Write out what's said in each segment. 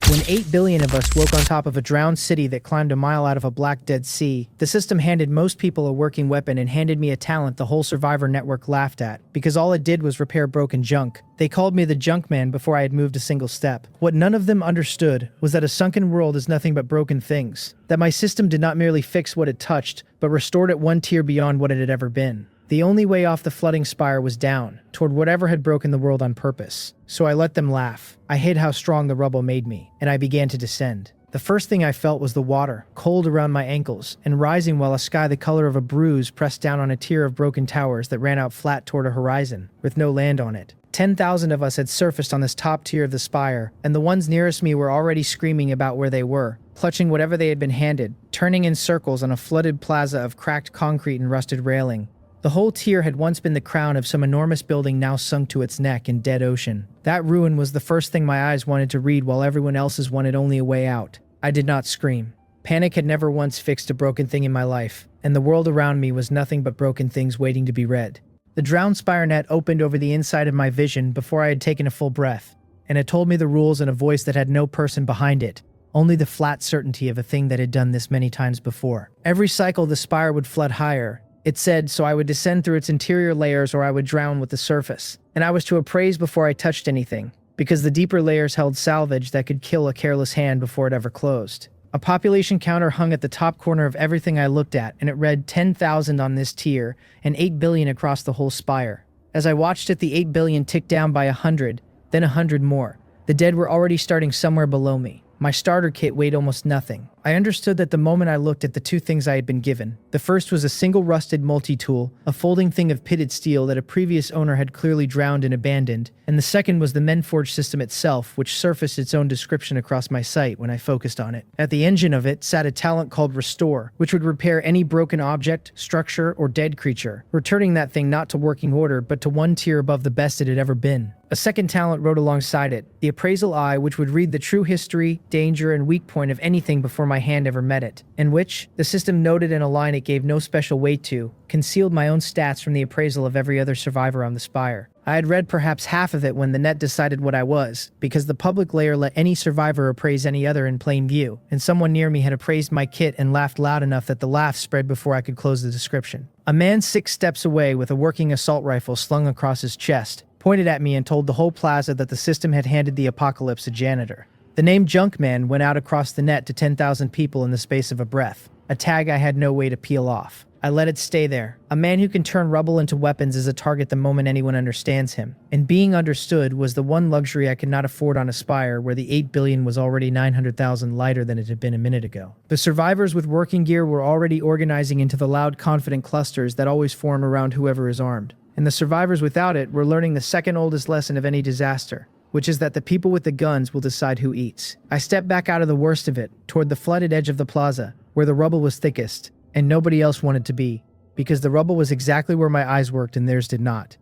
When 8 billion of us woke on top of a drowned city that climbed a mile out of a black Dead Sea, the system handed most people a working weapon and handed me a talent the whole survivor network laughed at, because all it did was repair broken junk. They called me the junk man before I had moved a single step. What none of them understood was that a sunken world is nothing but broken things. That my system did not merely fix what it touched, but restored it one tier beyond what it had ever been. The only way off the flooding spire was down, toward whatever had broken the world on purpose. So I let them laugh. I hid how strong the rubble made me, and I began to descend. The first thing I felt was the water, cold around my ankles, and rising while a sky the color of a bruise pressed down on a tier of broken towers that ran out flat toward a horizon, with no land on it. 10,000 of us had surfaced on this top tier of the spire, and the ones nearest me were already screaming about where they were, clutching whatever they had been handed, turning in circles on a flooded plaza of cracked concrete and rusted railing. The whole tier had once been the crown of some enormous building now sunk to its neck in dead ocean. That ruin was the first thing my eyes wanted to read while everyone else's wanted only a way out. I did not scream. Panic had never once fixed a broken thing in my life, and the world around me was nothing but broken things waiting to be read. The drowned spire net opened over the inside of my vision before I had taken a full breath, and it told me the rules in a voice that had no person behind it, only the flat certainty of a thing that had done this many times before. Every cycle the spire would flood higher. It said, so I would descend through its interior layers or I would drown with the surface. And I was to appraise before I touched anything, because the deeper layers held salvage that could kill a careless hand before it ever closed. A population counter hung at the top corner of everything I looked at, and it read 10,000 on this tier and 8 billion across the whole spire. As I watched it, the 8 billion ticked down by 100, then 100 more. The dead were already starting somewhere below me. My starter kit weighed almost nothing. I understood that the moment I looked at the two things I had been given. The first was a single rusted multi-tool, a folding thing of pitted steel that a previous owner had clearly drowned and abandoned, and the second was the Menforge system itself, which surfaced its own description across my sight when I focused on it. At the engine of it sat a talent called Restore, which would repair any broken object, structure, or dead creature, returning that thing not to working order but to one tier above the best it had ever been. A second talent rode alongside it, the Appraisal Eye, which would read the true history, danger, and weak point of anything before my hand ever met it, and which, the system noted in a line it gave no special weight to, concealed my own stats from the appraisal of every other survivor on the spire. I had read perhaps half of it when the net decided what I was, because the public layer let any survivor appraise any other in plain view, and someone near me had appraised my kit and laughed loud enough that the laugh spread before I could close the description. A man 6 steps away with a working assault rifle slung across his chest pointed at me and told the whole plaza that the system had handed the apocalypse a janitor. The name Junkman went out across the net to 10,000 people in the space of a breath, a tag I had no way to peel off. I let it stay there. A man who can turn rubble into weapons is a target the moment anyone understands him, and being understood was the one luxury I could not afford on a spire where the 8 billion was already 900,000 lighter than it had been a minute ago. The survivors with working gear were already organizing into the loud, confident clusters that always form around whoever is armed, and the survivors without it were learning the second oldest lesson of any disaster, which is that the people with the guns will decide who eats. I stepped back out of the worst of it, toward the flooded edge of the plaza, where the rubble was thickest, and nobody else wanted to be, because the rubble was exactly where my eyes worked and theirs did not.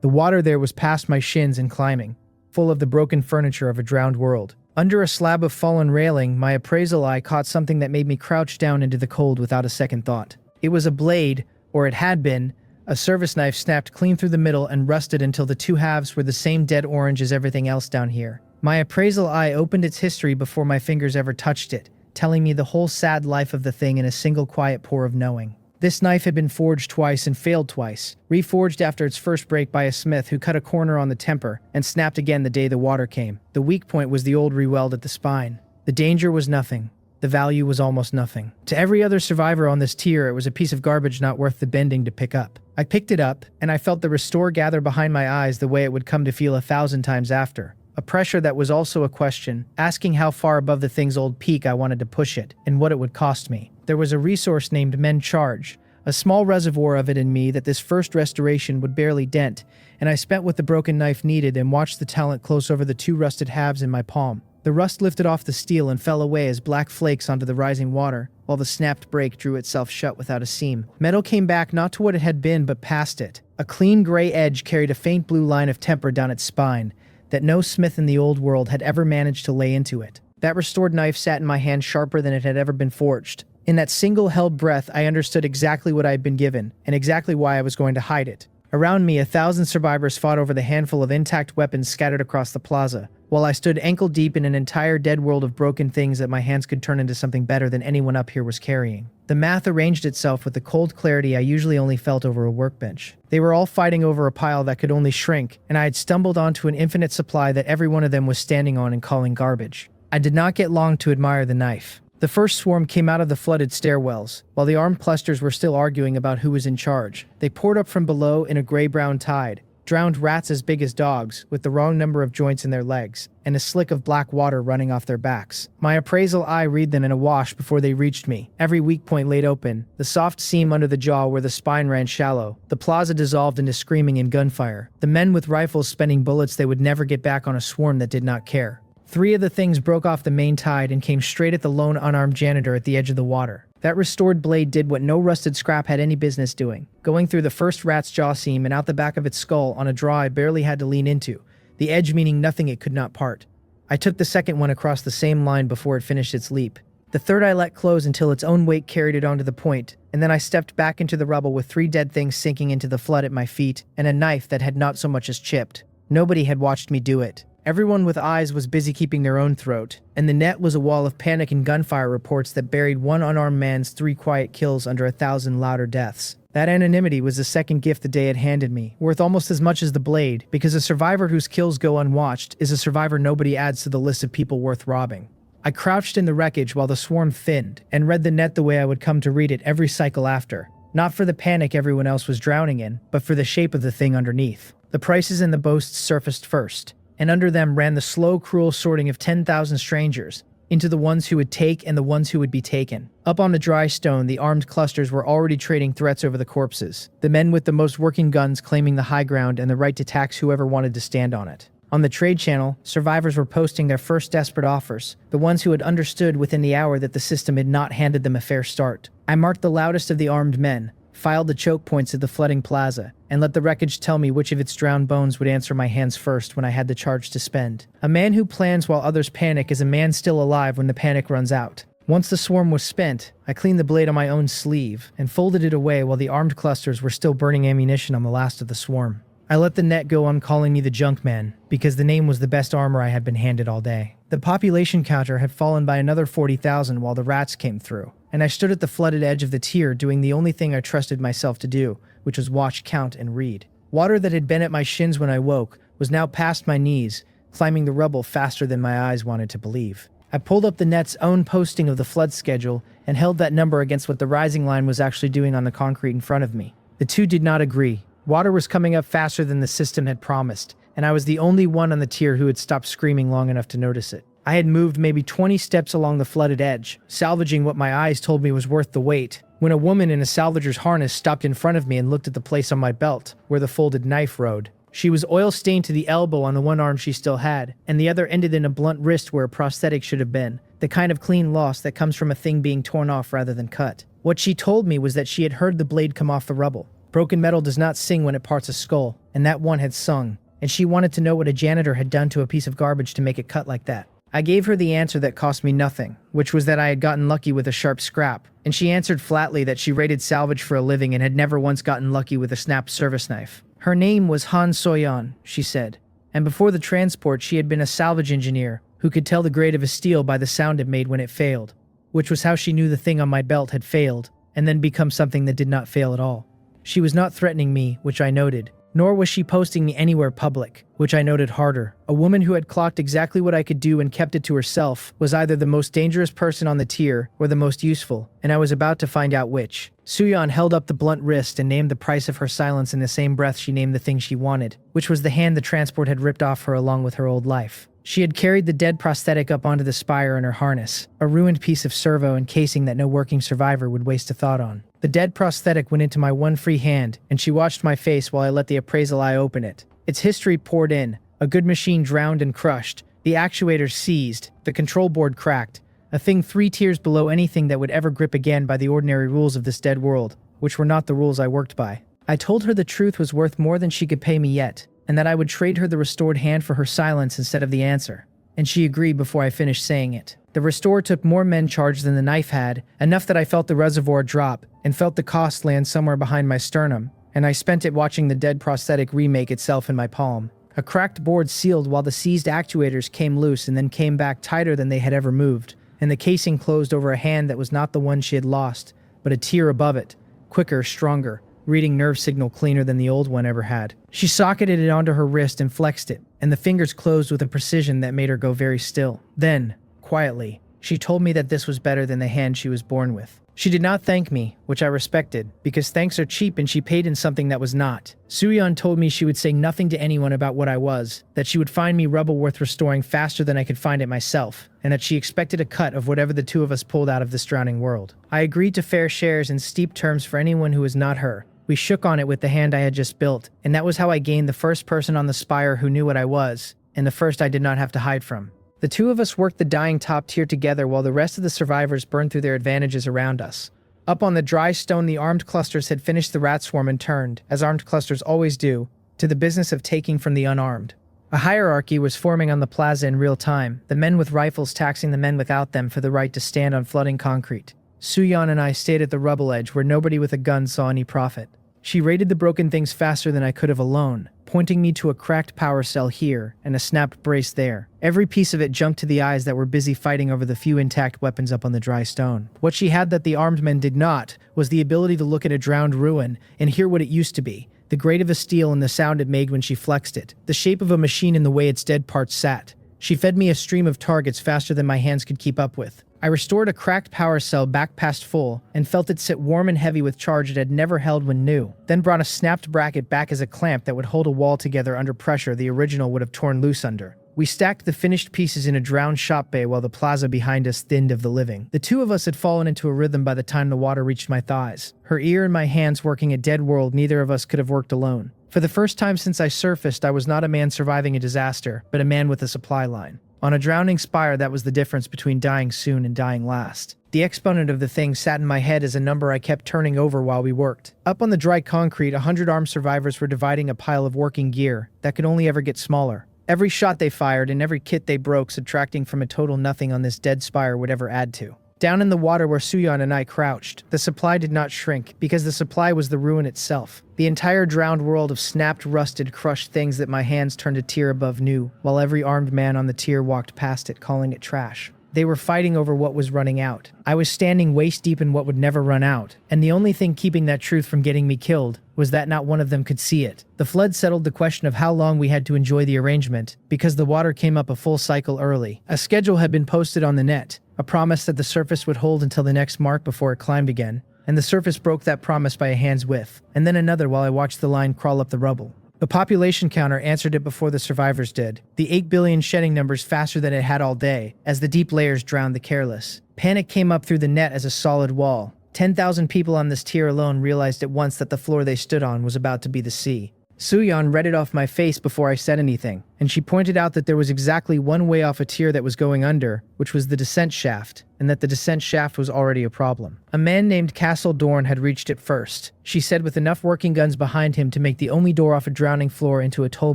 The water there was past my shins and climbing, full of the broken furniture of a drowned world. Under a slab of fallen railing, my appraisal eye caught something that made me crouch down into the cold without a second thought. It was a blade, or it had been, a service knife snapped clean through the middle and rusted until the two halves were the same dead orange as everything else down here. My appraisal eye opened its history before my fingers ever touched it, telling me the whole sad life of the thing in a single quiet pour of knowing. This knife had been forged twice and failed twice, reforged after its first break by a smith who cut a corner on the temper and snapped again the day the water came. The weak point was the old reweld at the spine. The danger was nothing. The value was almost nothing. To every other survivor on this tier, it was a piece of garbage not worth the bending to pick up. I picked it up, and I felt the Restore gather behind my eyes the way it would come to feel 1,000 times after. A pressure that was also a question, asking how far above the thing's old peak I wanted to push it, and what it would cost me. There was a resource named Men Charge, a small reservoir of it in me that this first restoration would barely dent, and I spent what the broken knife needed and watched the talent close over the 2 rusted halves in my palm. The rust lifted off the steel and fell away as black flakes onto the rising water, while the snapped break drew itself shut without a seam. Metal came back not to what it had been, but past it. A clean gray edge carried a faint blue line of temper down its spine that no smith in the old world had ever managed to lay into it. That restored knife sat in my hand sharper than it had ever been forged. In that single held breath, I understood exactly what I had been given, and exactly why I was going to hide it. Around me, 1,000 survivors fought over the handful of intact weapons scattered across the plaza, while I stood ankle-deep in an entire dead world of broken things that my hands could turn into something better than anyone up here was carrying. The math arranged itself with the cold clarity I usually only felt over a workbench. They were all fighting over a pile that could only shrink, and I had stumbled onto an infinite supply that every one of them was standing on and calling garbage. I did not get long to admire the knife. The first swarm came out of the flooded stairwells, while the armed clusters were still arguing about who was in charge. They poured up from below in a gray-brown tide, drowned rats as big as dogs, with the wrong number of joints in their legs, and a slick of black water running off their backs. My appraisal eye read them in a wash before they reached me, every weak point laid open, the soft seam under the jaw where the spine ran shallow, the plaza dissolved into screaming and gunfire, the men with rifles spending bullets they would never get back on a swarm that did not care. 3 of the things broke off the main tide and came straight at the lone unarmed janitor at the edge of the water. That restored blade did what no rusted scrap had any business doing, going through the first rat's jaw seam and out the back of its skull on a draw I barely had to lean into, the edge meaning nothing it could not part. I took the second one across the same line before it finished its leap. The third I let close until its own weight carried it onto the point, and then I stepped back into the rubble with 3 dead things sinking into the flood at my feet, and a knife that had not so much as chipped. Nobody had watched me do it. Everyone with eyes was busy keeping their own throat, and the net was a wall of panic and gunfire reports that buried one unarmed man's 3 quiet kills under 1,000 louder deaths. That anonymity was the second gift the day had handed me, worth almost as much as the blade, because a survivor whose kills go unwatched is a survivor nobody adds to the list of people worth robbing. I crouched in the wreckage while the swarm thinned, and read the net the way I would come to read it every cycle after. Not for the panic everyone else was drowning in, but for the shape of the thing underneath. The prices and the boasts surfaced first, and under them ran the slow, cruel sorting of 10,000 strangers, into the ones who would take and the ones who would be taken. Up on the dry stone, the armed clusters were already trading threats over the corpses, the men with the most working guns claiming the high ground and the right to tax whoever wanted to stand on it. On the trade channel, survivors were posting their first desperate offers, the ones who had understood within the hour that the system had not handed them a fair start. I marked the loudest of the armed men, filed the choke points of the flooding plaza, and let the wreckage tell me which of its drowned bones would answer my hands first when I had the charge to spend. A man who plans while others panic is a man still alive when the panic runs out. Once the swarm was spent, I cleaned the blade on my own sleeve and folded it away while the armed clusters were still burning ammunition on the last of the swarm. I let the net go on calling me the junk man, because the name was the best armor I had been handed all day. The population counter had fallen by another 40,000 while the rats came through, and I stood at the flooded edge of the tier doing the only thing I trusted myself to do, which was watch, count, and read. Water that had been at my shins when I woke was now past my knees, climbing the rubble faster than my eyes wanted to believe. I pulled up the net's own posting of the flood schedule and held that number against what the rising line was actually doing on the concrete in front of me. The two did not agree. Water was coming up faster than the system had promised, and I was the only one on the tier who had stopped screaming long enough to notice it. I had moved maybe 20 steps along the flooded edge, salvaging what my eyes told me was worth the wait, when a woman in a salvager's harness stopped in front of me and looked at the place on my belt, where the folded knife rode. She was oil-stained to the elbow on the one arm she still had, and the other ended in a blunt wrist where a prosthetic should have been, the kind of clean loss that comes from a thing being torn off rather than cut. What she told me was that she had heard the blade come off the rubble. Broken metal does not sing when it parts a skull, and that one had sung, and she wanted to know what a janitor had done to a piece of garbage to make it cut like that. I gave her the answer that cost me nothing, which was that I had gotten lucky with a sharp scrap, and she answered flatly that she raided salvage for a living and had never once gotten lucky with a snapped service knife. Her name was Han Soyeon, she said, and before the transport she had been a salvage engineer who could tell the grade of a steel by the sound it made when it failed, which was how she knew the thing on my belt had failed, and then become something that did not fail at all. She was not threatening me, which I noted, nor was she posting me anywhere public, which I noted harder. A woman who had clocked exactly what I could do and kept it to herself was either the most dangerous person on the tier or the most useful, and I was about to find out which. Suyeon held up the blunt wrist and named the price of her silence in the same breath she named the thing she wanted, which was the hand the transport had ripped off her along with her old life. She had carried the dead prosthetic up onto the spire in her harness, a ruined piece of servo and casing that no working survivor would waste a thought on. The dead prosthetic went into my one free hand, and she watched my face while I let the appraisal eye open it. Its history poured in, a good machine drowned and crushed, the actuators seized, the control board cracked, a thing 3 tiers below anything that would ever grip again by the ordinary rules of this dead world, which were not the rules I worked by. I told her the truth was worth more than she could pay me yet, and that I would trade her the restored hand for her silence instead of the answer, and she agreed before I finished saying it. The restore took more men charged than the knife had, enough that I felt the reservoir drop, and felt the cost land somewhere behind my sternum, and I spent it watching the dead prosthetic remake itself in my palm. A cracked board sealed while the seized actuators came loose and then came back tighter than they had ever moved, and the casing closed over a hand that was not the one she had lost, but a tier above it, quicker, stronger, reading nerve signal cleaner than the old one ever had. She socketed it onto her wrist and flexed it, and the fingers closed with a precision that made her go very still. Then, quietly, she told me that this was better than the hand she was born with. She did not thank me, which I respected, because thanks are cheap and she paid in something that was not. Suyeon told me she would say nothing to anyone about what I was, that she would find me rubble worth restoring faster than I could find it myself, and that she expected a cut of whatever the two of us pulled out of this drowning world. I agreed to fair shares and steep terms for anyone who was not her. We shook on it with the hand I had just built, and that was how I gained the first person on the spire who knew what I was, and the first I did not have to hide from. The two of us worked the dying top tier together while the rest of the survivors burned through their advantages around us. Up on the dry stone, the armed clusters had finished the rat swarm and turned, as armed clusters always do, to the business of taking from the unarmed. A hierarchy was forming on the plaza in real time, the men with rifles taxing the men without them for the right to stand on flooding concrete. Suyeon and I stayed at the rubble edge where nobody with a gun saw any profit. She raided the broken things faster than I could have alone, pointing me to a cracked power cell here and a snapped brace there. Every piece of it jumped to the eyes that were busy fighting over the few intact weapons up on the dry stone. What she had that the armed men did not was the ability to look at a drowned ruin and hear what it used to be, the grate of a steel and the sound it made when she flexed it, the shape of a machine and the way its dead parts sat. She fed me a stream of targets faster than my hands could keep up with. I restored a cracked power cell back past full and felt it sit warm and heavy with charge it had never held when new, then brought a snapped bracket back as a clamp that would hold a wall together under pressure the original would have torn loose under. We stacked the finished pieces in a drowned shop bay while the plaza behind us thinned of the living. The two of us had fallen into a rhythm by the time the water reached my thighs. Her ear and my hands working a dead world neither of us could have worked alone. For the first time since I surfaced, I was not a man surviving a disaster, but a man with a supply line. On a drowning spire, that was the difference between dying soon and dying last. The exponent of the thing sat in my head as a number I kept turning over while we worked. Up on the dry concrete, 100 armed survivors were dividing a pile of working gear that could only ever get smaller. Every shot they fired and every kit they broke, subtracting from a total nothing on this dead spire would ever add to. Down in the water where Suyeon and I crouched, the supply did not shrink, because the supply was the ruin itself. The entire drowned world of snapped, rusted, crushed things that my hands turned a tier above knew, while every armed man on the tier walked past it, calling it trash. They were fighting over what was running out. I was standing waist deep in what would never run out, and the only thing keeping that truth from getting me killed was that not one of them could see it. The flood settled the question of how long we had to enjoy the arrangement, because the water came up a full cycle early. A schedule had been posted on the net, a promise that the surface would hold until the next mark before it climbed again, and the surface broke that promise by a hand's width, and then another while I watched the line crawl up the rubble. The population counter answered it before the survivors did, the 8 billion shedding numbers faster than it had all day, as the deep layers drowned the careless. Panic came up through the net as a solid wall. 10,000 people on this tier alone realized at once that the floor they stood on was about to be the sea. Suyeon read it off my face before I said anything, and she pointed out that there was exactly one way off a tier that was going under, which was the descent shaft, and that the descent shaft was already a problem. A man named Castle Dorn had reached it first, she said, with enough working guns behind him to make the only door off a drowning floor into a toll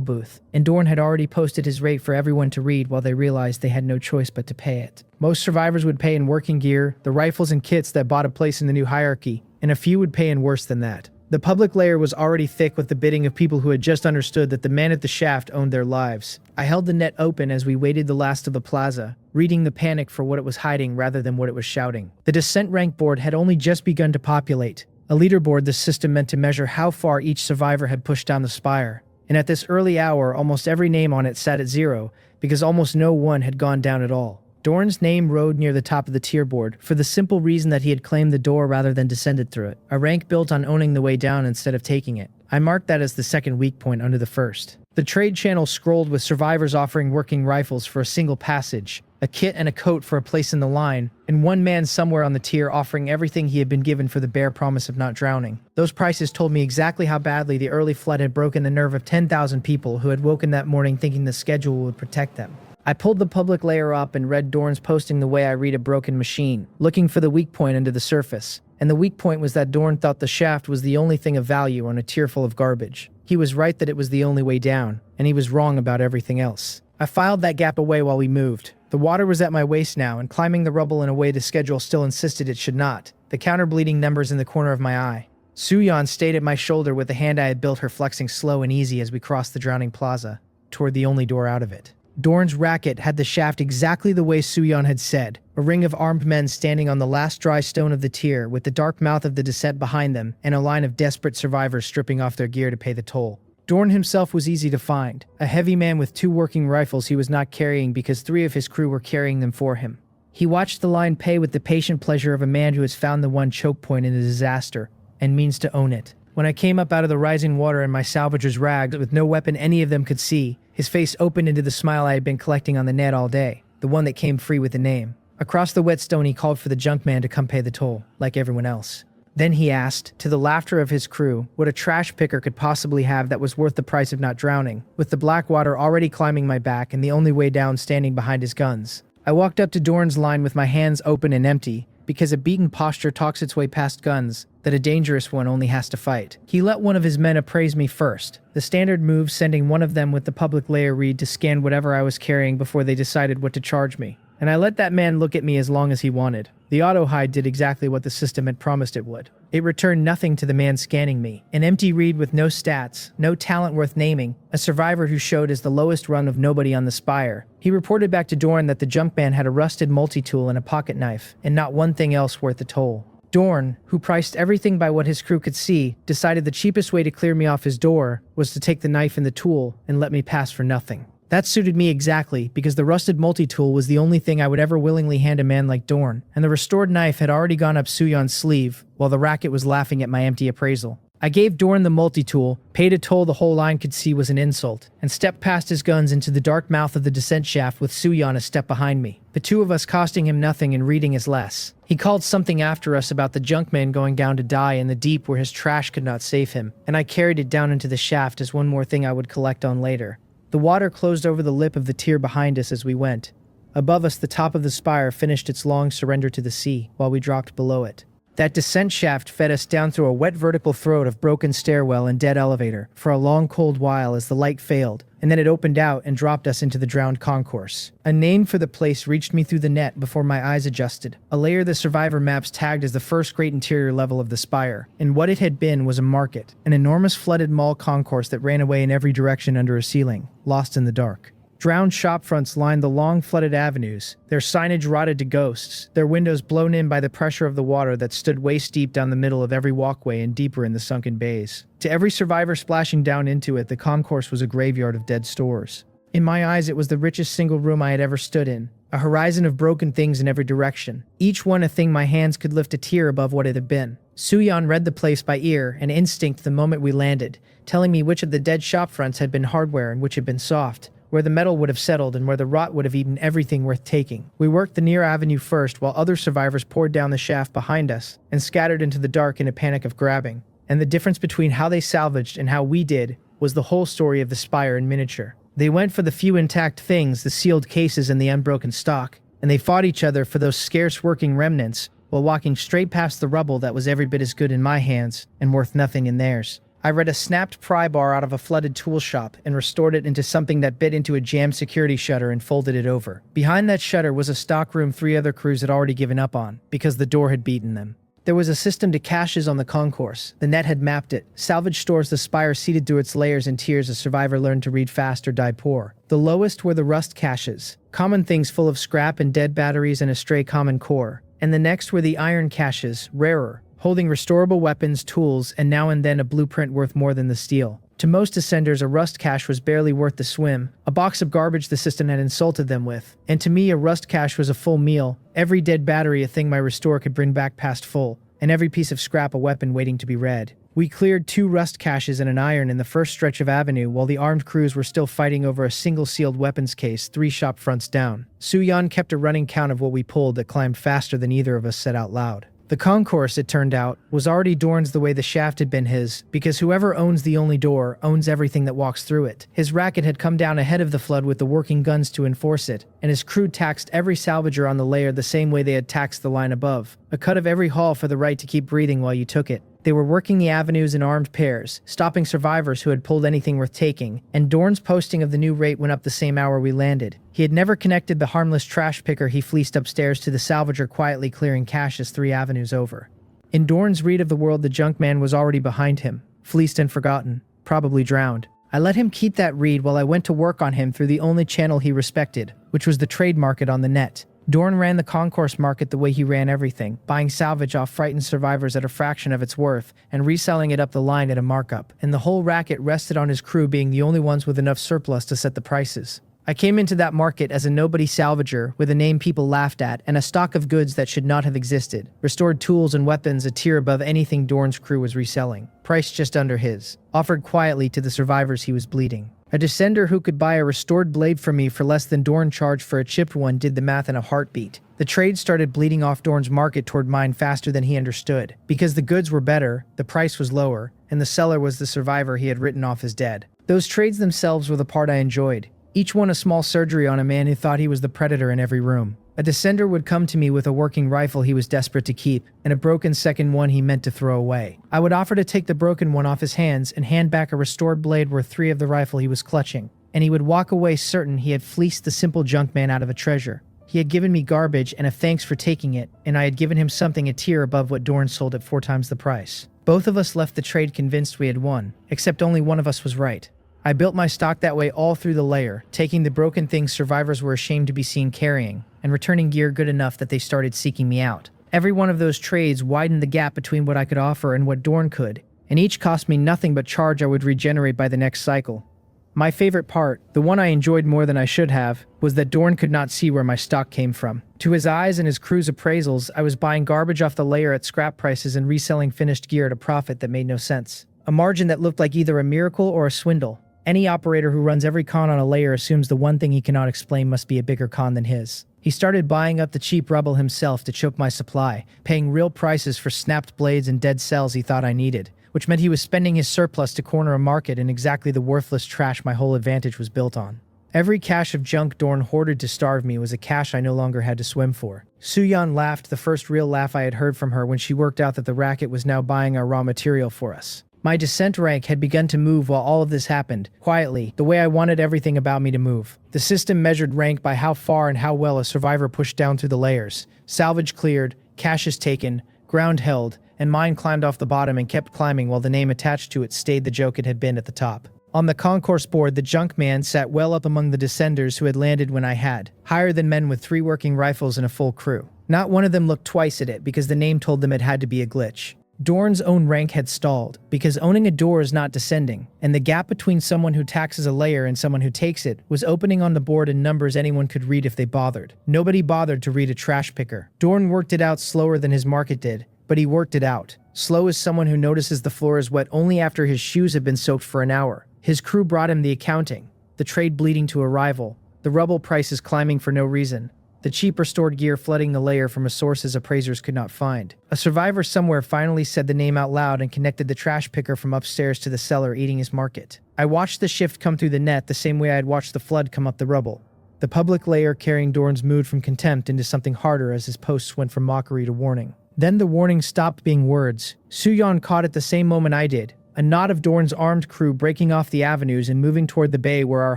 booth, and Dorn had already posted his rate for everyone to read while they realized they had no choice but to pay it. Most survivors would pay in working gear, the rifles and kits that bought a place in the new hierarchy, and a few would pay in worse than that. The public layer was already thick with the bidding of people who had just understood that the man at the shaft owned their lives. I held the net open as we waited the last of the plaza, reading the panic for what it was hiding rather than what it was shouting. The descent rank board had only just begun to populate, a leaderboard the system meant to measure how far each survivor had pushed down the spire. And at this early hour, almost every name on it sat at 0, because almost no one had gone down at all. Dorn's name rode near the top of the tier board, for the simple reason that he had claimed the door rather than descended through it, a rank built on owning the way down instead of taking it. I marked that as the second weak point under the first. The trade channel scrolled with survivors offering working rifles for a single passage, a kit and a coat for a place in the line, and one man somewhere on the tier offering everything he had been given for the bare promise of not drowning. Those prices told me exactly how badly the early flood had broken the nerve of 10,000 people who had woken that morning thinking the schedule would protect them. I pulled the public layer up and read Dorn's posting the way I read a broken machine, looking for the weak point under the surface. And the weak point was that Dorn thought the shaft was the only thing of value on a tier full of garbage. He was right that it was the only way down, and he was wrong about everything else. I filed that gap away while we moved. The water was at my waist now, and climbing the rubble in a way the schedule still insisted it should not, the counter-bleeding numbers in the corner of my eye. Suyeon stayed at my shoulder with the hand I had built her flexing slow and easy as we crossed the drowning plaza. toward the only door out of it. Dorn's racket had the shaft exactly the way Suyeon had said, a ring of armed men standing on the last dry stone of the tier with the dark mouth of the descent behind them and a line of desperate survivors stripping off their gear to pay the toll. Dorn himself was easy to find, a heavy man with 2 working rifles he was not carrying because 3 of his crew were carrying them for him. He watched the line pay with the patient pleasure of a man who has found the one choke point in a disaster and means to own it. When I came up out of the rising water and my salvagers ragged with no weapon any of them could see, his face opened into the smile I had been collecting on the net all day, the one that came free with the name. Across the whetstone he called for the junk man to come pay the toll, like everyone else. Then he asked, to the laughter of his crew, what a trash picker could possibly have that was worth the price of not drowning, with the black water already climbing my back and the only way down standing behind his guns. I walked up to Dorn's line with my hands open and empty, because a beaten posture talks its way past guns that a dangerous one only has to fight. He let one of his men appraise me first, the standard move sending one of them with the public layer read to scan whatever I was carrying before they decided what to charge me. And I let that man look at me as long as he wanted. The auto-hide did exactly what the system had promised it would. It returned nothing to the man scanning me. An empty read with no stats, no talent worth naming, a survivor who showed as the lowest rung of nobody on the spire. He reported back to Dorn that the junk man had a rusted multi-tool and a pocket knife, and not one thing else worth the toll. Dorn, who priced everything by what his crew could see, decided the cheapest way to clear me off his door was to take the knife and the tool and let me pass for nothing. That suited me exactly, because the rusted multi-tool was the only thing I would ever willingly hand a man like Dorn, and the restored knife had already gone up Suyeon's sleeve, while the racket was laughing at my empty appraisal. I gave Dorn the multi-tool, paid a toll the whole line could see was an insult, and stepped past his guns into the dark mouth of the descent shaft with Suyeon a step behind me, the 2 of us costing him nothing and reading his less. He called something after us about the junk man going down to die in the deep where his trash could not save him, and I carried it down into the shaft as one more thing I would collect on later. The water closed over the lip of the tier behind us as we went. Above us, the top of the spire finished its long surrender to the sea, while we dropped below it. That descent shaft fed us down through a wet vertical throat of broken stairwell and dead elevator for a long cold while as the light failed, and then it opened out and dropped us into the drowned concourse. A name for the place reached me through the net before my eyes adjusted, a layer the survivor maps tagged as the first great interior level of the spire, and what it had been was a market, an enormous flooded mall concourse that ran away in every direction under a ceiling, lost in the dark. Drowned shopfronts lined the long flooded avenues, their signage rotted to ghosts, their windows blown in by the pressure of the water that stood waist deep down the middle of every walkway and deeper in the sunken bays. To every survivor splashing down into it, the concourse was a graveyard of dead stores. In my eyes, it was the richest single room I had ever stood in, a horizon of broken things in every direction, each one a thing my hands could lift a tier above what it had been. Suyeon read the place by ear and instinct the moment we landed, telling me which of the dead shopfronts had been hardware and which had been soft, where the metal would have settled and where the rot would have eaten everything worth taking. We worked the near avenue first while other survivors poured down the shaft behind us and scattered into the dark in a panic of grabbing. And the difference between how they salvaged and how we did was the whole story of the spire in miniature. They went for the few intact things, the sealed cases and the unbroken stock, and they fought each other for those scarce working remnants while walking straight past the rubble that was every bit as good in my hands and worth nothing in theirs. I read a snapped pry bar out of a flooded tool shop and restored it into something that bit into a jammed security shutter and folded it over. Behind that shutter was a stock room 3 other crews had already given up on, because the door had beaten them. There was a system to caches on the concourse. The net had mapped it. Salvage stores the spire seeded through its layers and tiers as survivor learned to read fast or die poor. The lowest were the rust caches, common things full of scrap and dead batteries and a stray common core. And the next were the iron caches, rarer, holding restorable weapons, tools, and now and then a blueprint worth more than the steel. To most ascenders, a rust cache was barely worth the swim, a box of garbage the system had insulted them with. And to me, a rust cache was a full meal, every dead battery a thing my restore could bring back past full, and every piece of scrap a weapon waiting to be read. We cleared 2 rust caches and an iron in the first stretch of avenue while the armed crews were still fighting over a single sealed weapons case 3 shop fronts down. Suyeon kept a running count of what we pulled that climbed faster than either of us said out loud. The concourse, it turned out, was already Dorn's the way the shaft had been his, because whoever owns the only door owns everything that walks through it. His racket had come down ahead of the flood with the working guns to enforce it, and his crew taxed every salvager on the layer the same way they had taxed the line above. A cut of every hall for the right to keep breathing while you took it. They were working the avenues in armed pairs, stopping survivors who had pulled anything worth taking, and Dorn's posting of the new rate went up the same hour we landed. He had never connected the harmless trash picker he fleeced upstairs to the salvager quietly clearing caches 3 avenues over. In Dorn's read of the world, the junk man was already behind him, fleeced and forgotten, probably drowned. I let him keep that reed while I went to work on him through the only channel he respected, which was the trade market on the net. Dorn ran the concourse market the way he ran everything, buying salvage off frightened survivors at a fraction of its worth and reselling it up the line at a markup, and the whole racket rested on his crew being the only ones with enough surplus to set the prices. I came into that market as a nobody salvager with a name people laughed at and a stock of goods that should not have existed, restored tools and weapons a tier above anything Dorn's crew was reselling, priced just under his, offered quietly to the survivors he was bleeding. A descender who could buy a restored blade from me for less than Dorn charged for a chipped one did the math in a heartbeat. The trade started bleeding off Dorn's market toward mine faster than he understood. Because the goods were better, the price was lower, and the seller was the survivor he had written off as dead. Those trades themselves were the part I enjoyed. Each one a small surgery on a man who thought he was the predator in every room. A descender would come to me with a working rifle he was desperate to keep, and a broken second one he meant to throw away. I would offer to take the broken one off his hands and hand back a restored blade worth 3 of the rifle he was clutching, and he would walk away certain he had fleeced the simple junk man out of a treasure. He had given me garbage and a thanks for taking it, and I had given him something a tier above what Dorn sold at 4 times the price. Both of us left the trade convinced we had won, except only one of us was right. I built my stock that way all through the layer, taking the broken things survivors were ashamed to be seen carrying, and returning gear good enough that they started seeking me out. Every one of those trades widened the gap between what I could offer and what Dorn could, and each cost me nothing but charge I would regenerate by the next cycle. My favorite part, the one I enjoyed more than I should have, was that Dorn could not see where my stock came from. To his eyes and his crew's appraisals, I was buying garbage off the layer at scrap prices and reselling finished gear at a profit that made no sense. A margin that looked like either a miracle or a swindle. Any operator who runs every con on a layer assumes the one thing he cannot explain must be a bigger con than his. He started buying up the cheap rubble himself to choke my supply, paying real prices for snapped blades and dead cells he thought I needed, which meant he was spending his surplus to corner a market in exactly the worthless trash my whole advantage was built on. Every cache of junk Dorn hoarded to starve me was a cache I no longer had to swim for. Suyan laughed, the first real laugh I had heard from her when she worked out that the racket was now buying our raw material for us. My descent rank had begun to move while all of this happened, quietly, the way I wanted everything about me to move. The system measured rank by how far and how well a survivor pushed down through the layers. Salvage cleared, caches taken, ground held, and mine climbed off the bottom and kept climbing while the name attached to it stayed the joke it had been at the top. On the concourse board, the junk man sat well up among the descenders who had landed when I had, higher than men with 3 working rifles and a full crew. Not one of them looked twice at it because the name told them it had to be a glitch. Dorn's own rank had stalled, because owning a door is not descending, and the gap between someone who taxes a layer and someone who takes it was opening on the board in numbers anyone could read if they bothered. Nobody bothered to read a trash picker. Dorn worked it out slower than his market did, but he worked it out. Slow as someone who notices the floor is wet only after his shoes have been soaked for an hour. His crew brought him the accounting, the trade bleeding to a rival, the rubble prices climbing for no reason, the cheap restored gear flooding the layer from a source his appraisers could not find. A survivor somewhere finally said the name out loud and connected the trash picker from upstairs to the cellar eating his market. I watched the shift come through the net the same way I had watched the flood come up the rubble. The public layer carrying Dorn's mood from contempt into something harder as his posts went from mockery to warning. Then the warning stopped being words. Suyan caught it the same moment I did. A knot of Dorn's armed crew breaking off the avenues and moving toward the bay where our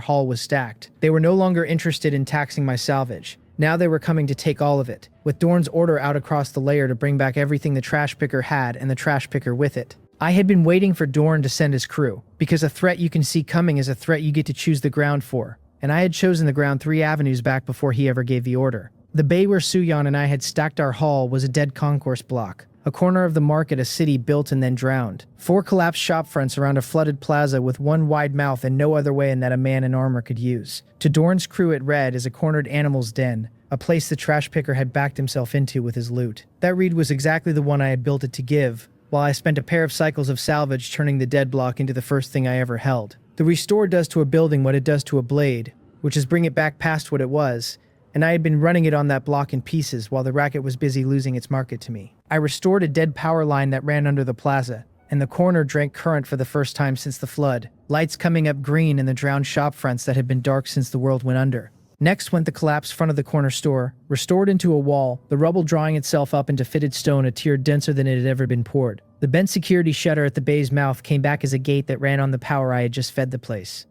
haul was stacked. They were no longer interested in taxing my salvage. Now they were coming to take all of it, with Dorn's order out across the layer to bring back everything the trash picker had and the trash picker with it. I had been waiting for Dorn to send his crew, because a threat you can see coming is a threat you get to choose the ground for, and I had chosen the ground 3 avenues back before he ever gave the order. The bay where Suyan and I had stacked our haul was a dead concourse block, a corner of the market a city built and then drowned. 4 collapsed shop fronts around a flooded plaza with one wide mouth and no other way in that a man in armor could use. To Dorn's crew it read as a cornered animal's den, a place the trash picker had backed himself into with his loot. That read was exactly the one I had built it to give, while I spent a pair of cycles of salvage turning the dead block into the first thing I ever held. The restore does to a building what it does to a blade, which is bring it back past what it was, and I had been running it on that block in pieces while the racket was busy losing its market to me. I restored a dead power line that ran under the plaza, and the corner drank current for the first time since the flood, lights coming up green in the drowned shop fronts that had been dark since the world went under. Next went the collapsed front of the corner store, restored into a wall, the rubble drawing itself up into fitted stone a tier denser than it had ever been poured. The bent security shutter at the bay's mouth came back as a gate that ran on the power I had just fed the place.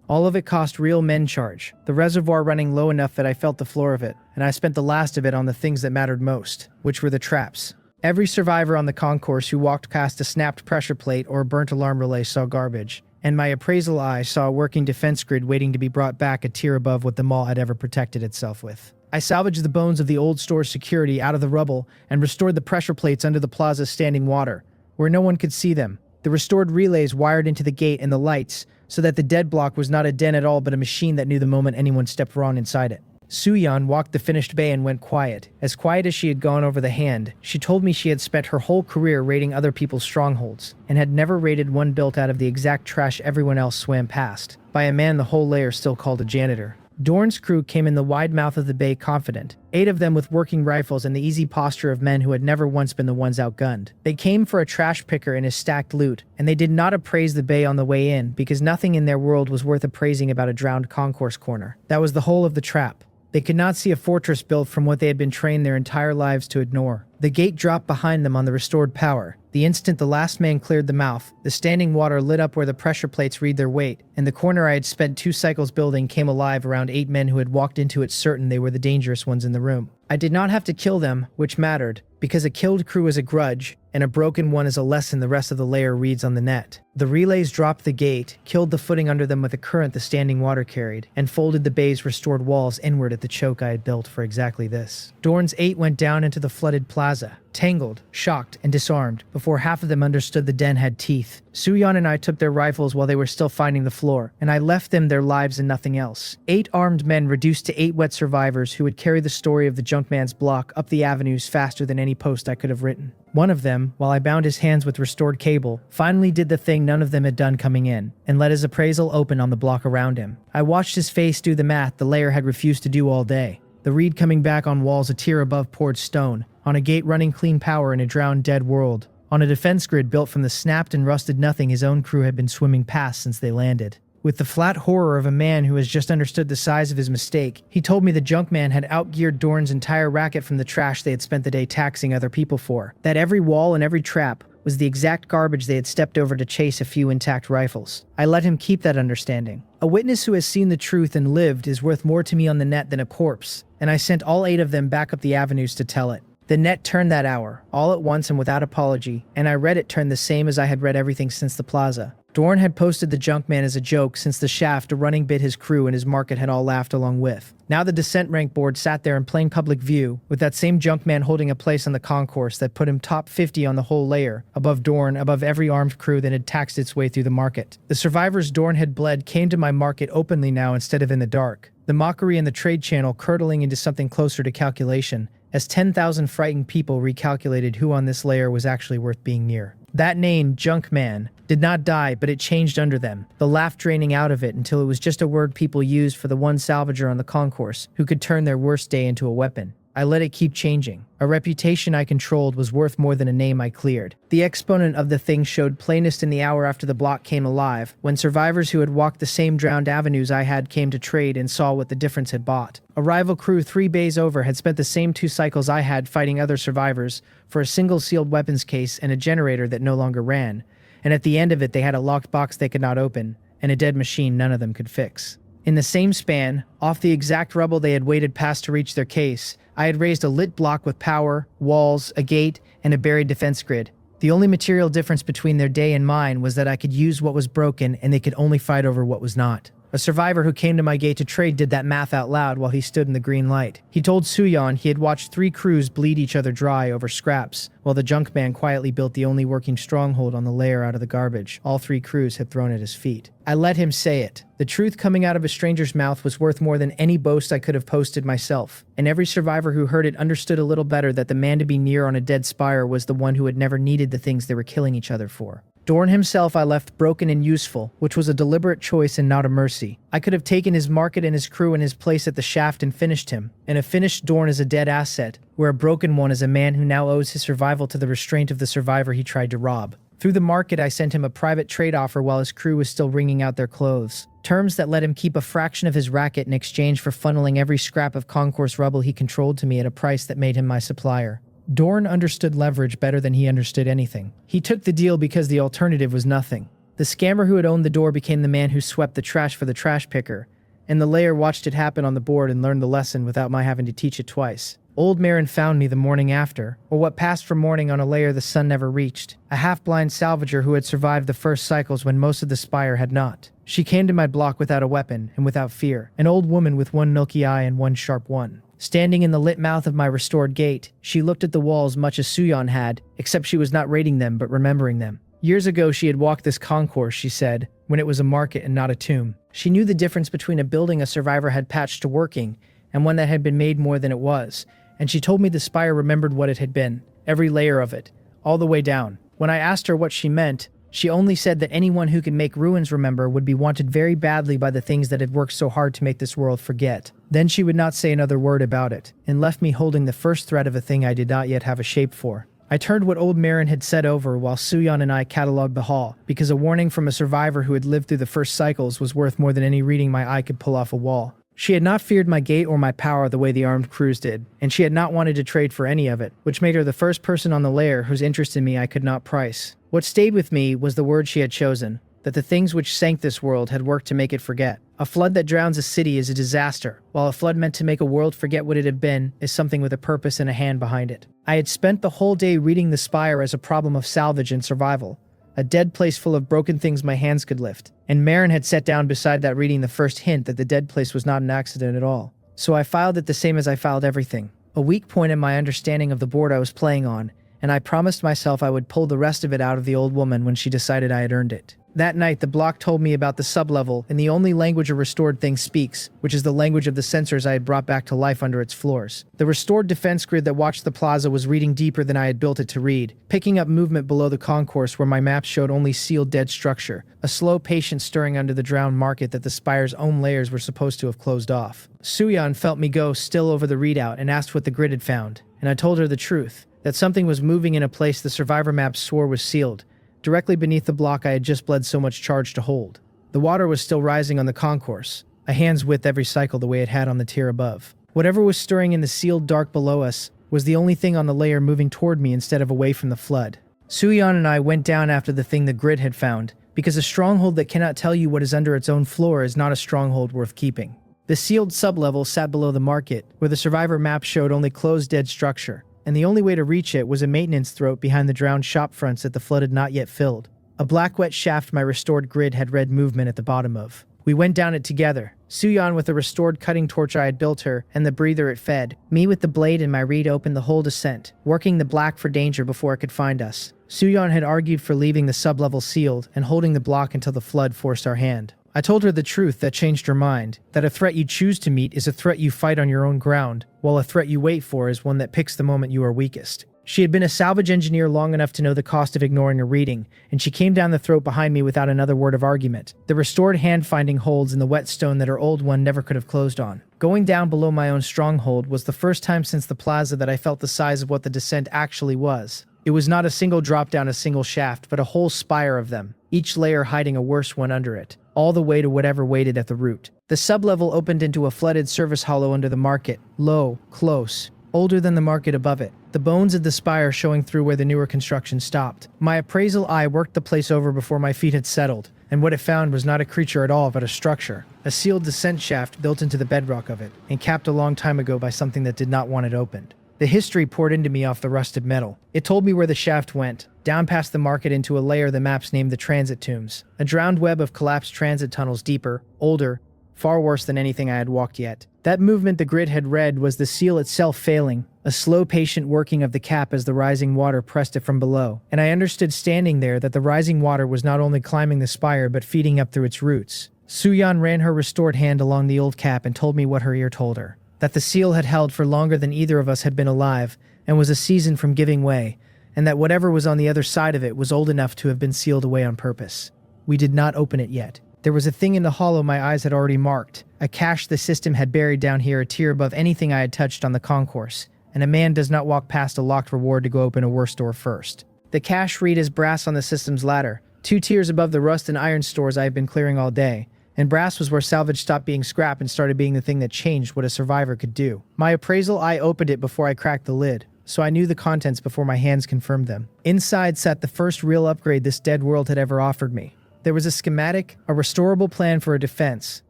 All of it cost real men charge, the reservoir running low enough that I felt the floor of it, and I spent the last of it on the things that mattered most, which were the traps. Every survivor on the concourse who walked past a snapped pressure plate or a burnt alarm relay saw garbage, and my appraisal eye saw a working defense grid waiting to be brought back a tier above what the mall had ever protected itself with. I salvaged the bones of the old store's security out of the rubble and restored the pressure plates under the plaza's standing water, where no one could see them. The restored relays wired into the gate and the lights, so that the dead block was not a den at all but a machine that knew the moment anyone stepped wrong inside it. Suyeon walked the finished bay and went quiet as she had gone over the hand. She told me she had spent her whole career raiding other people's strongholds, and had never raided one built out of the exact trash everyone else swam past, by a man the whole layer still called a janitor. Dorn's crew came in the wide mouth of the bay confident, 8 of them with working rifles and the easy posture of men who had never once been the ones outgunned. They came for a trash picker and his stacked loot, and they did not appraise the bay on the way in because nothing in their world was worth appraising about a drowned concourse corner. That was the whole of the trap. They could not see a fortress built from what they had been trained their entire lives to ignore. The gate dropped behind them on the restored power. The instant the last man cleared the mouth, the standing water lit up where the pressure plates read their weight, and the corner I had spent 2 cycles building came alive around 8 men who had walked into it certain they were the dangerous ones in the room. I did not have to kill them, which mattered, because a killed crew is a grudge, and a broken one is a lesson the rest of the layer reads on the net. The relays dropped the gate, killed the footing under them with the current the standing water carried, and folded the bay's restored walls inward at the choke I had built for exactly this. Dorn's 8 went down into the flooded plaza, tangled, shocked, and disarmed, before half of them understood the den had teeth. Suyeon and I took their rifles while they were still finding the floor, and I left them their lives and nothing else. 8 armed men reduced to 8 wet survivors who would carry the story of the Junkman's block up the avenues faster than any post I could have written. One of them, while I bound his hands with restored cable, finally did the thing none of them had done coming in, and let his appraisal open on the block around him. I watched his face do the math the layer had refused to do all day. The read coming back on walls a tier above poured stone, on a gate running clean power in a drowned dead world, on a defense grid built from the snapped and rusted nothing his own crew had been swimming past since they landed. With the flat horror of a man who has just understood the size of his mistake, he told me the Junkman had outgeared Dorn's entire racket from the trash they had spent the day taxing other people for, that every wall and every trap was the exact garbage they had stepped over to chase a few intact rifles. I let him keep that understanding. A witness who has seen the truth and lived is worth more to me on the net than a corpse, and I sent all 8 of them back up the avenues to tell it. The net turned that hour, all at once and without apology, and I read it turn the same as I had read everything since the plaza. Dorn had posted the Junkman as a joke since the shaft a running bit his crew and his market had all laughed along with. Now the descent rank board sat there in plain public view, with that same Junkman holding a place on the concourse that put him top 50 on the whole layer, above Dorn, above every armed crew that had taxed its way through the market. The survivors Dorn had bled came to my market openly now instead of in the dark, the mockery in the trade channel curdling into something closer to calculation, as 10,000 frightened people recalculated who on this layer was actually worth being near. That name, Junkman, did not die, but it changed under them, the laugh draining out of it until it was just a word people used for the one salvager on the concourse who could turn their worst day into a weapon. I let it keep changing. A reputation I controlled was worth more than a name I cleared. The exponent of the thing showed plainest in the hour after the block came alive, when survivors who had walked the same drowned avenues I had came to trade and saw what the difference had bought. A rival crew 3 bays over had spent the same 2 cycles I had fighting other survivors for a single sealed weapons case and a generator that no longer ran, and at the end of it they had a locked box they could not open, and a dead machine none of them could fix. In the same span, off the exact rubble they had waded past to reach their case, I had raised a lit block with power, walls, a gate, and a buried defense grid. The only material difference between their day and mine was that I could use what was broken and they could only fight over what was not. A survivor who came to my gate to trade did that math out loud while he stood in the green light. He told Suyeon he had watched 3 crews bleed each other dry over scraps, while the Junkman quietly built the only working stronghold on the layer out of the garbage all 3 crews had thrown at his feet. I let him say it. The truth coming out of a stranger's mouth was worth more than any boast I could have posted myself, and every survivor who heard it understood a little better that the man to be near on a dead spire was the one who had never needed the things they were killing each other for. Dorn himself I left broken and useful, which was a deliberate choice and not a mercy. I could have taken his market and his crew and his place at the shaft and finished him, and a finished Dorn is a dead asset, where a broken one is a man who now owes his survival to the restraint of the survivor he tried to rob. Through the market I sent him a private trade offer while his crew was still wringing out their clothes. Terms that let him keep a fraction of his racket in exchange for funneling every scrap of concourse rubble he controlled to me at a price that made him my supplier. Dorn understood leverage better than he understood anything. He took the deal because the alternative was nothing. The scammer who had owned the door became the man who swept the trash for the trash picker, and the layer watched it happen on the board and learned the lesson without my having to teach it twice. Old Marin found me the morning after, or what passed for morning on a layer the sun never reached. A half-blind salvager who had survived the first cycles when most of the spire had not. She came to my block without a weapon and without fear, an old woman with one milky eye and one sharp one. Standing in the lit mouth of my restored gate, she looked at the walls much as Suyon had, except she was not raiding them but remembering them. Years ago she had walked this concourse, she said, when it was a market and not a tomb. She knew the difference between a building a survivor had patched to working and one that had been made more than it was, and she told me the spire remembered what it had been, every layer of it, all the way down. When I asked her what she meant, she only said that anyone who could make ruins remember would be wanted very badly by the things that had worked so hard to make this world forget. Then she would not say another word about it, and left me holding the first thread of a thing I did not yet have a shape for. I turned what old Marin had said over while Suyon and I catalogued the hall, because a warning from a survivor who had lived through the first cycles was worth more than any reading my eye could pull off a wall. She had not feared my gate or my power the way the armed crews did, and she had not wanted to trade for any of it, which made her the first person on the layer whose interest in me I could not price. What stayed with me was the word she had chosen, that the things which sank this world had worked to make it forget. A flood that drowns a city is a disaster, while a flood meant to make a world forget what it had been is something with a purpose and a hand behind it. I had spent the whole day reading the spire as a problem of salvage and survival, a dead place full of broken things my hands could lift, and Marin had sat down beside that reading the first hint that the dead place was not an accident at all. So I filed it the same as I filed everything, a weak point in my understanding of the board I was playing on, and I promised myself I would pull the rest of it out of the old woman when she decided I had earned it. That night, the block told me about the sublevel in the only language a restored thing speaks, which is the language of the sensors I had brought back to life under its floors. The restored defense grid that watched the plaza was reading deeper than I had built it to read, picking up movement below the concourse where my maps showed only sealed dead structure, a slow patient stirring under the drowned market that the spire's own layers were supposed to have closed off. Suyon felt me go still over the readout and asked what the grid had found, and I told her the truth, that something was moving in a place the survivor maps swore was sealed, directly beneath the block I had just bled so much charge to hold. The water was still rising on the concourse, a hand's width every cycle the way it had on the tier above. Whatever was stirring in the sealed dark below us was the only thing on the layer moving toward me instead of away from the flood. Suyon and I went down after the thing the grid had found, because a stronghold that cannot tell you what is under its own floor is not a stronghold worth keeping. The sealed sublevel sat below the market, where the survivor map showed only closed dead structure, and the only way to reach it was a maintenance throat behind the drowned shop fronts that the flood had not yet filled. A black wet shaft my restored grid had red movement at the bottom of. We went down it together, Suyon with the restored cutting torch I had built her and the breather it fed, me with the blade and my reed opened the whole descent, working the black for danger before it could find us. Suyon had argued for leaving the sublevel sealed and holding the block until the flood forced our hand. I told her the truth that changed her mind, that a threat you choose to meet is a threat you fight on your own ground, while a threat you wait for is one that picks the moment you are weakest. She had been a salvage engineer long enough to know the cost of ignoring a reading, and she came down the throat behind me without another word of argument, the restored hand finding holds in the whetstone that her old one never could have closed on. Going down below my own stronghold was the first time since the plaza that I felt the size of what the descent actually was. It was not a single drop down a single shaft, but a whole spire of them, each layer hiding a worse one under it, all the way to whatever waited at the root. The sublevel opened into a flooded service hollow under the market, low, close, older than the market above it, the bones of the spire showing through where the newer construction stopped. My appraisal eye worked the place over before my feet had settled, and what it found was not a creature at all but a structure, a sealed descent shaft built into the bedrock of it, and capped a long time ago by something that did not want it opened. The history poured into me off the rusted metal. It told me where the shaft went, down past the market into a layer the maps named the transit tombs, a drowned web of collapsed transit tunnels deeper, older, far worse than anything I had walked yet. That movement the grid had read was the seal itself failing, a slow patient working of the cap as the rising water pressed it from below, and I understood standing there that the rising water was not only climbing the spire but feeding up through its roots. Suyon ran her restored hand along the old cap and told me what her ear told her, that the seal had held for longer than either of us had been alive and was a season from giving way, and that whatever was on the other side of it was old enough to have been sealed away on purpose. We did not open it yet. There was a thing in the hollow my eyes had already marked, a cache the system had buried down here a tier above anything I had touched on the concourse, and a man does not walk past a locked reward to go open a worse door first. The cache read as brass on the system's ladder, 2 tiers above the rust and iron stores I had been clearing all day, and brass was where salvage stopped being scrap and started being the thing that changed what a survivor could do. My appraisal eye opened it before I cracked the lid, so I knew the contents before my hands confirmed them. Inside sat the first real upgrade this dead world had ever offered me. There was a schematic, a restorable plan for a defense,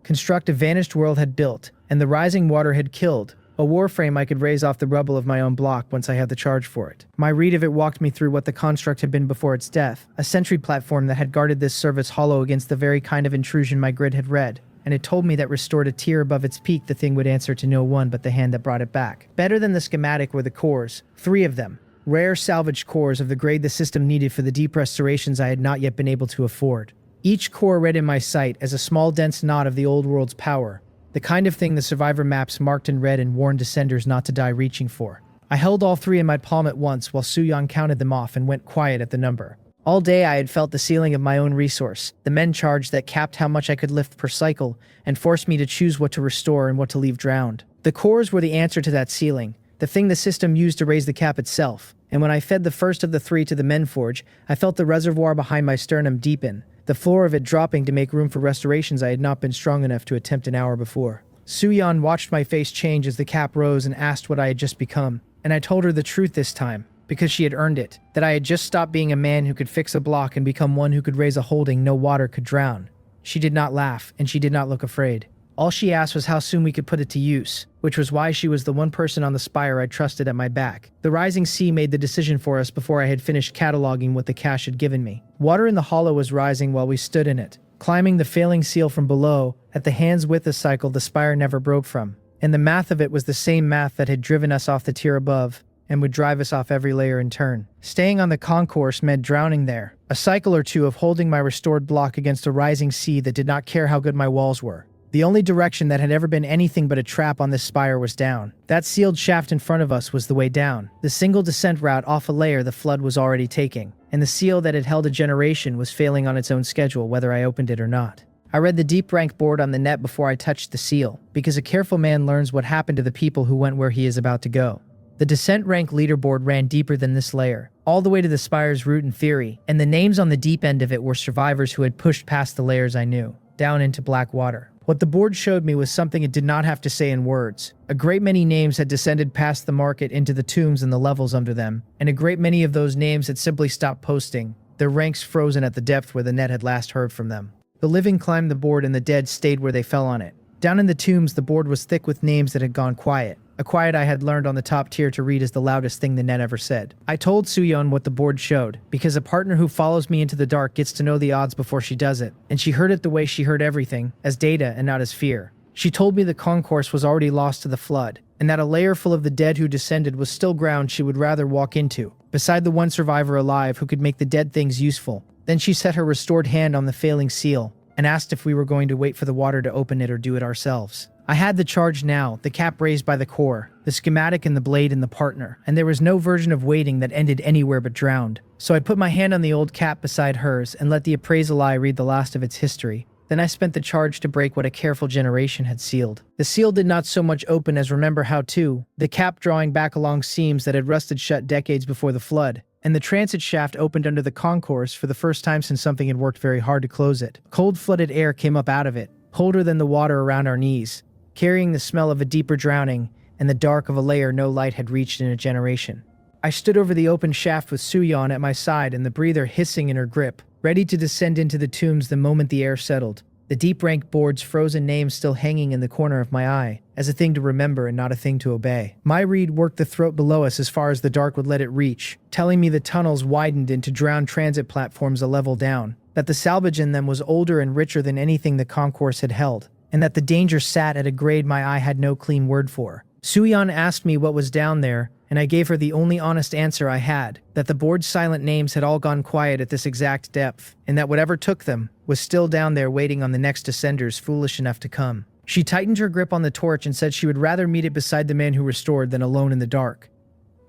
construct a vanished world had built, and the rising water had killed, A warframe I could raise off the rubble of my own block once I had the charge for it. My read of it walked me through what the construct had been before its death, a sentry platform that had guarded this service hollow against the very kind of intrusion my grid had read, and it told me that restored a tier above its peak the thing would answer to no one but the hand that brought it back. Better than the schematic were the cores, 3 of them. Rare salvaged cores of the grade the system needed for the deep restorations I had not yet been able to afford. Each core read in my sight as a small dense knot of the old world's power, the kind of thing the survivor maps marked in red and warned descenders not to die reaching for. I held all 3 in my palm at once while Suyon counted them off and went quiet at the number. All day I had felt the ceiling of my own resource, the men charge that capped how much I could lift per cycle and forced me to choose what to restore and what to leave drowned. The cores were the answer to that ceiling, the thing the system used to raise the cap itself, and when I fed the first of the 3 to the men forge, I felt the reservoir behind my sternum deepen, the floor of it dropping to make room for restorations I had not been strong enough to attempt an hour before. Suyon watched my face change as the cap rose and asked what I had just become, and I told her the truth this time, because she had earned it, that I had just stopped being a man who could fix a block and become one who could raise a holding no water could drown. She did not laugh, and she did not look afraid. All she asked was how soon we could put it to use, which was why she was the one person on the spire I trusted at my back. The rising sea made the decision for us before I had finished cataloging what the cache had given me. Water in the hollow was rising while we stood in it, climbing the failing seal from below, at the hand's width a cycle the spire never broke from. And the math of it was the same math that had driven us off the tier above, and would drive us off every layer in turn. Staying on the concourse meant drowning there, a cycle or 2 of holding my restored block against a rising sea that did not care how good my walls were. The only direction that had ever been anything but a trap on this spire was down. That sealed shaft in front of us was the way down, the single descent route off a layer the flood was already taking, and the seal that had held a generation was failing on its own schedule whether I opened it or not. I read the deep rank board on the net before I touched the seal, because a careful man learns what happened to the people who went where he is about to go. The descent rank leaderboard ran deeper than this layer, all the way to the spire's root in theory, and the names on the deep end of it were survivors who had pushed past the layers I knew, down into black water. What the board showed me was something it did not have to say in words. A great many names had descended past the market into the tombs and the levels under them, and a great many of those names had simply stopped posting, their ranks frozen at the depth where the net had last heard from them. The living climbed the board and the dead stayed where they fell on it. Down in the tombs, the board was thick with names that had gone quiet, a quiet I had learned on the top tier to read as the loudest thing the net ever said. I told Suyon what the board showed, because a partner who follows me into the dark gets to know the odds before she does it, and she heard it the way she heard everything, as data and not as fear. She told me the concourse was already lost to the flood, and that a layer full of the dead who descended was still ground she would rather walk into, beside the one survivor alive who could make the dead things useful. Then she set her restored hand on the failing seal, and asked if we were going to wait for the water to open it or do it ourselves. I had the charge now, the cap raised by the core, the schematic and the blade and the partner, and there was no version of waiting that ended anywhere but drowned. So I put my hand on the old cap beside hers and let the appraisal eye read the last of its history. Then I spent the charge to break what a careful generation had sealed. The seal did not so much open as remember how to, the cap drawing back along seams that had rusted shut decades before the flood, and the transit shaft opened under the concourse for the first time since something had worked very hard to close it. Cold flooded air came up out of it, colder than the water around our knees, carrying the smell of a deeper drowning and the dark of a layer no light had reached in a generation. I stood over the open shaft with Suyon at my side and the breather hissing in her grip, ready to descend into the tombs the moment the air settled, the deep rank board's frozen names still hanging in the corner of my eye, as a thing to remember and not a thing to obey. My read worked the throat below us as far as the dark would let it reach, telling me the tunnels widened into drowned transit platforms a level down, that the salvage in them was older and richer than anything the concourse had held, and that the danger sat at a grade my eye had no clean word for. Suyon asked me what was down there, and I gave her the only honest answer I had, that the board's silent names had all gone quiet at this exact depth, and that whatever took them was still down there waiting on the next descenders foolish enough to come. She tightened her grip on the torch and said she would rather meet it beside the man who restored than alone in the dark.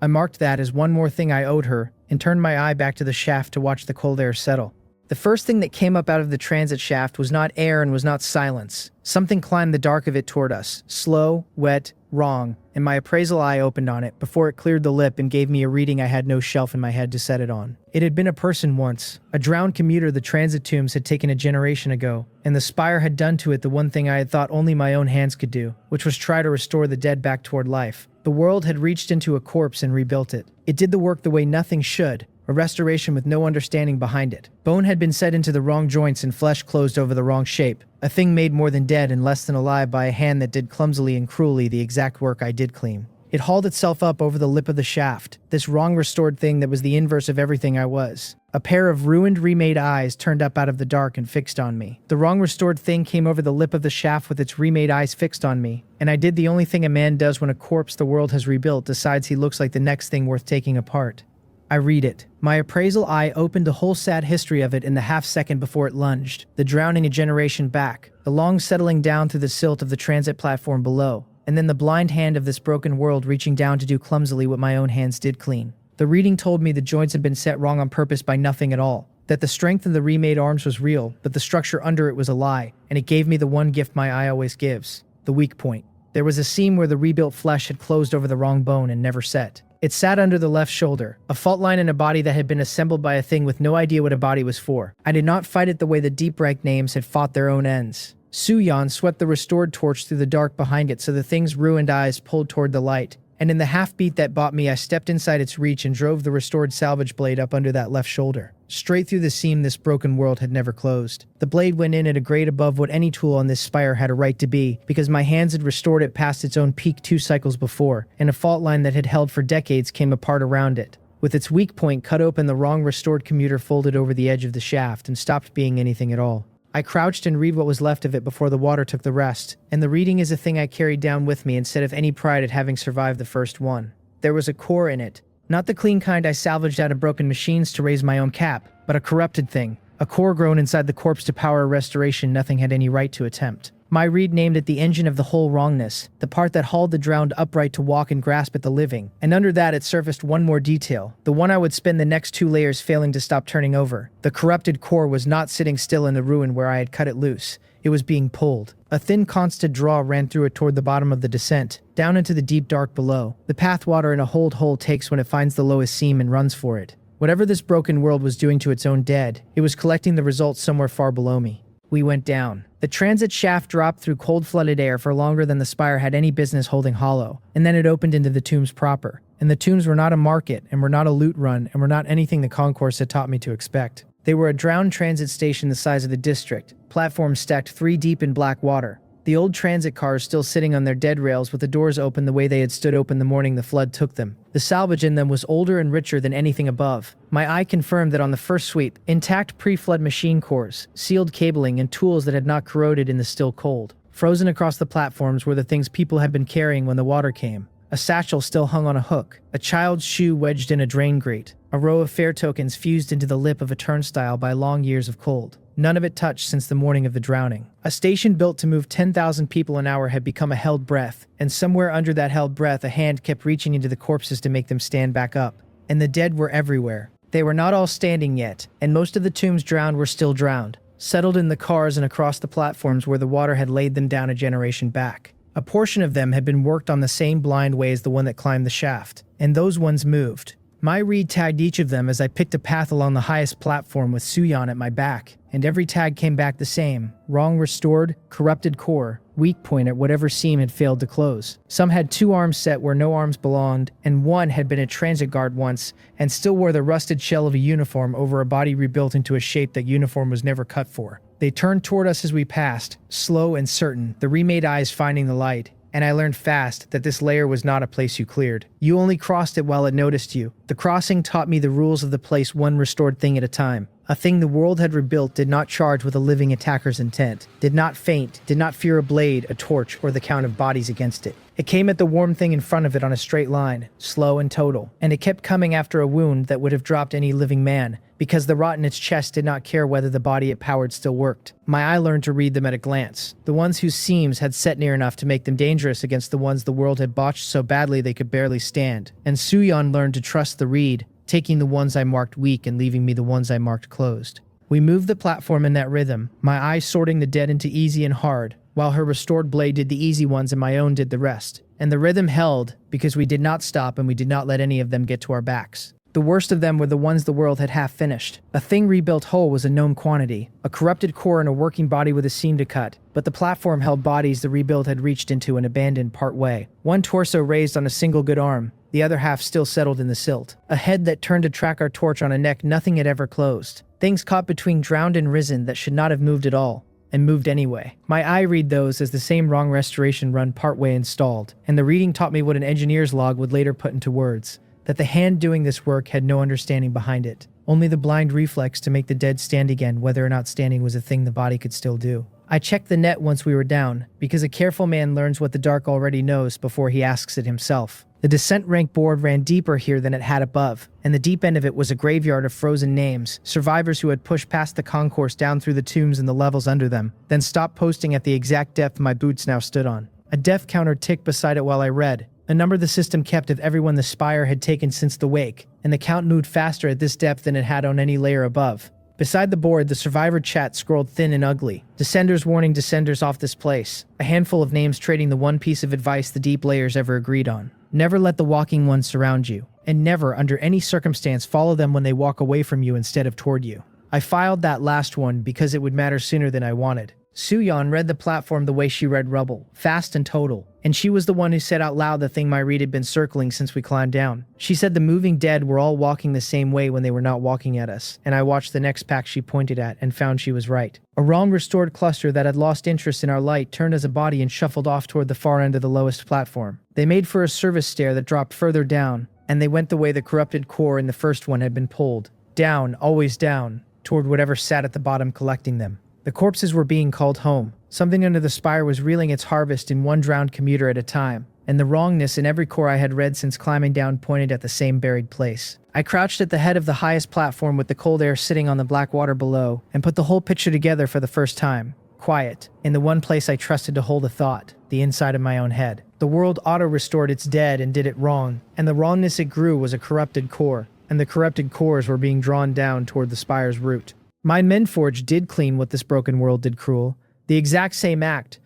I marked that as one more thing I owed her, and turned my eye back to the shaft to watch the cold air settle. The first thing that came up out of the transit shaft was not air and was not silence. Something climbed the dark of it toward us, slow, wet, wrong, and my appraisal eye opened on it before it cleared the lip and gave me a reading I had no shelf in my head to set it on. It had been a person once, a drowned commuter the transit tombs had taken a generation ago, and the spire had done to it the one thing I had thought only my own hands could do, which was try to restore the dead back toward life. The world had reached into a corpse and rebuilt it. It did the work the way nothing should, a restoration with no understanding behind it. Bone had been set into the wrong joints and flesh closed over the wrong shape, A thing made more than dead and less than alive by a hand that did clumsily and cruelly the exact work I did clean. It hauled itself up over the lip of the shaft, this wrong restored thing that was the inverse of everything I was. A pair of ruined, remade eyes turned up out of the dark and fixed on me. The wrong restored thing came over the lip of the shaft with its remade eyes fixed on me, and I did the only thing a man does when a corpse the world has rebuilt decides he looks like the next thing worth taking apart. I read it. My appraisal eye opened a whole sad history of it in the half-second before it lunged, the drowning a generation back, the long settling down through the silt of the transit platform below, and then the blind hand of this broken world reaching down to do clumsily what my own hands did clean. The reading told me the joints had been set wrong on purpose by nothing at all, that the strength of the remade arms was real, but the structure under it was a lie, and it gave me the one gift my eye always gives, the weak point. There was a seam where the rebuilt flesh had closed over the wrong bone and never set. It sat under the left shoulder, a fault line in a body that had been assembled by a thing with no idea what a body was for. I did not fight it the way the deep-ranked names had fought their own ends. Suyan swept the restored torch through the dark behind it so the thing's ruined eyes pulled toward the light, and in the half-beat that bought me I stepped inside its reach and drove the restored salvage blade up under that left shoulder. Straight through the seam this broken world had never closed. The blade went in at a grade above what any tool on this spire had a right to be, because my hands had restored it past its own peak 2 cycles before, and a fault line that had held for decades came apart around it. With its weak point cut open, the wrong restored commuter folded over the edge of the shaft and stopped being anything at all. I crouched and read what was left of it before the water took the rest, and the reading is a thing I carried down with me instead of any pride at having survived the first one. There was a core in it. Not the clean kind I salvaged out of broken machines to raise my own cap, but a corrupted thing. A core grown inside the corpse to power a restoration nothing had any right to attempt. My read named it the engine of the whole wrongness, the part that hauled the drowned upright to walk and grasp at the living, and under that it surfaced one more detail, the one I would spend the next 2 layers failing to stop turning over. The corrupted core was not sitting still in the ruin where I had cut it loose. It was being pulled. A thin constant draw ran through it toward the bottom of the descent, down into the deep dark below. The path water in a hold hole takes when it finds the lowest seam and runs for it. Whatever this broken world was doing to its own dead, it was collecting the results somewhere far below me. We went down. The transit shaft dropped through cold flooded air for longer than the spire had any business holding hollow, and then it opened into the tombs proper. And the tombs were not a market, and were not a loot run, and were not anything the concourse had taught me to expect. They were a drowned transit station the size of the district, platforms stacked 3 deep in black water. The old transit cars still sitting on their dead rails with the doors open the way they had stood open the morning the flood took them. The salvage in them was older and richer than anything above. My eye confirmed that on the first sweep, intact pre-flood machine cores, sealed cabling, and tools that had not corroded in the still cold. Frozen across the platforms were the things people had been carrying when the water came. A satchel still hung on a hook, a child's shoe wedged in a drain grate, a row of fare tokens fused into the lip of a turnstile by long years of cold. None of it touched since the morning of the drowning. A station built to move 10,000 people an hour had become a held breath, and somewhere under that held breath a hand kept reaching into the corpses to make them stand back up. And the dead were everywhere. They were not all standing yet, and most of the tombs drowned were still drowned, settled in the cars and across the platforms where the water had laid them down a generation back. A portion of them had been worked on the same blind way as the one that climbed the shaft, and those ones moved. My reed tagged each of them as I picked a path along the highest platform with Suyan at my back, and every tag came back the same: wrong restored, corrupted core, weak point at whatever seam had failed to close. Some had 2 arms set where no arms belonged, and one had been a transit guard once and still wore the rusted shell of a uniform over a body rebuilt into a shape that uniform was never cut for. They turned toward us as we passed, slow and certain, the remade eyes finding the light. And I learned fast that this layer was not a place you cleared. You only crossed it while it noticed you. The crossing taught me the rules of the place, one restored thing at a time. A thing the world had rebuilt did not charge with a living attacker's intent, did not faint, did not fear a blade, a torch, or the count of bodies against it. It came at the warm thing in front of it on a straight line, slow and total, and it kept coming after a wound that would have dropped any living man, because the rot in its chest did not care whether the body it powered still worked. My eye learned to read them at a glance, the ones whose seams had set near enough to make them dangerous against the ones the world had botched so badly they could barely stand. And Suyan learned to trust the read, taking the ones I marked weak and leaving me the ones I marked closed. We moved the platform in that rhythm, my eye sorting the dead into easy and hard, while her restored blade did the easy ones and my own did the rest. And the rhythm held, because we did not stop and we did not let any of them get to our backs. The worst of them were the ones the world had half finished. A thing rebuilt whole was a known quantity, a corrupted core and a working body with a seam to cut, but the platform held bodies the rebuild had reached into and abandoned part way. One torso raised on a single good arm, the other half still settled in the silt. A head that turned to track our torch on a neck nothing had ever closed. Things caught between drowned and risen that should not have moved at all. and moved anyway. My eye read those as the same wrong restoration run partway installed, and the reading taught me what an engineer's log would later put into words, that the hand doing this work had no understanding behind it, only the blind reflex to make the dead stand again, whether or not standing was a thing the body could still do. I checked the net once we were down, because a careful man learns what the dark already knows before he asks it himself. The descent rank board ran deeper here than it had above, and the deep end of it was a graveyard of frozen names, survivors who had pushed past the concourse down through the tombs and the levels under them, then stopped posting at the exact depth my boots now stood on. A death counter ticked beside it while I read, a number the system kept of everyone the spire had taken since the wake, and the count moved faster at this depth than it had on any layer above. Beside the board, the survivor chat scrolled thin and ugly. Descenders warning descenders off this place. A handful of names trading the one piece of advice the deep layers ever agreed on. Never let the walking ones surround you, and never, under any circumstance, follow them when they walk away from you instead of toward you. I filed that last one because it would matter sooner than I wanted. Suyeon read the platform the way she read rubble, fast and total, and she was the one who said out loud the thing my read had been circling since we climbed down. She said the moving dead were all walking the same way when they were not walking at us, and I watched the next pack she pointed at and found she was right. A wrong restored cluster that had lost interest in our light turned as a body and shuffled off toward the far end of the lowest platform. They made for a service stair that dropped further down, and they went the way the corrupted core in the first one had been pulled. Down, always down, toward whatever sat at the bottom collecting them. The corpses were being called home. Something under the spire was reeling its harvest in one drowned commuter at a time, and the wrongness in every core I had read since climbing down pointed at the same buried place. I crouched at the head of the highest platform with the cold air sitting on the black water below, and put the whole picture together for the first time. Quiet, in the one place I trusted to hold a thought, the inside of my own head. The world auto-restored its dead and did it wrong, and the wrongness it grew was a corrupted core, and the corrupted cores were being drawn down toward the spire's root. My Menforge did clean what this broken world did cruel. The exact same act.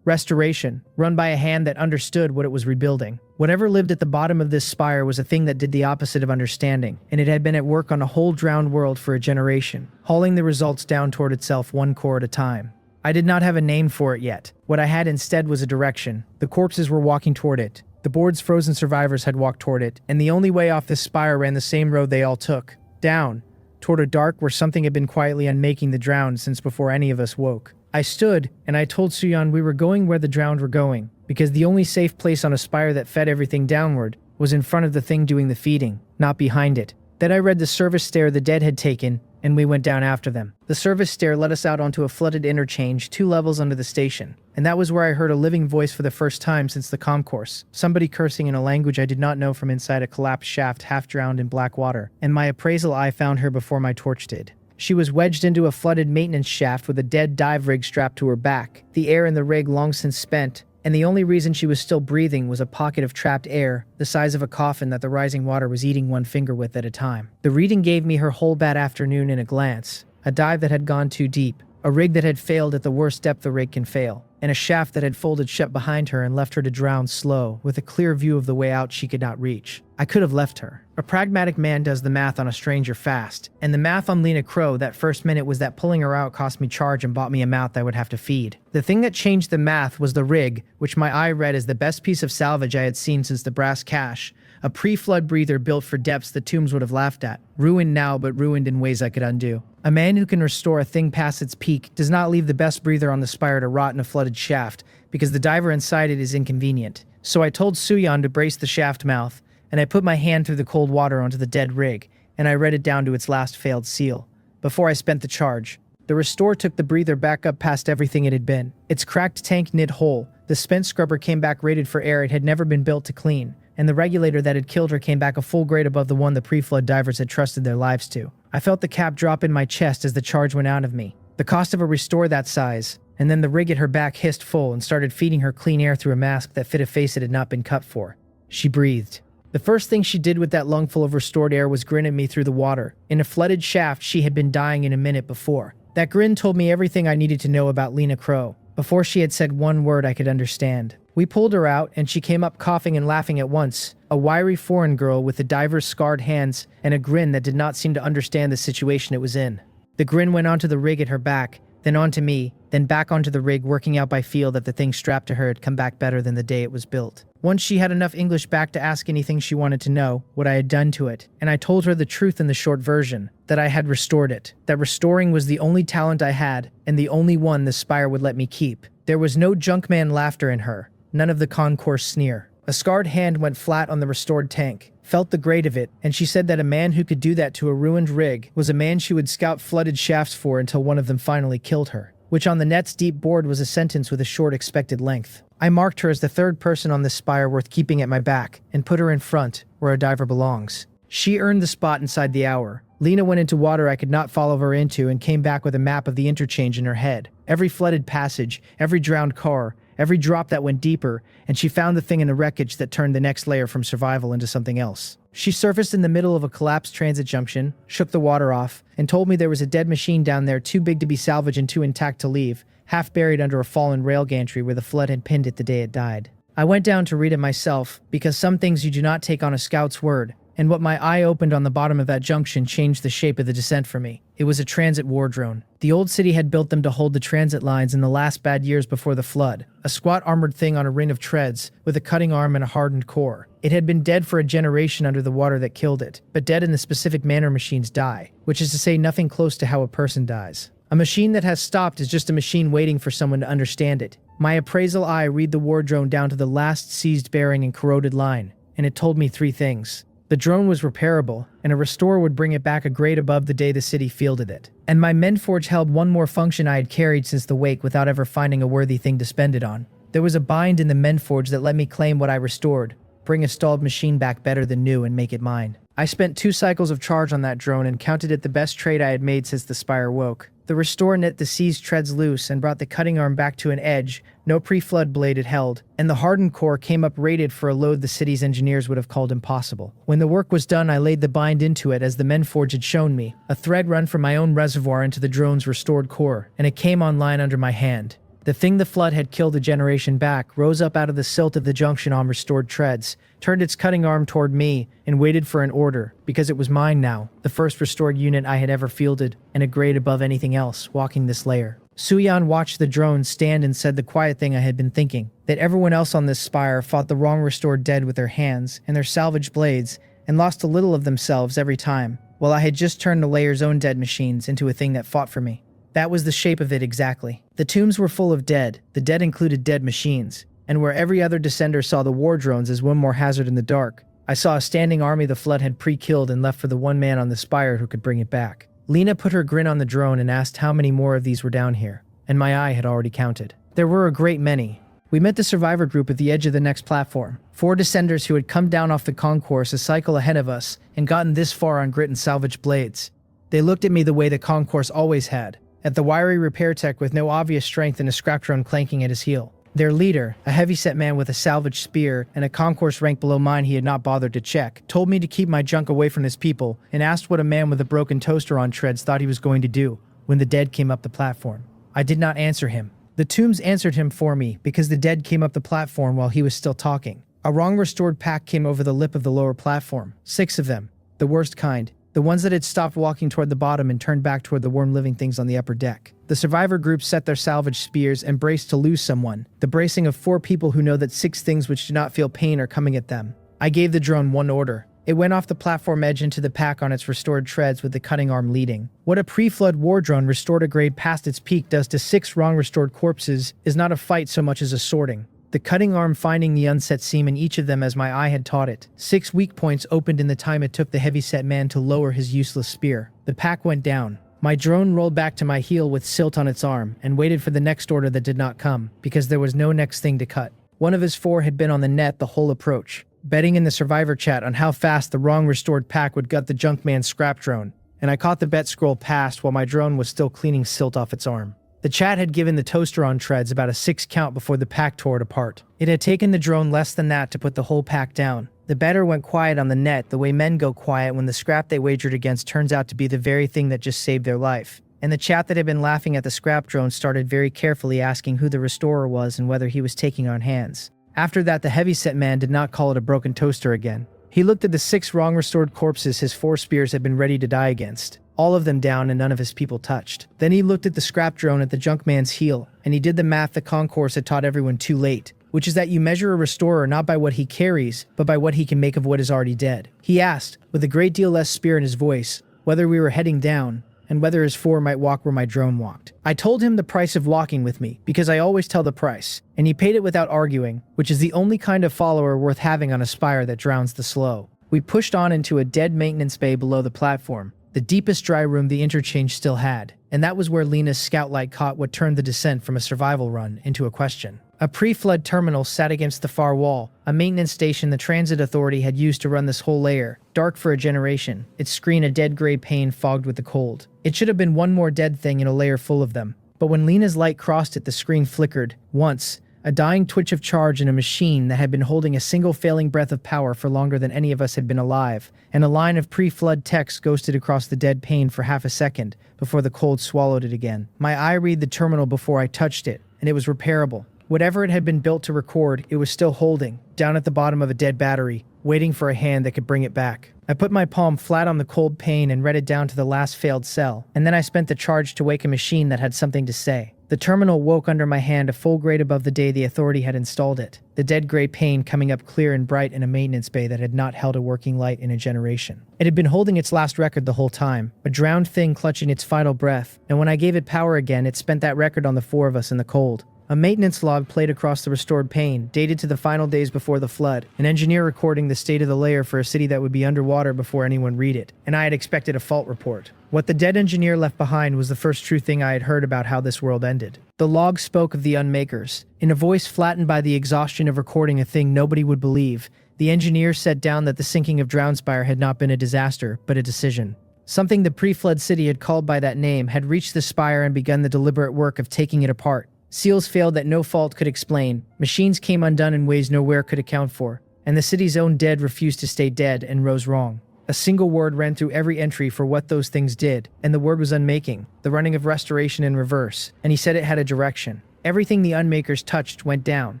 Restoration, run by a hand that understood what it was rebuilding. Whatever lived at the bottom of this spire was a thing that did the opposite of understanding, and it had been at work on a whole drowned world for a generation, hauling the results down toward itself one core at a time. I did not have a name for it yet. What I had instead was a direction. The corpses were walking toward it. The board's frozen survivors had walked toward it, and the only way off this spire ran the same road they all took. Down. Toward a dark where something had been quietly unmaking the drowned since before any of us woke. I stood, and I told Suyeon we were going where the drowned were going, because the only safe place on a spire that fed everything downward was in front of the thing doing the feeding, not behind it. Then I read the service stair the dead had taken, and we went down after them. The service stair led us out onto a flooded interchange 2 levels under the station, and that was where I heard a living voice for the first time since the concourse, somebody cursing in a language I did not know from inside a collapsed shaft half drowned in black water, and my appraisal eye found her before my torch did. She was wedged into a flooded maintenance shaft with a dead dive rig strapped to her back, the air in the rig long since spent, and the only reason she was still breathing was a pocket of trapped air, the size of a coffin that the rising water was eating one finger with at a time. The reading gave me her whole bad afternoon in a glance, a dive that had gone too deep, a rig that had failed at the worst depth a rig can fail, and a shaft that had folded shut behind her and left her to drown slow, with a clear view of the way out she could not reach. I could have left her. A pragmatic man does the math on a stranger fast, and the math on Lena Crow that first minute was that pulling her out cost me charge and bought me a mouth I would have to feed. The thing that changed the math was the rig, which my eye read as the best piece of salvage I had seen since the brass cache, a pre-flood breather built for depths the tombs would have laughed at, ruined now but ruined in ways I could undo. A man who can restore a thing past its peak does not leave the best breather on the spire to rot in a flooded shaft, because the diver inside it is inconvenient. So I told Suyeon to brace the shaft mouth, and I put my hand through the cold water onto the dead rig, and I read it down to its last failed seal. Before I spent the charge, the restore took the breather back up past everything it had been. Its cracked tank knit whole, the spent scrubber came back rated for air it had never been built to clean, and the regulator that had killed her came back a full grade above the one the pre-flood divers had trusted their lives to. I felt the cap drop in my chest as the charge went out of me. The cost of a restore that size, and then the rig at her back hissed full and started feeding her clean air through a mask that fit a face it had not been cut for. She breathed. The first thing she did with that lungful of restored air was grin at me through the water. In a flooded shaft, she had been dying in a minute before. That grin told me everything I needed to know about Lena Crow, before she had said one word I could understand. We pulled her out, and she came up coughing and laughing at once, a wiry foreign girl with the diver's scarred hands and a grin that did not seem to understand the situation it was in. The grin went onto the rig at her back, then onto me, then back onto the rig, working out by feel that the thing strapped to her had come back better than the day it was built. Once she had enough English back to ask anything she wanted to know, what I had done to it, and I told her the truth in the short version, that I had restored it, that restoring was the only talent I had, and the only one the spire would let me keep. There was no junkman laughter in her, none of the concourse sneer. A scarred hand went flat on the restored tank, felt the grate of it, and she said that a man who could do that to a ruined rig was a man she would scout flooded shafts for until one of them finally killed her, which on the net's deep board was a sentence with a short expected length. I marked her as the third person on this spire worth keeping at my back, and put her in front, where a diver belongs. She earned the spot inside the hour. Lena went into water I could not follow her into and came back with a map of the interchange in her head. Every flooded passage, every drowned car, every drop that went deeper, and she found the thing in the wreckage that turned the next layer from survival into something else. She surfaced in the middle of a collapsed transit junction, shook the water off, and told me there was a dead machine down there too big to be salvaged and too intact to leave, half buried under a fallen rail gantry where the flood had pinned it the day it died. I went down to read it myself, because some things you do not take on a scout's word, and what my eye opened on the bottom of that junction changed the shape of the descent for me. It was a transit war drone. The old city had built them to hold the transit lines in the last bad years before the flood. A squat armored thing on a ring of treads, with a cutting arm and a hardened core. It had been dead for a generation under the water that killed it, but dead in the specific manner machines die, which is to say nothing close to how a person dies. A machine that has stopped is just a machine waiting for someone to understand it. My appraisal eye read the war drone down to the last seized bearing and corroded line, and it told me 3 things. The drone was repairable, and a restorer would bring it back a grade above the day the city fielded it. And my Menforge held one more function I had carried since the wake without ever finding a worthy thing to spend it on. There was a bind in the Menforge that let me claim what I restored, bring a stalled machine back better than new and make it mine. I spent 2 cycles of charge on that drone and counted it the best trade I had made since the spire woke. The restore knit the seized treads loose and brought the cutting arm back to an edge, no pre-flood blade it held, and the hardened core came up rated for a load the city's engineers would have called impossible. When the work was done, I laid the bind into it as the Menforge had shown me, a thread run from my own reservoir into the drone's restored core, and it came online under my hand. The thing the flood had killed a generation back rose up out of the silt of the junction on restored treads, turned its cutting arm toward me, and waited for an order, because it was mine now, the first restored unit I had ever fielded, and a grade above anything else, walking this layer. Suyan watched the drone stand and said the quiet thing I had been thinking, that everyone else on this spire fought the wrong restored dead with their hands, and their salvaged blades, and lost a little of themselves every time, while I had just turned the layer's own dead machines into a thing that fought for me. That was the shape of it exactly. The tombs were full of dead, the dead included dead machines, and where every other descender saw the war drones as one more hazard in the dark, I saw a standing army the flood had pre-killed and left for the one man on the spire who could bring it back. Lena put her grin on the drone and asked how many more of these were down here, and my eye had already counted. There were a great many. We met the survivor group at the edge of the next platform, 4 descenders who had come down off the concourse a cycle ahead of us and gotten this far on grit and salvaged blades. They looked at me the way the concourse always had, at the wiry repair tech with no obvious strength and a scrap drone clanking at his heel. Their leader, a heavy-set man with a salvaged spear and a concourse rank below mine he had not bothered to check, told me to keep my junk away from his people and asked what a man with a broken toaster on treads thought he was going to do when the dead came up the platform. I did not answer him. The tombs answered him for me because the dead came up the platform while he was still talking. A wrong restored pack came over the lip of the lower platform, 6 of them, the worst kind. The ones that had stopped walking toward the bottom and turned back toward the warm living things on the upper deck. The survivor group set their salvaged spears and braced to lose someone, the bracing of 4 people who know that 6 things which do not feel pain are coming at them. I gave the drone one order. It went off the platform edge into the pack on its restored treads with the cutting arm leading. What a pre-flood war drone restored a grade past its peak does to 6 wrong restored corpses is not a fight so much as a sorting. The cutting arm finding the unset seam in each of them as my eye had taught it. 6 weak points opened in the time it took the heavy-set man to lower his useless spear. The pack went down. My drone rolled back to my heel with silt on its arm and waited for the next order that did not come, because there was no next thing to cut. One of his 4 had been on the net the whole approach, betting in the survivor chat on how fast the wrong restored pack would gut the junk man's scrap drone, and I caught the bet scroll past while my drone was still cleaning silt off its arm. The chat had given the toaster on treads about a 6 count before the pack tore it apart. It had taken the drone less than that to put the whole pack down. The better went quiet on the net the way men go quiet when the scrap they wagered against turns out to be the very thing that just saved their life. And the chat that had been laughing at the scrap drone started very carefully asking who the restorer was and whether he was taking on hands. After that, the heavy-set man did not call it a broken toaster again. He looked at the 6 wrong restored corpses his 4 spears had been ready to die against. All of them down and none of his people touched. Then he looked at the scrap drone at the junk man's heel, and he did the math the concourse had taught everyone too late. which is that you measure a restorer not by what he carries, but by what he can make of what is already dead. He asked, with a great deal less spear in his voice, whether we were heading down, and whether his four might walk where my drone walked. I told him the price of walking with me, because I always tell the price, and he paid it without arguing, which is the only kind of follower worth having on a spire that drowns the slow. We pushed on into a dead maintenance bay below the platform, the deepest dry room the interchange still had, and that was where Lena's scout light caught what turned the descent from a survival run into a question. A pre-flood terminal sat against the far wall, a maintenance station the transit authority had used to run this whole layer, dark for a generation, its screen a dead gray pane fogged with the cold. It should have been one more dead thing in a layer full of them, but when Lena's light crossed it the screen flickered, once, a dying twitch of charge in a machine that had been holding a single failing breath of power for longer than any of us had been alive, and a line of pre-flood text ghosted across the dead pane for half a second before the cold swallowed it again. My eye read the terminal before I touched it, and it was repairable. Whatever it had been built to record, it was still holding, down at the bottom of a dead battery, waiting for a hand that could bring it back. I put my palm flat on the cold pane and read it down to the last failed cell, and then I spent the charge to wake a machine that had something to say. The terminal woke under my hand a full grade above the day the authority had installed it, the dead gray pane coming up clear and bright in a maintenance bay that had not held a working light in a generation. It had been holding its last record the whole time, a drowned thing clutching its final breath, and when I gave it power again, it spent that record on the four of us in the cold. A maintenance log played across the restored pane, dated to the final days before the flood, an engineer recording the state of the layer for a city that would be underwater before anyone read it, and I had expected a fault report. What the dead engineer left behind was the first true thing I had heard about how this world ended. The log spoke of the unmakers. In a voice flattened by the exhaustion of recording a thing nobody would believe, the engineer set down that the sinking of Drownspire had not been a disaster, but a decision. Something the pre-flood city had called by that name had reached the spire and begun the deliberate work of taking it apart. Seals failed that no fault could explain, machines came undone in ways nowhere could account for, and the city's own dead refused to stay dead and rose wrong. A single word ran through every entry for what those things did, and the word was unmaking, the running of restoration in reverse, and he said it had a direction. Everything the unmakers touched went down,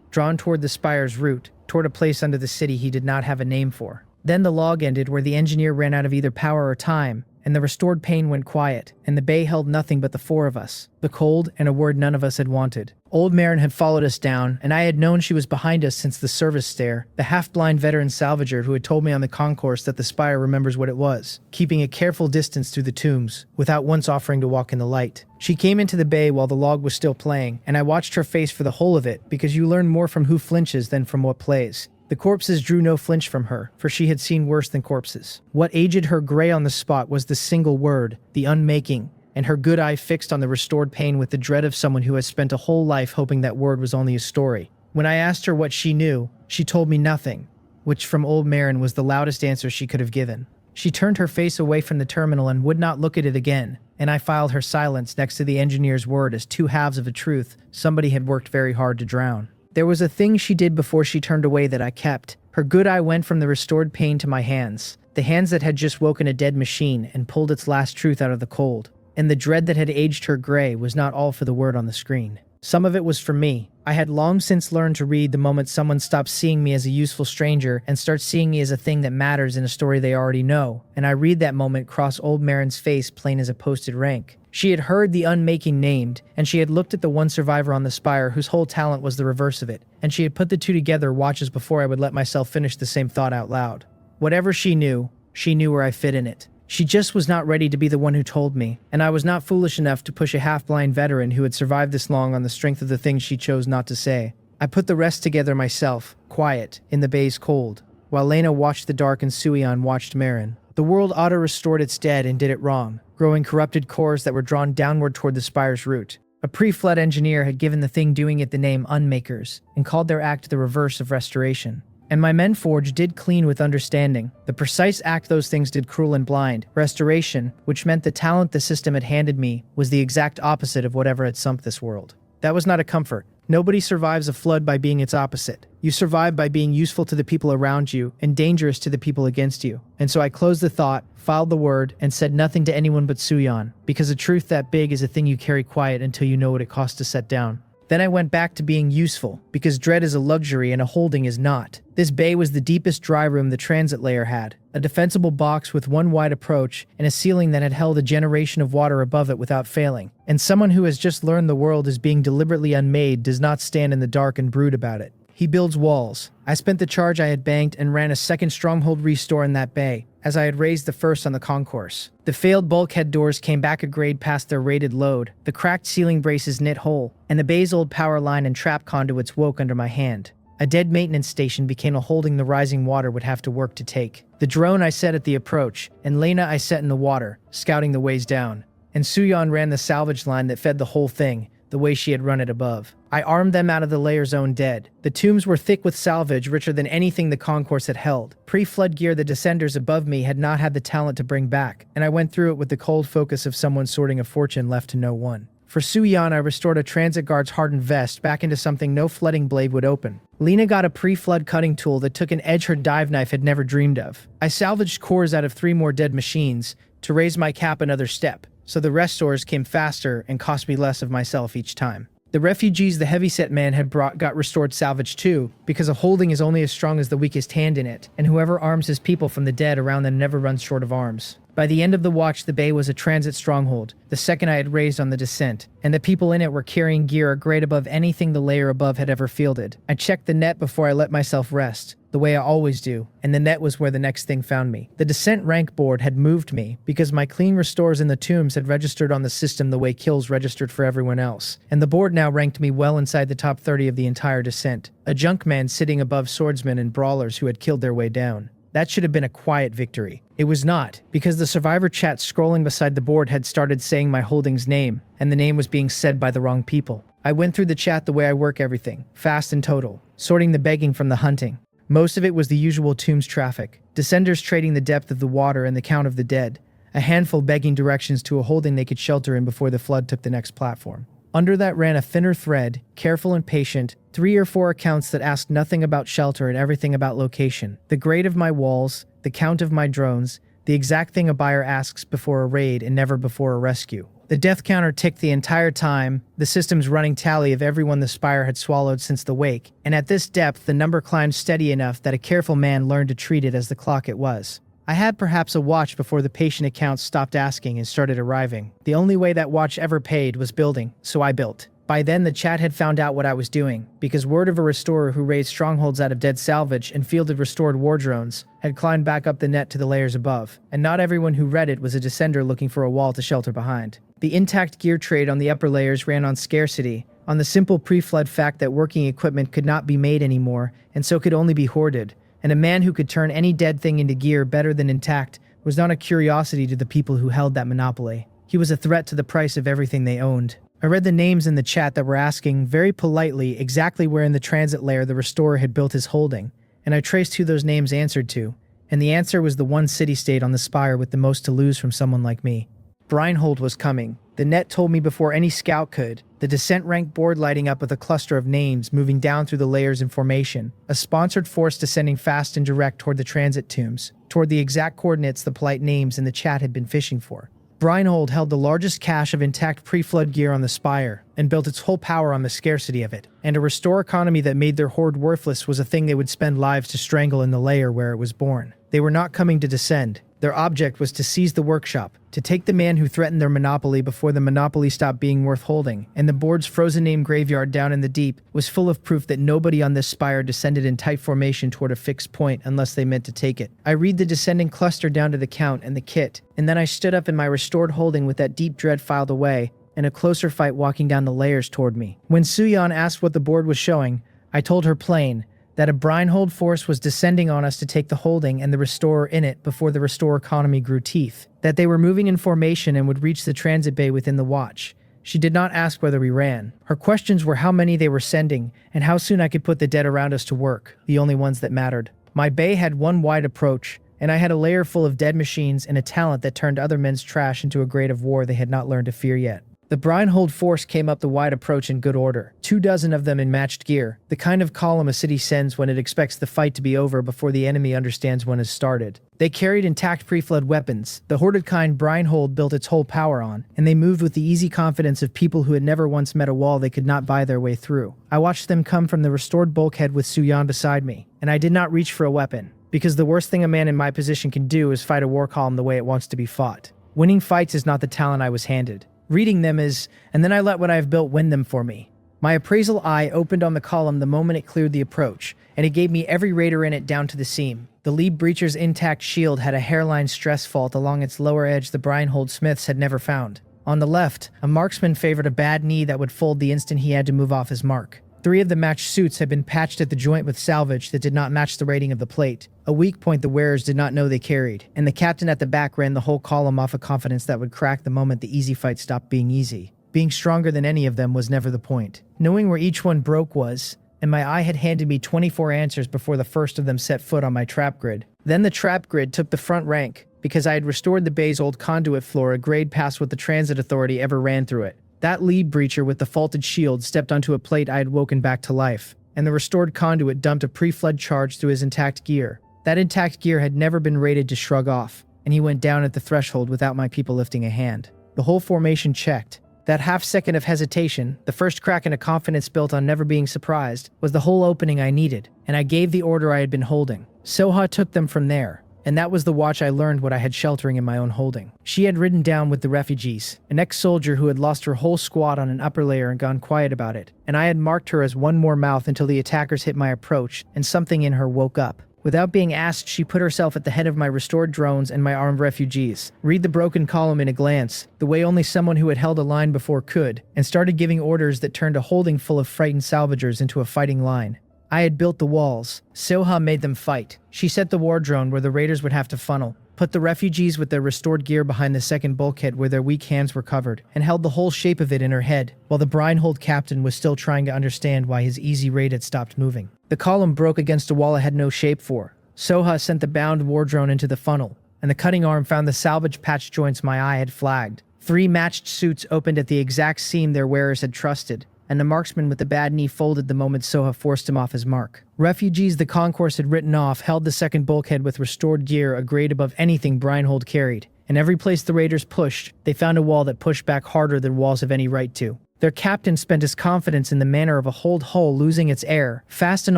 drawn toward the spire's root, toward a place under the city he did not have a name for. Then the log ended where the engineer ran out of either power or time, and the restored pane went quiet, and the bay held nothing but the four of us, the cold and a word none of us had wanted. Old Marin had followed us down, and I had known she was behind us since the service stair, the half-blind veteran salvager who had told me on the concourse that the spire remembers what it was, keeping a careful distance through the tombs, without once offering to walk in the light. She came into the bay while the log was still playing, and I watched her face for the whole of it, because you learn more from who flinches than from what plays. The corpses drew no flinch from her, for she had seen worse than corpses. What aged her gray on the spot was the single word, the unmaking, and her good eye fixed on the restored pane with the dread of someone who has spent a whole life hoping that word was only a story. When I asked her what she knew, she told me nothing, which from old Marin was the loudest answer she could have given. She turned her face away from the terminal and would not look at it again, and I filed her silence next to the engineer's word as two halves of a truth somebody had worked very hard to drown. There was a thing she did before she turned away that I kept. Her good eye went from the restored pane to my hands, the hands that had just woken a dead machine and pulled its last truth out of the cold. And the dread that had aged her gray was not all for the word on the screen. Some of it was for me. I had long since learned to read the moment someone stops seeing me as a useful stranger and starts seeing me as a thing that matters in a story they already know, and I read that moment cross old Marin's face plain as a posted rank. She had heard the unmaking named, and she had looked at the one survivor on the spire whose whole talent was the reverse of it, and she had put the two together watches before I would let myself finish the same thought out loud. Whatever she knew where I fit in it. She just was not ready to be the one who told me, and I was not foolish enough to push a half-blind veteran who had survived this long on the strength of the things she chose not to say. I put the rest together myself, quiet, in the bay's cold, while Lena watched the dark and Suion watched Marin. The world auto-restored its dead and did it wrong, growing corrupted cores that were drawn downward toward the spire's root. A pre-flood engineer had given the thing doing it the name Unmakers, and called their act the reverse of restoration. And my Menforge did clean with understanding. The precise act those things did cruel and blind. Restoration, which meant the talent the system had handed me, was the exact opposite of whatever had sunk this world. That was not a comfort. Nobody survives a flood by being its opposite. You survive by being useful to the people around you and dangerous to the people against you. And so I closed the thought, filed the word, and said nothing to anyone but Suion, because a truth that big is a thing you carry quiet until you know what it costs to set down. Then I went back to being useful, because dread is a luxury and a holding is not. This bay was the deepest dry room the transit layer had, a defensible box with one wide approach and a ceiling that had held a generation of water above it without failing. And someone who has just learned the world is being deliberately unmade does not stand in the dark and brood about it. He builds walls. I spent the charge I had banked and ran a second stronghold restore in that bay, as I had raised the first on the concourse. The failed bulkhead doors came back a grade past their rated load, the cracked ceiling braces knit whole, and the bay's old power line and trap conduits woke under my hand. A dead maintenance station became a holding the rising water would have to work to take. The drone I set at the approach, and Lena I set in the water, scouting the ways down. And Suyeon ran the salvage line that fed the whole thing, the way she had run it above. I armed them out of the layer's own dead. The tombs were thick with salvage, richer than anything the concourse had held. Pre-flood gear the descenders above me had not had the talent to bring back, and I went through it with the cold focus of someone sorting a fortune left to no one. For Suyeon, I restored a transit guard's hardened vest back into something no flooding blade would open. Lena got a pre-flood cutting tool that took an edge her dive knife had never dreamed of. I salvaged cores out of 3 more dead machines to raise my cap another step, so the restores came faster and cost me less of myself each time. The refugees the heavyset man had brought got restored salvage too, because a holding is only as strong as the weakest hand in it, and whoever arms his people from the dead around them never runs short of arms. By the end of the watch, the bay was a transit stronghold, the second I had raised on the descent, and the people in it were carrying gear a grade above anything the layer above had ever fielded. I checked the net before I let myself rest, the way I always do, and the net was where the next thing found me. The descent rank board had moved me, because my clean restores in the tombs had registered on the system the way kills registered for everyone else, and the board now ranked me well inside the top 30 of the entire descent, a junkman sitting above swordsmen and brawlers who had killed their way down. That should have been a quiet victory. It was not, because the survivor chat scrolling beside the board had started saying my holding's name, and the name was being said by the wrong people. I went through the chat the way I work everything, fast and total, sorting the begging from the hunting. Most of it was the usual tombs traffic, descenders trading the depth of the water and the count of the dead, a handful begging directions to a holding they could shelter in before the flood took the next platform. Under that ran a thinner thread, careful and patient, 3 or 4 accounts that asked nothing about shelter and everything about location, the grade of my walls, the count of my drones, the exact thing a buyer asks before a raid and never before a rescue. The death counter ticked the entire time, the system's running tally of everyone the spire had swallowed since the wake, and at this depth the number climbed steady enough that a careful man learned to treat it as the clock it was. I had perhaps a watch before the patient accounts stopped asking and started arriving. The only way that watch ever paid was building, so I built. By then the chat had found out what I was doing, because word of a restorer who raised strongholds out of dead salvage and fielded restored war drones had climbed back up the net to the layers above, and not everyone who read it was a descender looking for a wall to shelter behind. The intact gear trade on the upper layers ran on scarcity, on the simple pre-flood fact that working equipment could not be made anymore, and so could only be hoarded, and a man who could turn any dead thing into gear better than intact was not a curiosity to the people who held that monopoly. He was a threat to the price of everything they owned. I read the names in the chat that were asking, very politely, exactly where in the transit layer the restorer had built his holding, and I traced who those names answered to, and the answer was the one city-state on the spire with the most to lose from someone like me. Breinhold was coming. The net told me before any scout could, the descent rank board lighting up with a cluster of names moving down through the layers in formation, a sponsored force descending fast and direct toward the transit tombs, toward the exact coordinates the polite names in the chat had been fishing for. Breinhold held the largest cache of intact pre-flood gear on the spire, and built its whole power on the scarcity of it, and a restore economy that made their hoard worthless was a thing they would spend lives to strangle in the layer where it was born. They were not coming to descend. Their object was to seize the workshop, to take the man who threatened their monopoly before the monopoly stopped being worth holding, and the board's frozen name graveyard down in the deep was full of proof that nobody on this spire descended in tight formation toward a fixed point unless they meant to take it. I read the descending cluster down to the count and the kit, and then I stood up in my restored holding with that deep dread filed away, and a closer fight walking down the layers toward me. When Suyeon asked what the board was showing, I told her plain, that a Breinhold force was descending on us to take the holding and the restorer in it before the restore economy grew teeth, that they were moving in formation and would reach the transit bay within the watch. She did not ask whether we ran. Her questions were how many they were sending and how soon I could put the dead around us to work, the only ones that mattered. My bay had one wide approach, and I had a layer full of dead machines and a talent that turned other men's trash into a grade of war they had not learned to fear yet. The Breinhold force came up the wide approach in good order, 24 of them in matched gear, the kind of column a city sends when it expects the fight to be over before the enemy understands when it's started. They carried intact pre-flood weapons, the hoarded kind Breinhold built its whole power on, and they moved with the easy confidence of people who had never once met a wall they could not buy their way through. I watched them come from the restored bulkhead with Suyeon beside me, and I did not reach for a weapon, because the worst thing a man in my position can do is fight a war column the way it wants to be fought. Winning fights is not the talent I was handed. Reading them is, and then I let what I have built win them for me. My appraisal eye opened on the column the moment it cleared the approach, and it gave me every raider in it down to the seam. The lead breacher's intact shield had a hairline stress fault along its lower edge the Brinehold Smiths had never found. On the left, a marksman favored a bad knee that would fold the instant he had to move off his mark. 3 of the matched suits had been patched at the joint with salvage that did not match the rating of the plate, a weak point the wearers did not know they carried, and the captain at the back ran the whole column off a confidence that would crack the moment the easy fight stopped being easy. Being stronger than any of them was never the point. Knowing where each one broke was, and my eye had handed me 24 answers before the first of them set foot on my trap grid. Then the trap grid took the front rank, because I had restored the bay's old conduit floor a grade past what the transit authority ever ran through it. That lead breacher with the faulted shield stepped onto a plate I had woken back to life, and the restored conduit dumped a pre-flood charge through his intact gear. That intact gear had never been rated to shrug off, and he went down at the threshold without my people lifting a hand. The whole formation checked. That half-second of hesitation, the first crack in a confidence built on never being surprised, was the whole opening I needed, and I gave the order I had been holding. Soha took them from there, and that was the watch I learned what I had sheltering in my own holding. She had ridden down with the refugees, an ex-soldier who had lost her whole squad on an upper layer and gone quiet about it, and I had marked her as one more mouth until the attackers hit my approach, and something in her woke up. Without being asked, she put herself at the head of my restored drones and my armed refugees. Read the broken column in a glance, the way only someone who had held a line before could, and started giving orders that turned a holding full of frightened salvagers into a fighting line. I had built the walls. Soha made them fight. She set the war drone where the raiders would have to funnel, put the refugees with their restored gear behind the second bulkhead where their weak hands were covered, and held the whole shape of it in her head, while the Brinehold captain was still trying to understand why his easy raid had stopped moving. The column broke against a wall it had no shape for. Soha sent the bound war drone into the funnel, and the cutting arm found the salvage patch joints my eye had flagged. 3 matched suits opened at the exact seam their wearers had trusted, and the marksman with the bad knee folded the moment Soha forced him off his mark. Refugees the concourse had written off held the second bulkhead with restored gear a grade above anything Brinehold carried, and every place the raiders pushed, they found a wall that pushed back harder than walls have any right to. Their captain spent his confidence in the manner of a hold hull losing its air, fast and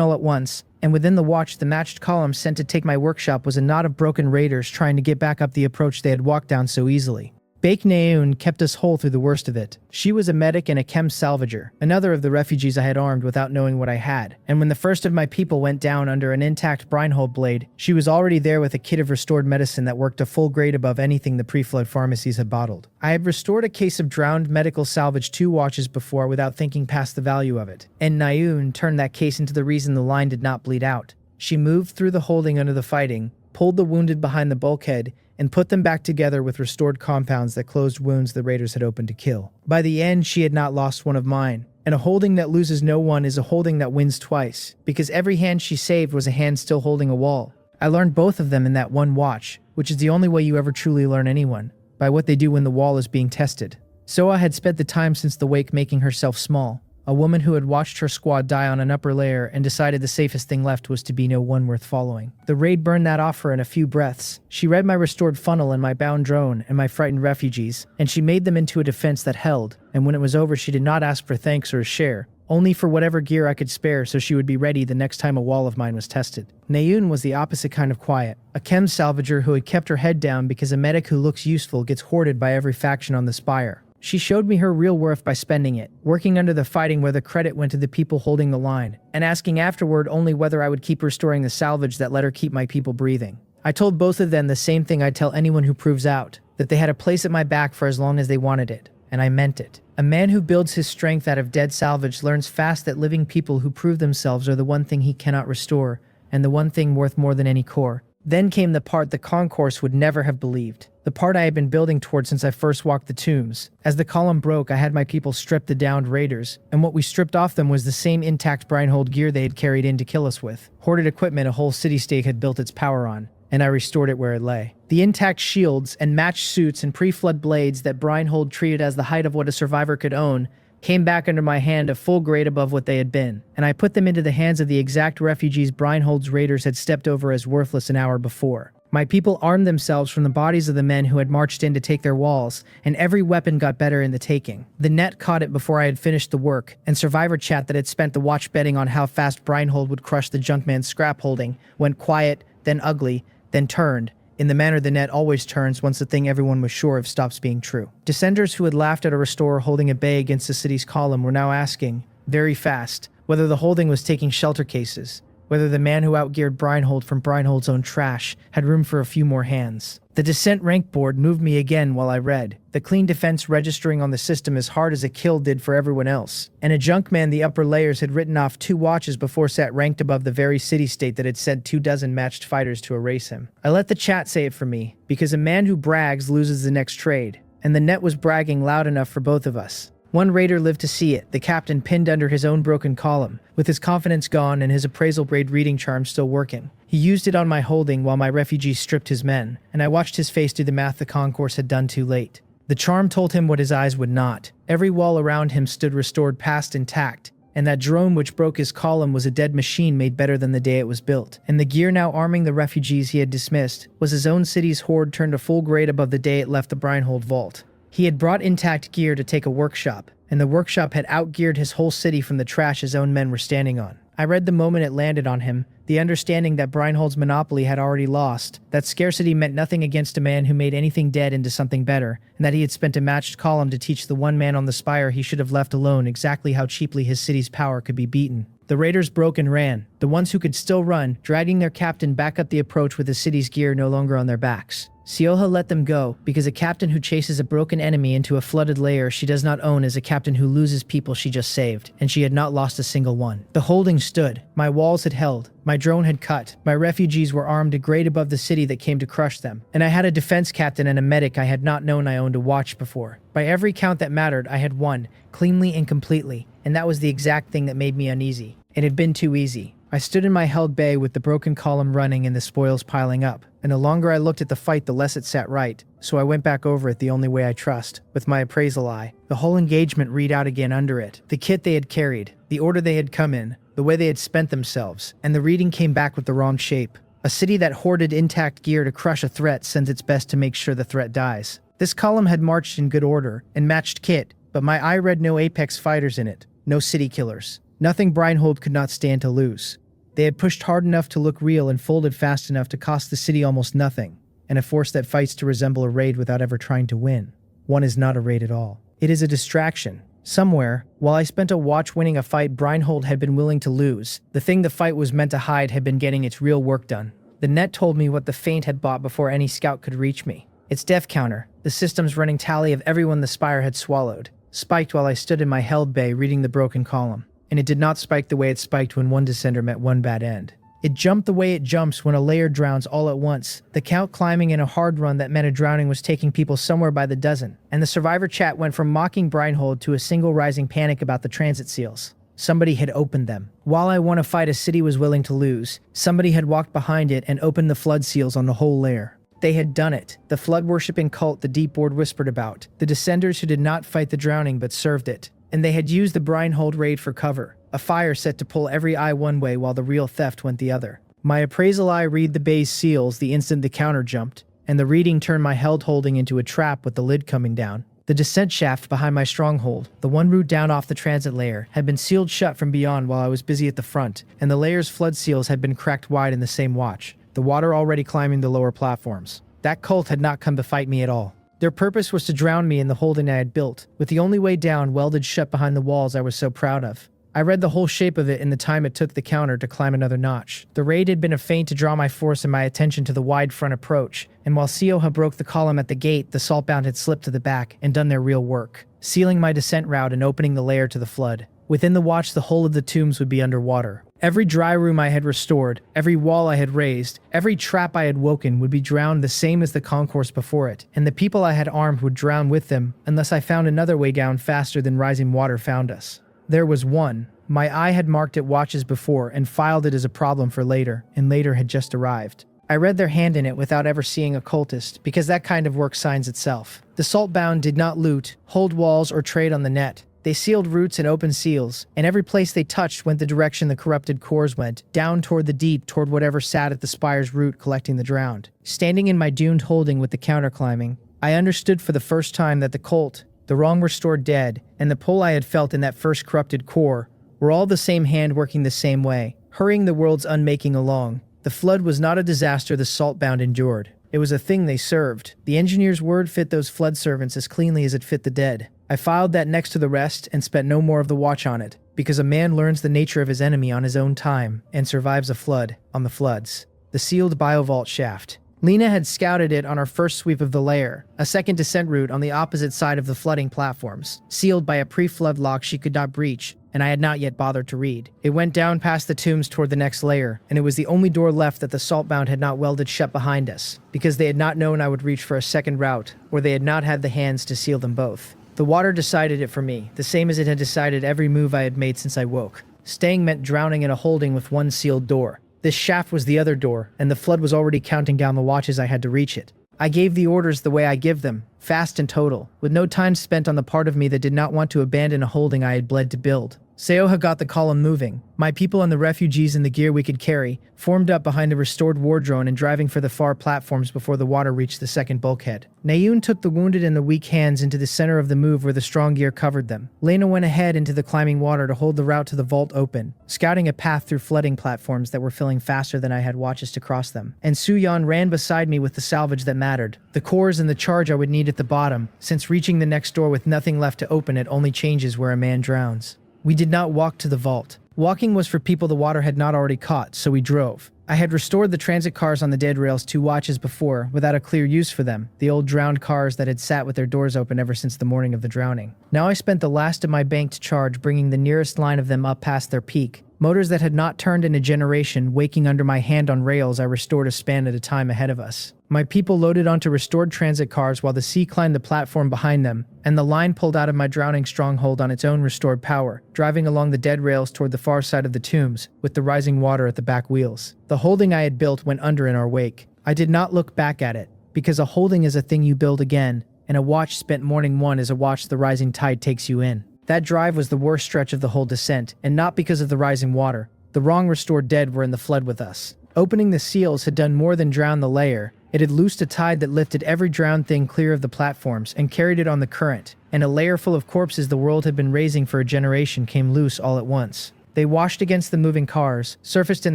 all at once, and within the watch the matched column sent to take my workshop was a knot of broken raiders trying to get back up the approach they had walked down so easily. Bake Naeun kept us whole through the worst of it. She was a medic and a chem salvager, another of the refugees I had armed without knowing what I had, and when the first of my people went down under an intact Brinehold blade, she was already there with a kit of restored medicine that worked a full grade above anything the pre-flood pharmacies had bottled. I had restored a case of drowned medical salvage 2 watches before without thinking past the value of it, and Naeun turned that case into the reason the line did not bleed out. She moved through the holding under the fighting, pulled the wounded behind the bulkhead, and put them back together with restored compounds that closed wounds the raiders had opened to kill. By the end, she had not lost one of mine, and a holding that loses no one is a holding that wins twice, because every hand she saved was a hand still holding a wall. I learned both of them in that one watch, which is the only way you ever truly learn anyone, by what they do when the wall is being tested. Soa had spent the time since the wake making herself small, a woman who had watched her squad die on an upper layer and decided the safest thing left was to be no one worth following. The raid burned that off her in a few breaths. She read my restored funnel and my bound drone and my frightened refugees, and she made them into a defense that held, and when it was over she did not ask for thanks or a share, only for whatever gear I could spare so she would be ready the next time a wall of mine was tested. Naeun was the opposite kind of quiet, a chem salvager who had kept her head down because a medic who looks useful gets hoarded by every faction on the spire. She showed me her real worth by spending it, working under the fighting where the credit went to the people holding the line, and asking afterward only whether I would keep restoring the salvage that let her keep my people breathing. I told both of them the same thing I'd tell anyone who proves out, that they had a place at my back for as long as they wanted it, and I meant it. A man who builds his strength out of dead salvage learns fast that living people who prove themselves are the one thing he cannot restore, and the one thing worth more than any core. Then came the part the concourse would never have believed. The part I had been building toward since I first walked the tombs. As the column broke, I had my people strip the downed raiders, and what we stripped off them was the same intact Brinehold gear they had carried in to kill us with. Hoarded equipment a whole city-state had built its power on, and I restored it where it lay. The intact shields and matched suits and pre-flood blades that Brinehold treated as the height of what a survivor could own came back under my hand a full grade above what they had been, and I put them into the hands of the exact refugees Brinehold's raiders had stepped over as worthless an hour before. My people armed themselves from the bodies of the men who had marched in to take their walls, and every weapon got better in the taking. The net caught it before I had finished the work, and survivor chat that had spent the watch betting on how fast Brinehold would crush the Junkman's scrap holding went quiet, then ugly, then turned, in the manner the net always turns once the thing everyone was sure of stops being true. Descenders who had laughed at a restorer holding a bay against the city's column were now asking, very fast, whether the holding was taking shelter cases, whether the man who outgeared Breinhold from Breinhold's own trash had room for a few more hands. The descent rank board moved me again while I read, the clean defense registering on the system as hard as a kill did for everyone else, and a junkman the upper layers had written off 2 watches before sat ranked above the very city-state that had sent 24 matched fighters to erase him. I let the chat say it for me, because a man who brags loses the next trade, and the net was bragging loud enough for both of us. One raider lived to see it, the captain pinned under his own broken column, with his confidence gone and his appraisal braid reading charm still working. He used it on my holding while my refugees stripped his men, and I watched his face do the math the concourse had done too late. The charm told him what his eyes would not. Every wall around him stood restored past intact, and that drone which broke his column was a dead machine made better than the day it was built. And the gear now arming the refugees he had dismissed was his own city's hoard turned a full grade above the day it left the Breinhold vault. He had brought intact gear to take a workshop, and the workshop had outgeared his whole city from the trash his own men were standing on. I read the moment it landed on him, the understanding that Breinhold's monopoly had already lost, that scarcity meant nothing against a man who made anything dead into something better, and that he had spent a matched column to teach the one man on the spire he should have left alone exactly how cheaply his city's power could be beaten. The raiders broke and ran, the ones who could still run, dragging their captain back up the approach with the city's gear no longer on their backs. Sioha let them go, because a captain who chases a broken enemy into a flooded lair she does not own is a captain who loses people she just saved, and she had not lost a single one. The holding stood. My walls had held. My drone had cut. My refugees were armed a grade above the city that came to crush them. And I had a defense captain and a medic I had not known I owned a watch before. By every count that mattered, I had won, cleanly and completely, and that was the exact thing that made me uneasy. It had been too easy. I stood in my held bay with the broken column running and the spoils piling up, and the longer I looked at the fight the less it sat right, so I went back over it the only way I trust, with my appraisal eye. The whole engagement read out again under it, the kit they had carried, the order they had come in, the way they had spent themselves, and the reading came back with the wrong shape. A city that hoarded intact gear to crush a threat sends its best to make sure the threat dies. This column had marched in good order, and matched kit, but my eye read no apex fighters in it, no city killers. Nothing Breinhold could not stand to lose. They had pushed hard enough to look real and folded fast enough to cost the city almost nothing, and a force that fights to resemble a raid without ever trying to win. One is not a raid at all. It is a distraction. Somewhere, while I spent a watch winning a fight Breinhold had been willing to lose, the thing the fight was meant to hide had been getting its real work done. The net told me what the Feint had bought before any scout could reach me. Its death counter, the system's running tally of everyone the spire had swallowed, spiked while I stood in my held bay reading the broken column. And it did not spike the way it spiked when one descender met one bad end. It jumped the way it jumps when a layer drowns all at once, the count climbing in a hard run that meant a drowning was taking people somewhere by the dozen, and the survivor chat went from mocking Breinhold to a single rising panic about the transit seals. Somebody had opened them. While I won a fight a city was willing to lose, somebody had walked behind it and opened the flood seals on the whole layer. They had done it, the flood-worshipping cult the Deep Board whispered about, the descenders who did not fight the drowning but served it. And they had used the Breinhold raid for cover, a fire set to pull every eye one way while the real theft went the other. My appraisal eye read the bay's seals the instant the counter jumped, and the reading turned my held holding into a trap with the lid coming down. The descent shaft behind my stronghold, the one route down off the transit layer, had been sealed shut from beyond while I was busy at the front, and the layer's flood seals had been cracked wide in the same watch, the water already climbing the lower platforms. That cult had not come to fight me at all. Their purpose was to drown me in the holding I had built, with the only way down welded shut behind the walls I was so proud of. I read the whole shape of it in the time it took the counter to climb another notch. The raid had been a feint to draw my force and my attention to the wide front approach, and while Sioha broke the column at the gate, the saltbound had slipped to the back and done their real work, sealing my descent route and opening the layer to the flood. Within the watch, the whole of the tombs would be underwater. Every dry room I had restored, every wall I had raised, every trap I had woken would be drowned the same as the concourse before it, and the people I had armed would drown with them unless I found another way down faster than rising water found us. There was one. My eye had marked it watches before and filed it as a problem for later, and later had just arrived. I read their hand in it without ever seeing a cultist, because that kind of work signs itself. The saltbound did not loot, hold walls, or trade on the net. They sealed routes and opened seals, and every place they touched went the direction the corrupted cores went, down toward the deep, toward whatever sat at the spire's root collecting the drowned. Standing in my doomed holding with the counter climbing, I understood for the first time that the cult, the wrong restored dead, and the pull I had felt in that first corrupted core were all the same hand working the same way, hurrying the world's unmaking along. The flood was not a disaster the saltbound endured. It was a thing they served. The engineer's word fit those flood servants as cleanly as it fit the dead. I filed that next to the rest and spent no more of the watch on it. because a man learns the nature of his enemy on his own time and survives a flood on the floods. The sealed biovault shaft. Lena had scouted it on our first sweep of the layer, a second descent route on the opposite side of the flooding platforms, sealed by a pre-flood lock she could not breach, and I had not yet bothered to read. It went down past the tombs toward the next layer, and it was the only door left that the Saltbound had not welded shut behind us, because they had not known I would reach for a second route, or they had not had the hands to seal them both. The water decided it for me, the same as it had decided every move I had made since I woke. Staying meant drowning in a holding with one sealed door. This shaft was the other door, and the flood was already counting down the watches I had to reach it. I gave the orders the way I give them, fast and total, with no time spent on the part of me that did not want to abandon a holding I had bled to build. Seoha got the column moving. My people and the refugees and the gear we could carry formed up behind the restored war drone and driving for the far platforms before the water reached the second bulkhead. Nayoon took the wounded and the weak hands into the center of the move where the strong gear covered them. Lena went ahead into the climbing water to hold the route to the vault open, scouting a path through flooding platforms that were filling faster than I had watches to cross them. And Suyeon ran beside me with the salvage that mattered, the cores and the charge I would need at the bottom, since reaching the next door with nothing left to open it only changes where a man drowns. We did not walk to the vault. Walking was for people the water had not already caught, so we drove. I had restored the transit cars on the dead rails 2 watches before, without a clear use for them, the old drowned cars that had sat with their doors open ever since the morning of the drowning. Now I spent the last of my banked charge bringing the nearest line of them up past their peak. Motors that had not turned in a generation waking under my hand on rails I restored a span at a time ahead of us. My people loaded onto restored transit cars while the sea climbed the platform behind them, and the line pulled out of my drowning stronghold on its own restored power, driving along the dead rails toward the far side of the tombs, with the rising water at the back wheels. The holding I had built went under in our wake. I did not look back at it, because a holding is a thing you build again, and a watch spent morning one is a watch the rising tide takes you in. That drive was the worst stretch of the whole descent, and not because of the rising water. The wrong restored dead were in the flood with us. Opening the seals had done more than drown the layer. It had loosed a tide that lifted every drowned thing clear of the platforms and carried it on the current, and a layer full of corpses the world had been raising for a generation came loose all at once. They washed against the moving cars, surfaced in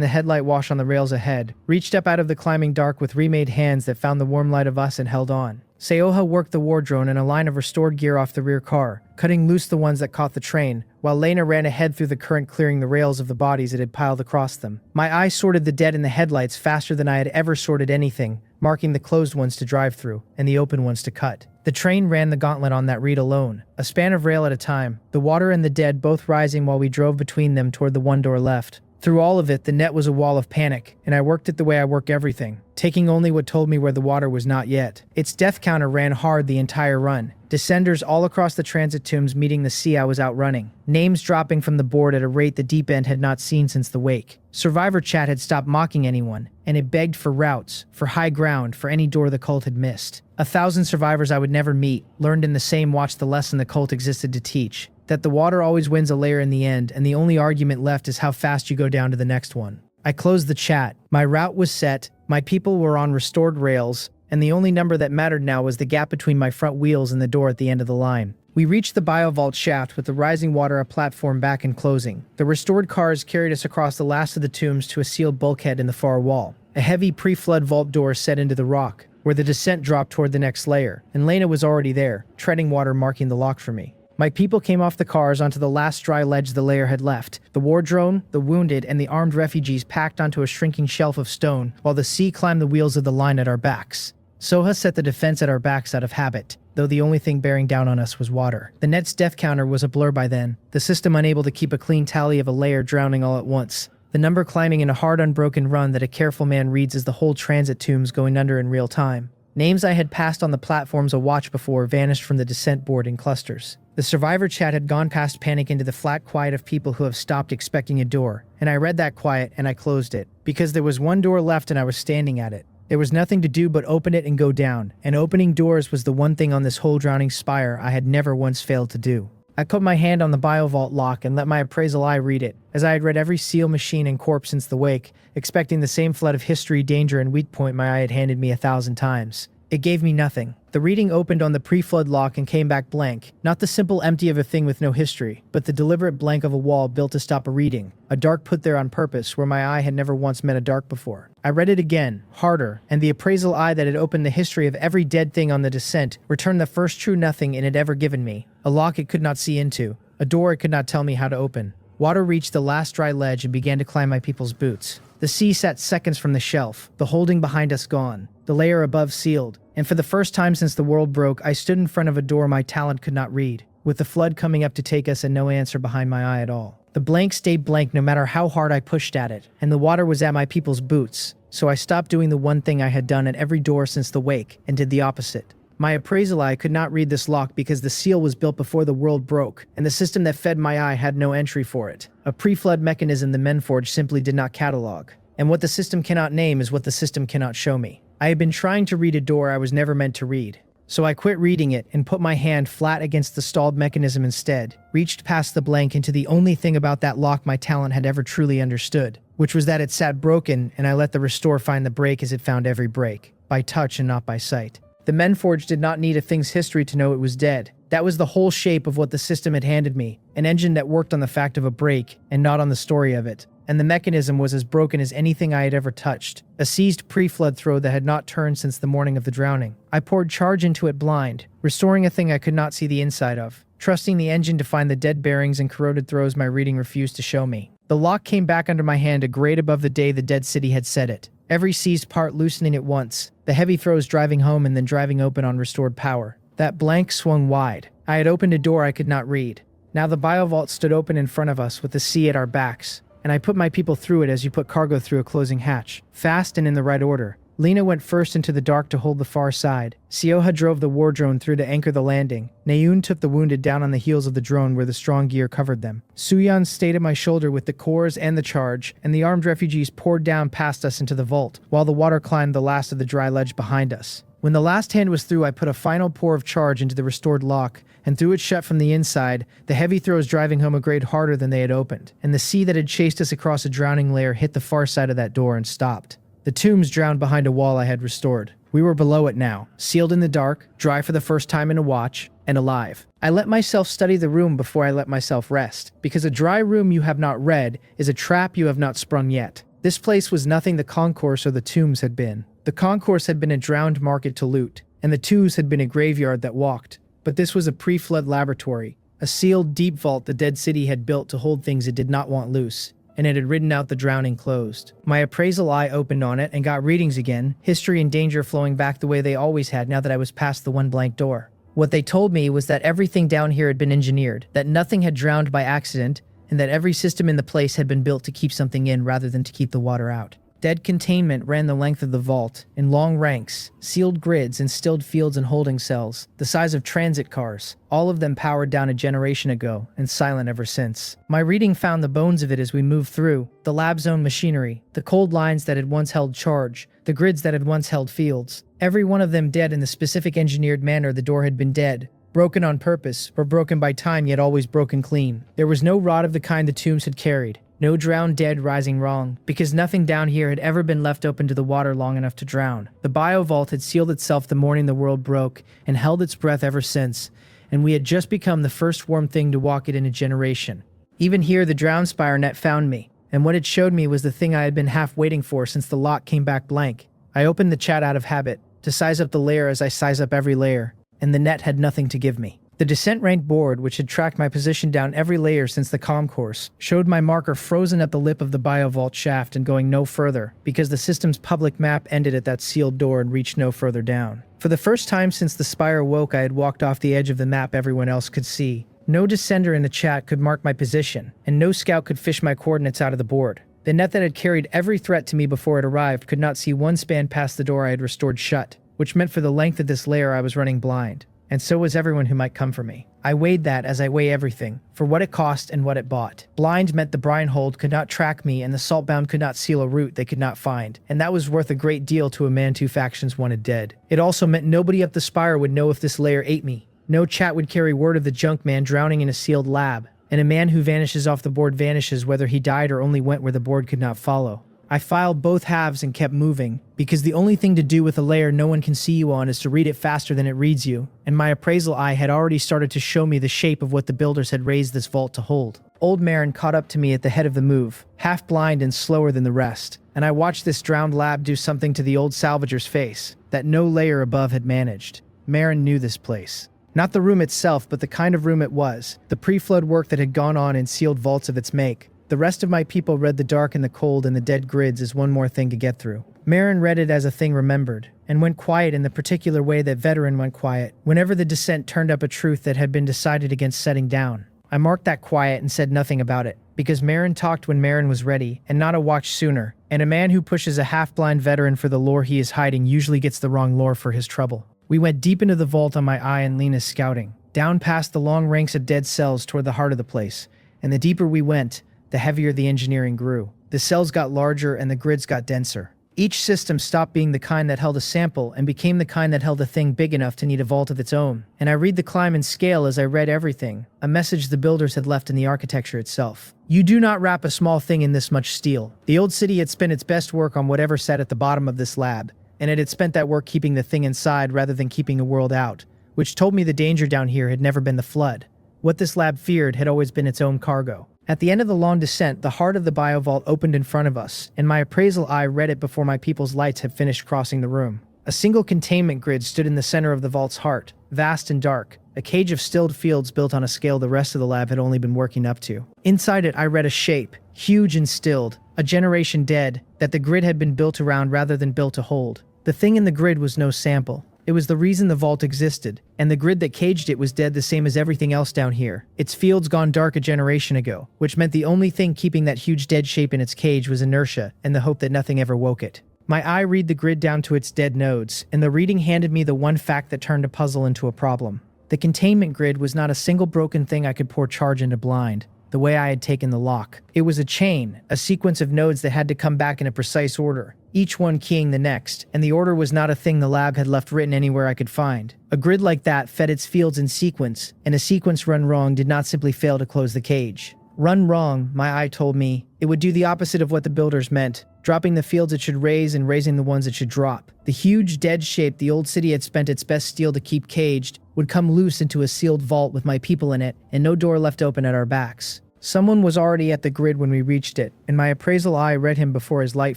the headlight wash on the rails ahead, reached up out of the climbing dark with remade hands that found the warm light of us and held on. Seoha worked the war drone and a line of restored gear off the rear car, cutting loose the ones that caught the train, while Lena ran ahead through the current clearing the rails of the bodies it had piled across them. My eye sorted the dead in the headlights faster than I had ever sorted anything, marking the closed ones to drive through, and the open ones to cut. The train ran the gauntlet on that read alone, a span of rail at a time, the water and the dead both rising while we drove between them toward the one door left. Through all of it, the net was a wall of panic, and I worked it the way I work everything, taking only what told me where the water was not yet. Its death counter ran hard the entire run. Descenders all across the transit tombs meeting the sea I was outrunning. Names dropping from the board at a rate the deep end had not seen since the wake. Survivor chat had stopped mocking anyone, and it begged for routes, for high ground, for any door the cult had missed. 1,000 survivors I would never meet, learned in the same watch the lesson the cult existed to teach. That the water always wins a layer in the end, and the only argument left is how fast you go down to the next one. I closed the chat. My route was set, my people were on restored rails, and the only number that mattered now was the gap between my front wheels and the door at the end of the line. We reached the biovault shaft with the rising water a platform back and closing. The restored cars carried us across the last of the tombs to a sealed bulkhead in the far wall. A heavy pre-flood vault door set into the rock, where the descent dropped toward the next layer, and Lena was already there, treading water marking the lock for me. My people came off the cars onto the last dry ledge the layer had left. The war drone, the wounded, and the armed refugees packed onto a shrinking shelf of stone, while the sea climbed the wheels of the line at our backs. Soha set the defense at our backs out of habit, though the only thing bearing down on us was water. The net's death counter was a blur by then, the system unable to keep a clean tally of a layer drowning all at once. The number climbing in a hard unbroken run that a careful man reads as the whole transit tombs going under in real time. Names I had passed on the platforms a watch before vanished from the descent board in clusters. The survivor chat had gone past panic into the flat quiet of people who have stopped expecting a door, and I read that quiet and I closed it, because there was one door left and I was standing at it. There was nothing to do but open it and go down, and opening doors was the one thing on this whole drowning spire I had never once failed to do. I put my hand on the biovault lock and let my appraisal eye read it, as I had read every seal, machine, and corpse since the wake, expecting the same flood of history, danger, and weak point my eye had handed me 1,000 times. It gave me nothing. The reading opened on the pre-flood lock and came back blank, not the simple empty of a thing with no history, but the deliberate blank of a wall built to stop a reading, a dark put there on purpose where my eye had never once met a dark before. I read it again, harder, and the appraisal eye that had opened the history of every dead thing on the descent returned the first true nothing it had ever given me, a lock it could not see into, a door it could not tell me how to open. Water reached the last dry ledge and began to climb my people's boots. The sea sat seconds from the shelf, the holding behind us gone, the layer above sealed, and for the first time since the world broke, I stood in front of a door my talent could not read, with the flood coming up to take us and no answer behind my eye at all. The blank stayed blank no matter how hard I pushed at it, and the water was at my people's boots, so I stopped doing the one thing I had done at every door since the wake, and did the opposite. My appraisal eye could not read this lock because the seal was built before the world broke, and the system that fed my eye had no entry for it. A pre-flood mechanism the men forged simply did not catalog. And what the system cannot name is what the system cannot show me. I had been trying to read a door I was never meant to read. So I quit reading it and put my hand flat against the stalled mechanism instead, reached past the blank into the only thing about that lock my talent had ever truly understood, which was that it sat broken, and I let the restore find the break as it found every break, by touch and not by sight. The Menforge did not need a thing's history to know it was dead. That was the whole shape of what the system had handed me, an engine that worked on the fact of a break, and not on the story of it. And the mechanism was as broken as anything I had ever touched, a seized pre-flood throw that had not turned since the morning of the drowning. I poured charge into it blind, restoring a thing I could not see the inside of, trusting the engine to find the dead bearings and corroded throws my reading refused to show me. The lock came back under my hand a grade above the day the dead city had set it, every seized part loosening at once, the heavy throws driving home and then driving open on restored power. That blank swung wide. I had opened a door I could not read. Now the biovault stood open in front of us with the sea at our backs, and I put my people through it as you put cargo through a closing hatch, fast and in the right order. Lena went first into the dark to hold the far side. Sioha drove the war drone through to anchor the landing. Nayoon took the wounded down on the heels of the drone where the strong gear covered them. Suyan stayed at my shoulder with the cores and the charge, and the armed refugees poured down past us into the vault, while the water climbed the last of the dry ledge behind us. When the last hand was through, I put a final pour of charge into the restored lock, and threw it shut from the inside, the heavy throws driving home a grade harder than they had opened, and the sea that had chased us across a drowning layer hit the far side of that door and stopped. The tombs drowned behind a wall I had restored. We were below it now, sealed in the dark, dry for the first time in a watch, and alive. I let myself study the room before I let myself rest, because a dry room you have not read is a trap you have not sprung yet. This place was nothing the concourse or the tombs had been. The concourse had been a drowned market to loot, and the tombs had been a graveyard that walked. But this was a pre-flood laboratory, a sealed deep vault the dead city had built to hold things it did not want loose, and it had ridden out the drowning closed. My appraisal eye opened on it and got readings again, history and danger flowing back the way they always had now that I was past the one blank door. What they told me was that everything down here had been engineered, that nothing had drowned by accident, and that every system in the place had been built to keep something in rather than to keep the water out. Dead containment ran the length of the vault, in long ranks, sealed grids and stilled fields and holding cells, the size of transit cars, all of them powered down a generation ago, and silent ever since. My reading found the bones of it as we moved through, the lab zone machinery, the cold lines that had once held charge, the grids that had once held fields, every one of them dead in the specific engineered manner the door had been dead. Broken on purpose, or broken by time yet always broken clean. There was no rot of the kind the tombs had carried. No drowned dead rising wrong, because nothing down here had ever been left open to the water long enough to drown. The biovault had sealed itself the morning the world broke, and held its breath ever since, and we had just become the first warm thing to walk it in a generation. Even here the drowned spire net found me, and what it showed me was the thing I had been half waiting for since the lock came back blank. I opened the chat out of habit, to size up the layer as I size up every layer, and the net had nothing to give me. The descent rank board, which had tracked my position down every layer since the comm course, showed my marker frozen at the lip of the biovault shaft and going no further, because the system's public map ended at that sealed door and reached no further down. For the first time since the spire woke, I had walked off the edge of the map everyone else could see. No descender in the chat could mark my position, and no scout could fish my coordinates out of the board. The net that had carried every threat to me before it arrived could not see one span past the door I had restored shut, which meant for the length of this layer I was running blind. And so was everyone who might come for me. I weighed that as I weigh everything, for what it cost and what it bought. Blind meant the brine hold could not track me and the saltbound could not seal a route they could not find, and that was worth a great deal to a man two factions wanted dead. It also meant nobody up the spire would know if this layer ate me. No chat would carry word of the junk man drowning in a sealed lab, and a man who vanishes off the board vanishes whether he died or only went where the board could not follow. I filed both halves and kept moving, because the only thing to do with a layer no one can see you on is to read it faster than it reads you, and my appraisal eye had already started to show me the shape of what the builders had raised this vault to hold. Old Marin caught up to me at the head of the move, half blind and slower than the rest, and I watched this drowned lab do something to the old salvager's face that no layer above had managed. Marin knew this place. Not the room itself, but the kind of room it was, the pre-flood work that had gone on in sealed vaults of its make. The rest of my people read the dark and the cold and the dead grids as one more thing to get through. Marin read it as a thing remembered, and went quiet in the particular way that Veteran went quiet, whenever the dissent turned up a truth that had been decided against setting down. I marked that quiet and said nothing about it, because Marin talked when Marin was ready, and not a watch sooner, and a man who pushes a half-blind veteran for the lore he is hiding usually gets the wrong lore for his trouble. We went deep into the vault on my eye and Lena's scouting, down past the long ranks of dead cells toward the heart of the place, and the deeper we went, the heavier the engineering grew. The cells got larger and the grids got denser. Each system stopped being the kind that held a sample and became the kind that held a thing big enough to need a vault of its own. And I read the climb and scale as I read everything, a message the builders had left in the architecture itself. You do not wrap a small thing in this much steel. The old city had spent its best work on whatever sat at the bottom of this lab, and it had spent that work keeping the thing inside rather than keeping the world out, which told me the danger down here had never been the flood. What this lab feared had always been its own cargo. At the end of the long descent, the heart of the biovault opened in front of us, and my appraisal eye read it before my people's lights had finished crossing the room. A single containment grid stood in the center of the vault's heart, vast and dark, a cage of stilled fields built on a scale the rest of the lab had only been working up to. Inside it, I read a shape, huge and stilled, a generation dead, that the grid had been built around rather than built to hold. The thing in the grid was no sample. It was the reason the vault existed, and the grid that caged it was dead the same as everything else down here. Its fields gone dark a generation ago, which meant the only thing keeping that huge dead shape in its cage was inertia and the hope that nothing ever woke it. My eye read the grid down to its dead nodes, and the reading handed me the one fact that turned a puzzle into a problem. The containment grid was not a single broken thing I could pour charge into blind, the way I had taken the lock. It was a chain, a sequence of nodes that had to come back in a precise order, each one keying the next, and the order was not a thing the lab had left written anywhere I could find. A grid like that fed its fields in sequence, and a sequence run wrong did not simply fail to close the cage. Run wrong, my eye told me, it would do the opposite of what the builders meant, dropping the fields it should raise and raising the ones it should drop. The huge dead shape the old city had spent its best steel to keep caged would come loose into a sealed vault with my people in it, and no door left open at our backs. Someone was already at the grid when we reached it, and my appraisal eye read him before his light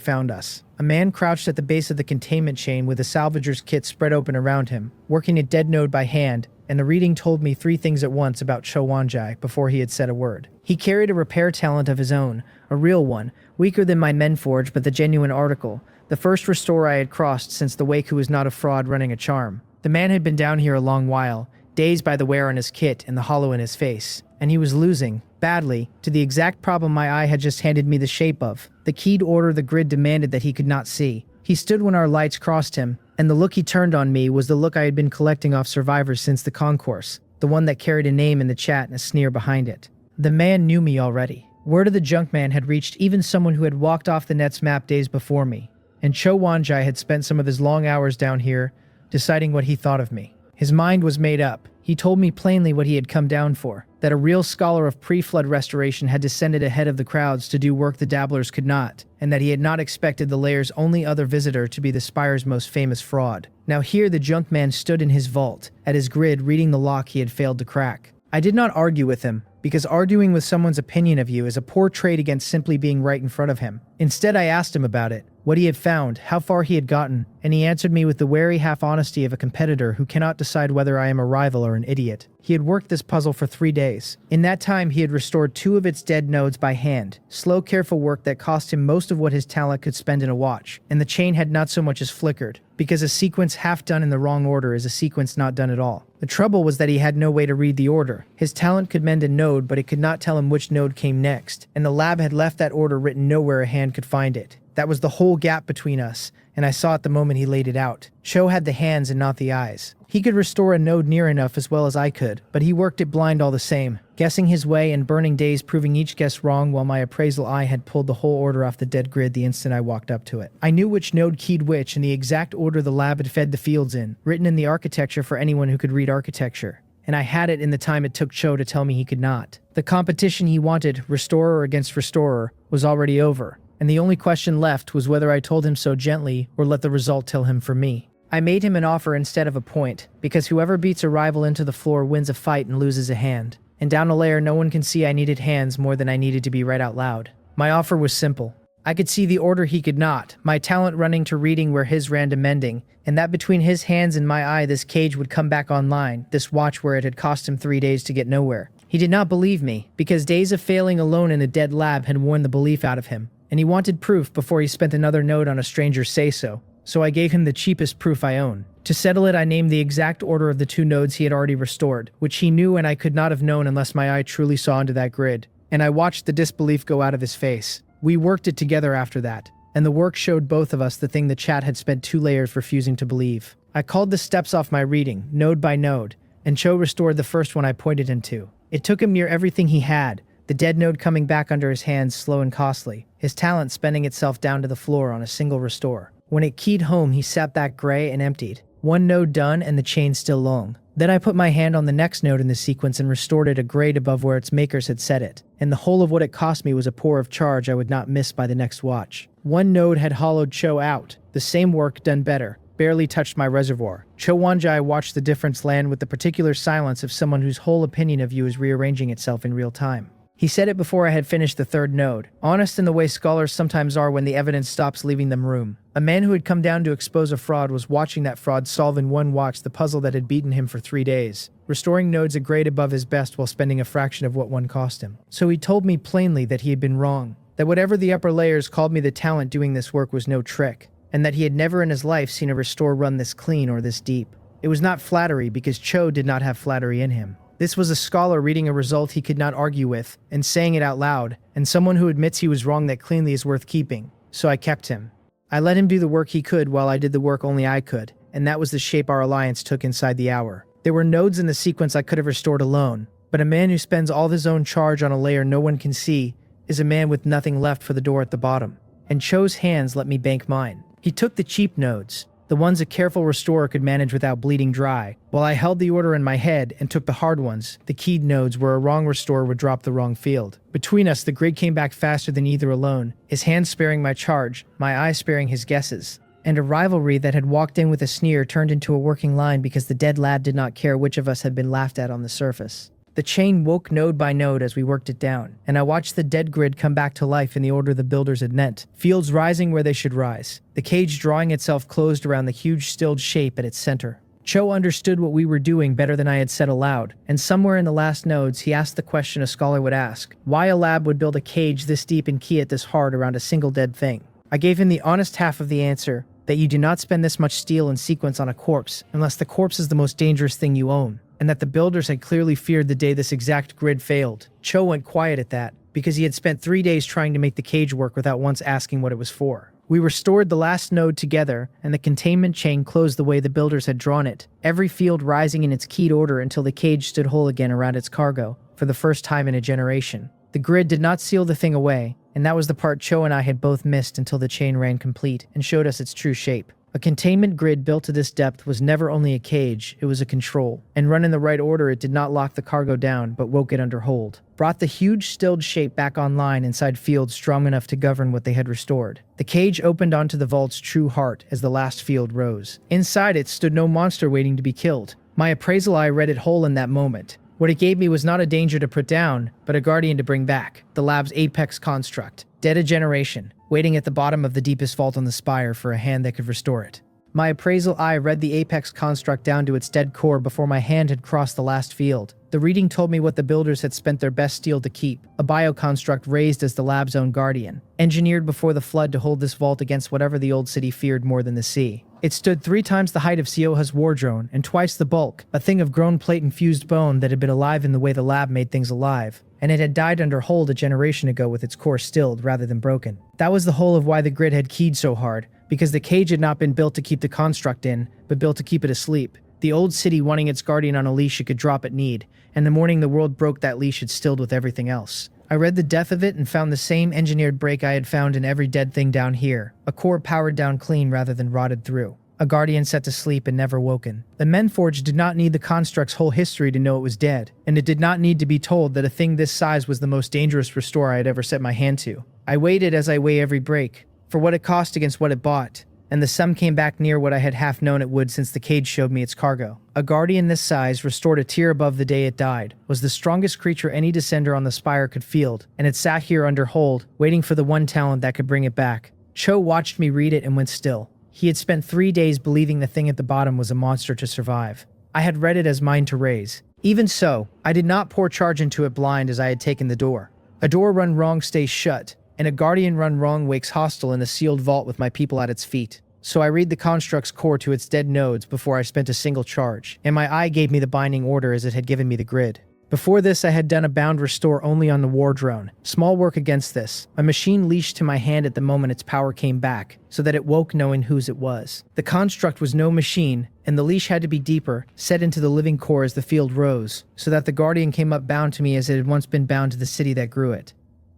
found us. A man crouched at the base of the containment chain with a salvager's kit spread open around him, working a dead node by hand, and the reading told me three things at once about Cho Wanjai before he had said a word. He carried a repair talent of his own, a real one, weaker than my Menforge but the genuine article, the first restorer I had crossed since the Wake who was not a fraud running a charm. The man had been down here a long while, dazed by the wear on his kit and the hollow in his face, and he was losing, badly, to the exact problem my eye had just handed me the shape of, the keyed order the grid demanded that he could not see. He stood when our lights crossed him, and the look he turned on me was the look I had been collecting off survivors since the concourse, the one that carried a name in the chat and a sneer behind it. The man knew me already. Word of the junk man had reached even someone who had walked off the net's map days before me, and Cho Wanjai had spent some of his long hours down here deciding what he thought of me. His mind was made up. He told me plainly what he had come down for, that a real scholar of pre-flood restoration had descended ahead of the crowds to do work the dabblers could not, and that he had not expected the layer's only other visitor to be the Spire's most famous fraud. Now here the junk man stood in his vault, at his grid reading the lock he had failed to crack. I did not argue with him, because arguing with someone's opinion of you is a poor trade against simply being right in front of him. Instead, I asked him about it, what he had found, how far he had gotten, and he answered me with the wary half-honesty of a competitor who cannot decide whether I am a rival or an idiot. He had worked this puzzle for 3 days. In that time, he had restored 2 of its dead nodes by hand, slow, careful work that cost him most of what his talent could spend in a watch, and the chain had not so much as flickered, because a sequence half done in the wrong order is a sequence not done at all. The trouble was that he had no way to read the order. His talent could mend a node, but it could not tell him which node came next, and the lab had left that order written nowhere a hand could find it. That was the whole gap between us, and I saw it the moment he laid it out. Cho had the hands and not the eyes. He could restore a node near enough as well as I could, but he worked it blind all the same, guessing his way and burning days proving each guess wrong while my appraisal eye had pulled the whole order off the dead grid the instant I walked up to it. I knew which node keyed which and the exact order the lab had fed the fields in, written in the architecture for anyone who could read architecture. And I had it in the time it took Cho to tell me he could not. The competition he wanted, restorer against restorer, was already over, and the only question left was whether I told him so gently or let the result tell him for me. I made him an offer instead of a point, because whoever beats a rival into the floor wins a fight and loses a hand. And down a layer no one can see I needed hands more than I needed to be read out loud. My offer was simple. I could see the order he could not, my talent running to reading where his ran to mending, and that between his hands and my eye this cage would come back online, this watch where it had cost him 3 days to get nowhere. He did not believe me, because days of failing alone in a dead lab had worn the belief out of him, and he wanted proof before he spent another node on a stranger's say-so. So I gave him the cheapest proof I own. To settle it, I named the exact order of the 2 nodes he had already restored, which he knew and I could not have known unless my eye truly saw into that grid. And I watched the disbelief go out of his face. We worked it together after that, and the work showed both of us the thing the chat had spent 2 layers refusing to believe. I called the steps off my reading, node by node, and Cho restored the first one I pointed him to. It took him near everything he had, the dead node coming back under his hands slow and costly, his talent spending itself down to the floor on a single restore. When it keyed home, he sat back gray and emptied. 1 node done and the chain still long. Then I put my hand on the next node in the sequence and restored it a grade above where its makers had set it, and the whole of what it cost me was a pour of charge I would not miss by the next watch. 1 node had hollowed Cho out, the same work done better, barely touched my reservoir. Cho Wanjai watched the difference land with the particular silence of someone whose whole opinion of you is rearranging itself in real time. He said it before I had finished the 3rd node, honest in the way scholars sometimes are when the evidence stops leaving them room. A man who had come down to expose a fraud was watching that fraud solve in 1 watch the puzzle that had beaten him for 3 days, restoring nodes a grade above his best while spending a fraction of what 1 cost him. So he told me plainly that he had been wrong, that whatever the upper layers called me the talent doing this work was no trick, and that he had never in his life seen a restore run this clean or this deep. It was not flattery because Cho did not have flattery in him. This was a scholar reading a result he could not argue with, and saying it out loud, and someone who admits he was wrong that cleanly is worth keeping. So I kept him. I let him do the work he could while I did the work only I could, and that was the shape our alliance took inside the hour. There were nodes in the sequence I could have restored alone, but a man who spends all of his own charge on a layer no one can see is a man with nothing left for the door at the bottom. And Cho's hands let me bank mine. He took the cheap nodes, the ones a careful restorer could manage without bleeding dry, while I held the order in my head and took the hard ones, the keyed nodes where a wrong restorer would drop the wrong field. Between us, the grid came back faster than either alone, his hands sparing my charge, my eyes sparing his guesses. And a rivalry that had walked in with a sneer turned into a working line because the dead lad did not care which of us had been laughed at on the surface. The chain woke node by node as we worked it down, and I watched the dead grid come back to life in the order the builders had meant, fields rising where they should rise, the cage drawing itself closed around the huge stilled shape at its center. Cho understood what we were doing better than I had said aloud, and somewhere in the last nodes he asked the question a scholar would ask, why a lab would build a cage this deep and key it this hard around a single dead thing. I gave him the honest half of the answer, that you do not spend this much steel in sequence on a corpse unless the corpse is the most dangerous thing you own, and that the builders had clearly feared the day this exact grid failed. Cho went quiet at that, because he had spent 3 days trying to make the cage work without once asking what it was for. We restored the last node together, and the containment chain closed the way the builders had drawn it, every field rising in its keyed order until the cage stood whole again around its cargo, for the first time in a generation. The grid did not seal the thing away, and that was the part Cho and I had both missed until the chain ran complete and showed us its true shape. A containment grid built to this depth was never only a cage, it was a control. And run in the right order, it did not lock the cargo down, but woke it under hold. Brought the huge stilled shape back online inside fields strong enough to govern what they had restored. The cage opened onto the vault's true heart as the last field rose. Inside it stood no monster waiting to be killed. My appraisal eye read it whole in that moment. What it gave me was not a danger to put down, but a guardian to bring back. The lab's apex construct. Dead a generation, waiting at the bottom of the deepest vault on the spire for a hand that could restore it. My appraisal eye read the apex construct down to its dead core before my hand had crossed the last field. The reading told me what the builders had spent their best steel to keep, a bioconstruct raised as the lab's own guardian, engineered before the flood to hold this vault against whatever the old city feared more than the sea. It stood 3 times the height of Sioha's war drone, and twice the bulk, a thing of grown plate and fused bone that had been alive in the way the lab made things alive, and it had died under hold a generation ago with its core stilled rather than broken. That was the whole of why the grid had keyed so hard, because the cage had not been built to keep the construct in, but built to keep it asleep. The old city wanting its guardian on a leash it could drop at need, and the morning the world broke that leash it stilled with everything else. I read the depth of it and found the same engineered break I had found in every dead thing down here, a core powered down clean rather than rotted through. A guardian set to sleep and never woken. The Menforge did not need the construct's whole history to know it was dead, and it did not need to be told that a thing this size was the most dangerous restorer I had ever set my hand to. I weighed it as I weigh every break, for what it cost against what it bought, and the sum came back near what I had half known it would since the cage showed me its cargo. A guardian this size, restored a tier above the day it died, was the strongest creature any descender on the spire could field, and it sat here under hold, waiting for the one talent that could bring it back. Cho watched me read it and went still. He had spent 3 days believing the thing at the bottom was a monster to survive. I had read it as mine to raise. Even so, I did not pour charge into it blind as I had taken the door. A door run wrong stays shut, and a guardian run wrong wakes hostile in a sealed vault with my people at its feet. So I read the construct's core to its dead nodes before I spent a single charge, and my eye gave me the binding order as it had given me the grid. Before this, I had done a bound restore only on the war drone. Small work against this. A machine leashed to my hand at the moment its power came back, so that it woke knowing whose it was. The construct was no machine, and the leash had to be deeper, set into the living core as the field rose, so that the guardian came up bound to me as it had once been bound to the city that grew it.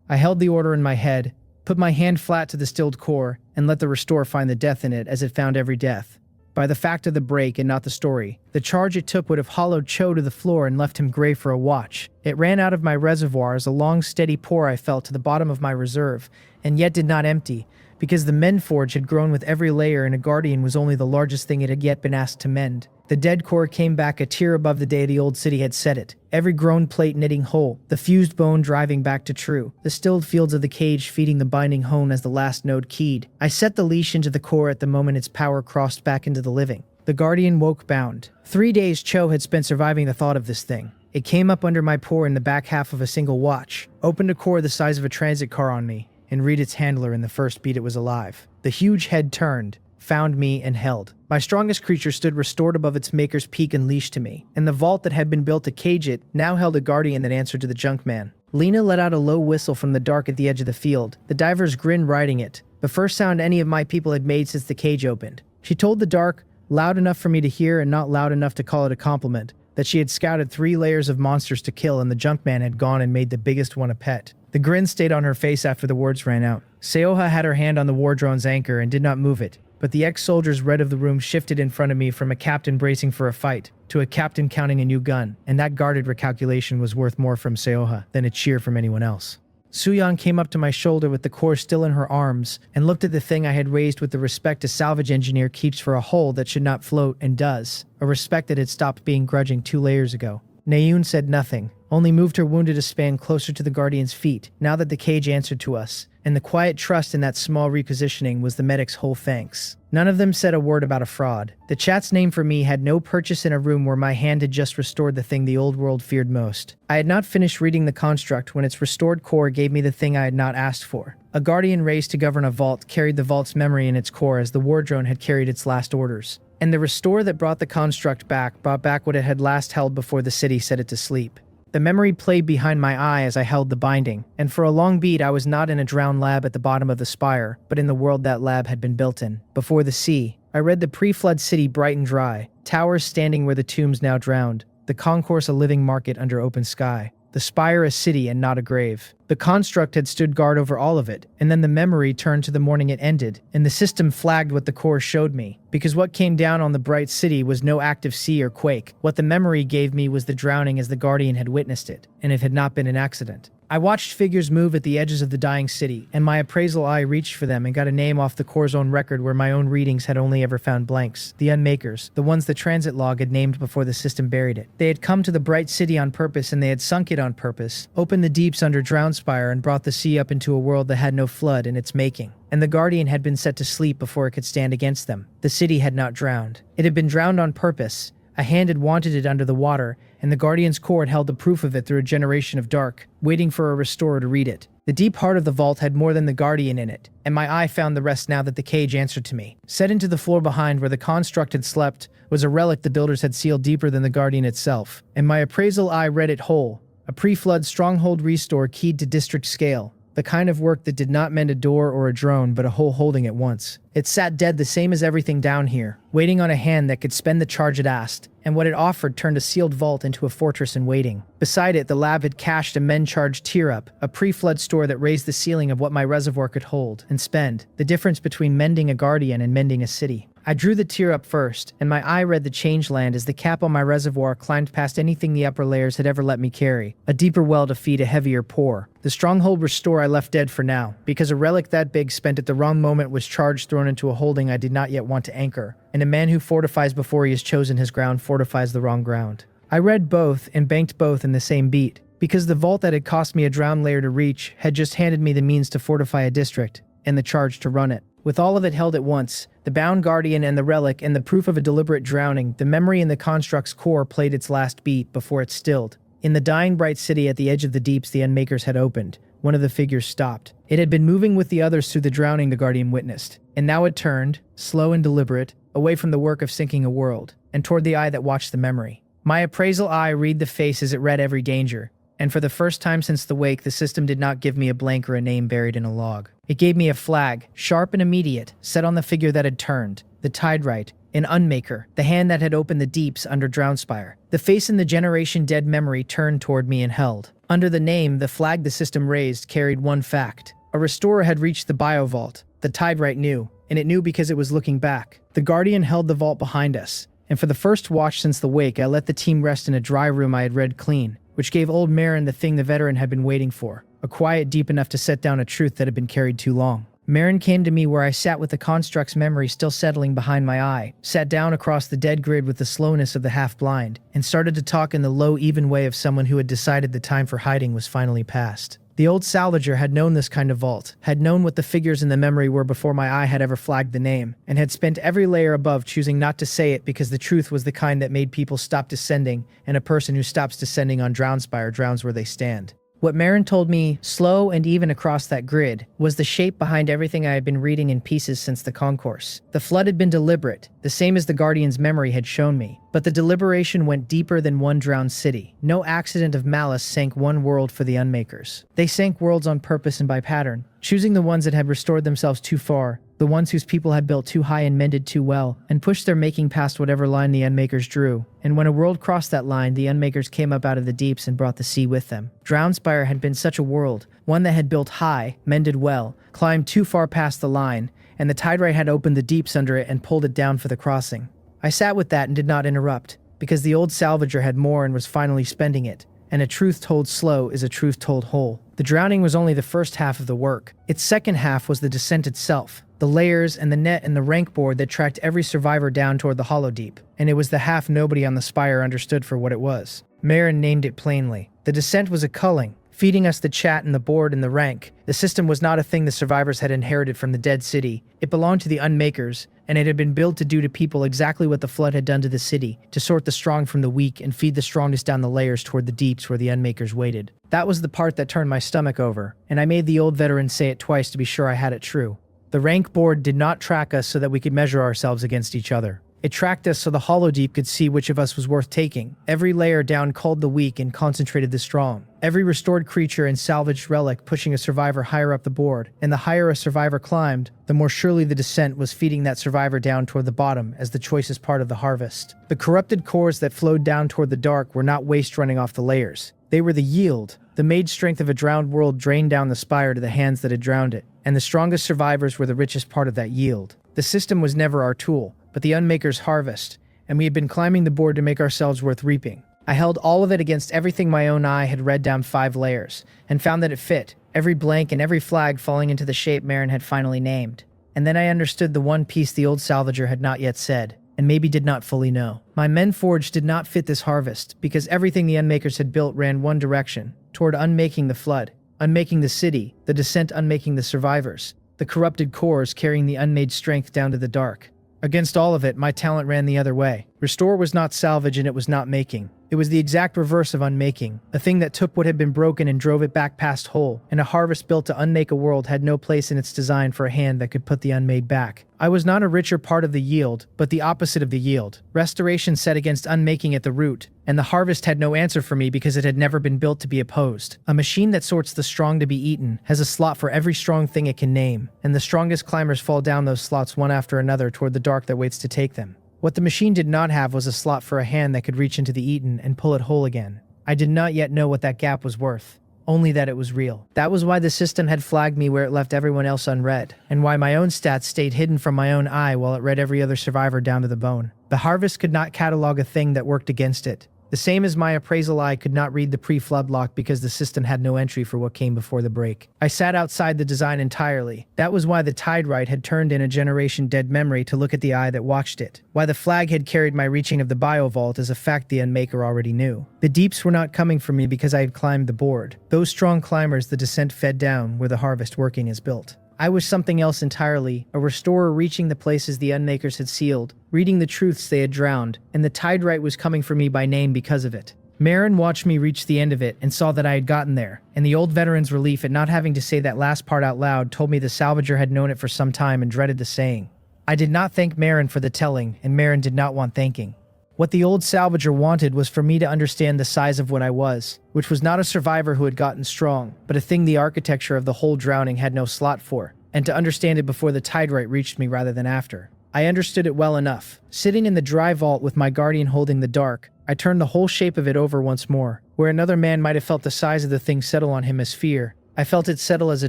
I held the order in my head, put my hand flat to the stilled core, and let the restore find the death in it as it found every death. By the fact of the break and not the story, the charge it took would have hollowed Cho to the floor and left him gray for a watch. It ran out of my reservoir as a long steady pour I felt to the bottom of my reserve, and yet did not empty, because the mend forge had grown with every layer and a guardian was only the largest thing it had yet been asked to mend. The dead core came back a tier above the day the old city had set it, every grown plate knitting whole, the fused bone driving back to true, the stilled fields of the cage feeding the binding hone as the last node keyed. I set the leash into the core at the moment its power crossed back into the living. The guardian woke bound. 3 days Cho had spent surviving the thought of this thing. It came up under my pore in the back half of a single watch, opened a core the size of a transit car on me, and read its handler in the first beat it was alive. The huge head turned, found me, and held. My strongest creature stood restored above its maker's peak and leashed to me, and the vault that had been built to cage it now held a guardian that answered to the junk man. Lena let out a low whistle from the dark at the edge of the field, the diver's grin riding it, the first sound any of my people had made since the cage opened. She told the dark, loud enough for me to hear and not loud enough to call it a compliment, that she had scouted 3 layers of monsters to kill and the junk man had gone and made the biggest one a pet. The grin stayed on her face after the words ran out. Seoha had her hand on the war drone's anchor and did not move it, but the ex-soldier's red of the room shifted in front of me from a captain bracing for a fight to a captain counting a new gun, and that guarded recalculation was worth more from Seoha than a cheer from anyone else. Suyan came up to my shoulder with the core still in her arms and looked at the thing I had raised with the respect a salvage engineer keeps for a hull that should not float and does, a respect that had stopped being grudging 2 layers ago. Nayoon said nothing, only moved her wounded a span closer to the guardian's feet, now that the cage answered to us, and the quiet trust in that small repositioning was the medic's whole thanks. None of them said a word about a fraud. The chat's name for me had no purchase in a room where my hand had just restored the thing the old world feared most. I had not finished reading the construct when its restored core gave me the thing I had not asked for. A guardian raised to govern a vault carried the vault's memory in its core as the war drone had carried its last orders. And the restore that brought the construct back brought back what it had last held before the city set it to sleep. The memory played behind my eye as I held the binding, and for a long beat I was not in a drowned lab at the bottom of the spire, but in the world that lab had been built in. Before the sea, I read the pre-flood city bright and dry, towers standing where the tombs now drowned, the concourse a living market under open sky, the spire a city and not a grave. The construct had stood guard over all of it, and then the memory turned to the morning it ended, and the system flagged what the core showed me, because what came down on the bright city was no active sea or quake. What the memory gave me was the drowning as the guardian had witnessed it, and it had not been an accident. I watched figures move at the edges of the dying city, and my appraisal eye reached for them and got a name off the core's own record where my own readings had only ever found blanks. The unmakers, the ones the transit log had named before the system buried it. They had come to the bright city on purpose and they had sunk it on purpose, opened the deeps under drowned spire and brought the sea up into a world that had no flood in its making. And the guardian had been set to sleep before it could stand against them. The city had not drowned. It had been drowned on purpose. A hand had wanted it under the water, and the guardian's core had held the proof of it through a generation of dark, waiting for a restorer to read it. The deep heart of the vault had more than the guardian in it, and my eye found the rest now that the cage answered to me. Set into the floor behind where the construct had slept was a relic the builders had sealed deeper than the guardian itself, and my appraisal eye read it whole, a pre-flood stronghold restore keyed to district scale. The kind of work that did not mend a door or a drone, but a whole holding at once. It sat dead the same as everything down here, waiting on a hand that could spend the charge it asked, and what it offered turned a sealed vault into a fortress in waiting. Beside it, the lab had cached a men-charged tier-up, a pre-flood store that raised the ceiling of what my reservoir could hold and spend, the difference between mending a guardian and mending a city. I drew the tier up first, and my eye read the changeland as the cap on my reservoir climbed past anything the upper layers had ever let me carry, a deeper well to feed a heavier pour. The stronghold restore I left dead for now, because a relic that big spent at the wrong moment was charged thrown into a holding I did not yet want to anchor, and a man who fortifies before he has chosen his ground fortifies the wrong ground. I read both and banked both in the same beat, because the vault that had cost me a drown layer to reach had just handed me the means to fortify a district, and the charge to run it. With all of it held at once, the bound guardian and the relic and the proof of a deliberate drowning, the memory in the construct's core played its last beat before it stilled. In the dying bright city at the edge of the deeps the Unmakers had opened, one of the figures stopped. It had been moving with the others through the drowning the guardian witnessed, and now it turned, slow and deliberate, away from the work of sinking a world, and toward the eye that watched the memory. My appraisal eye read the face as it read every danger, and for the first time since the wake the system did not give me a blank or a name buried in a log. It gave me a flag, sharp and immediate, set on the figure that had turned, the Tidewright, an Unmaker, the hand that had opened the deeps under Drownspire. The face in the generation-dead memory turned toward me and held. Under the name, the flag the system raised carried one fact. A restorer had reached the biovault. The Tidewright knew, and it knew because it was looking back. The Guardian held the vault behind us, and for the first watch since the wake I let the team rest in a dry room I had read clean, which gave old Marin the thing the veteran had been waiting for, a quiet deep enough to set down a truth that had been carried too long. Marin came to me where I sat with the construct's memory still settling behind my eye, sat down across the dead grid with the slowness of the half-blind, and started to talk in the low, even way of someone who had decided the time for hiding was finally past. The old salvager had known this kind of vault, had known what the figures in the memory were before my eye had ever flagged the name, and had spent every layer above choosing not to say it because the truth was the kind that made people stop descending, and a person who stops descending on Drownspire drowns where they stand. What Marin told me, slow and even across that grid, was the shape behind everything I had been reading in pieces since the concourse. The flood had been deliberate, the same as the Guardian's memory had shown me, but the deliberation went deeper than one drowned city. No accident of malice sank one world for the Unmakers. They sank worlds on purpose and by pattern, choosing the ones that had restored themselves too far, the ones whose people had built too high and mended too well, and pushed their making past whatever line the Unmakers drew. And when a world crossed that line, the Unmakers came up out of the deeps and brought the sea with them. Drownspire had been such a world, one that had built high, mended well, climbed too far past the line, and the Tidewright had opened the deeps under it and pulled it down for the crossing. I sat with that and did not interrupt, because the old salvager had more and was finally spending it, and a truth told slow is a truth told whole. The drowning was only the first half of the work. Its second half was the descent itself, the layers and the net and the rank board that tracked every survivor down toward the hollow deep, and it was the half nobody on the spire understood for what it was. Marin named it plainly. The descent was a culling, feeding us the chat and the board and the rank. The system was not a thing the survivors had inherited from the dead city. It belonged to the Unmakers, and it had been built to do to people exactly what the flood had done to the city, to sort the strong from the weak and feed the strongest down the layers toward the deeps where the Unmakers waited. That was the part that turned my stomach over, and I made the old veteran say it twice to be sure I had it true. The rank board did not track us so that we could measure ourselves against each other. It tracked us so the Hollow Deep could see which of us was worth taking. Every layer down culled the weak and concentrated the strong. Every restored creature and salvaged relic pushing a survivor higher up the board, and the higher a survivor climbed, the more surely the descent was feeding that survivor down toward the bottom as the choicest part of the harvest. The corrupted cores that flowed down toward the dark were not waste running off the layers. They were the yield. The made strength of a drowned world drained down the spire to the hands that had drowned it, and the strongest survivors were the richest part of that yield. The system was never our tool, but the Unmaker's harvest, and we had been climbing the board to make ourselves worth reaping. I held all of it against everything my own eye had read down 5 layers, and found that it fit, every blank and every flag falling into the shape Marin had finally named. And then I understood the one piece the old salvager had not yet said, and maybe did not fully know. My men forged did not fit this harvest, because everything the Unmakers had built ran one direction, toward unmaking the flood, unmaking the city, the descent unmaking the survivors, the corrupted cores carrying the unmade strength down to the dark. Against all of it, my talent ran the other way. Restore was not salvage and it was not making. It was the exact reverse of unmaking, a thing that took what had been broken and drove it back past whole, and a harvest built to unmake a world had no place in its design for a hand that could put the unmade back. I was not a richer part of the yield, but the opposite of the yield. Restoration set against unmaking at the root, and the harvest had no answer for me because it had never been built to be opposed. A machine that sorts the strong to be eaten has a slot for every strong thing it can name, and the strongest climbers fall down those slots one after another toward the dark that waits to take them. What the machine did not have was a slot for a hand that could reach into the eaten and pull it whole again. I did not yet know what that gap was worth. only that it was real. That was why the system had flagged me where it left everyone else unread, and why my own stats stayed hidden from my own eye while it read every other survivor down to the bone. The harvest could not catalog a thing that worked against it. The same as my appraisal eye could not read the pre-flood lock because the system had no entry for what came before the break. I sat outside the design entirely. That was why the tide right had turned in a generation dead memory to look at the eye that watched it. Why the flag had carried my reaching of the biovault is a fact the unmaker already knew. The deeps were not coming for me because I had climbed the board. Those strong climbers the descent fed down where the harvest working is built. I was something else entirely, a restorer reaching the places the unmakers had sealed, reading the truths they had drowned, and the tide right was coming for me by name because of it. Marin watched me reach the end of it and saw that I had gotten there, and the old veteran's relief at not having to say that last part out loud told me the salvager had known it for some time and dreaded the saying. I did not thank Marin for the telling, and Marin did not want thanking. What the old salvager wanted was for me to understand the size of what I was, which was not a survivor who had gotten strong, but a thing the architecture of the whole drowning had no slot for, and to understand it before the tide right reached me rather than after. I understood it well enough. Sitting in the dry vault with my guardian holding the dark, I turned the whole shape of it over once more. Where another man might have felt the size of the thing settle on him as fear, I felt it settle as a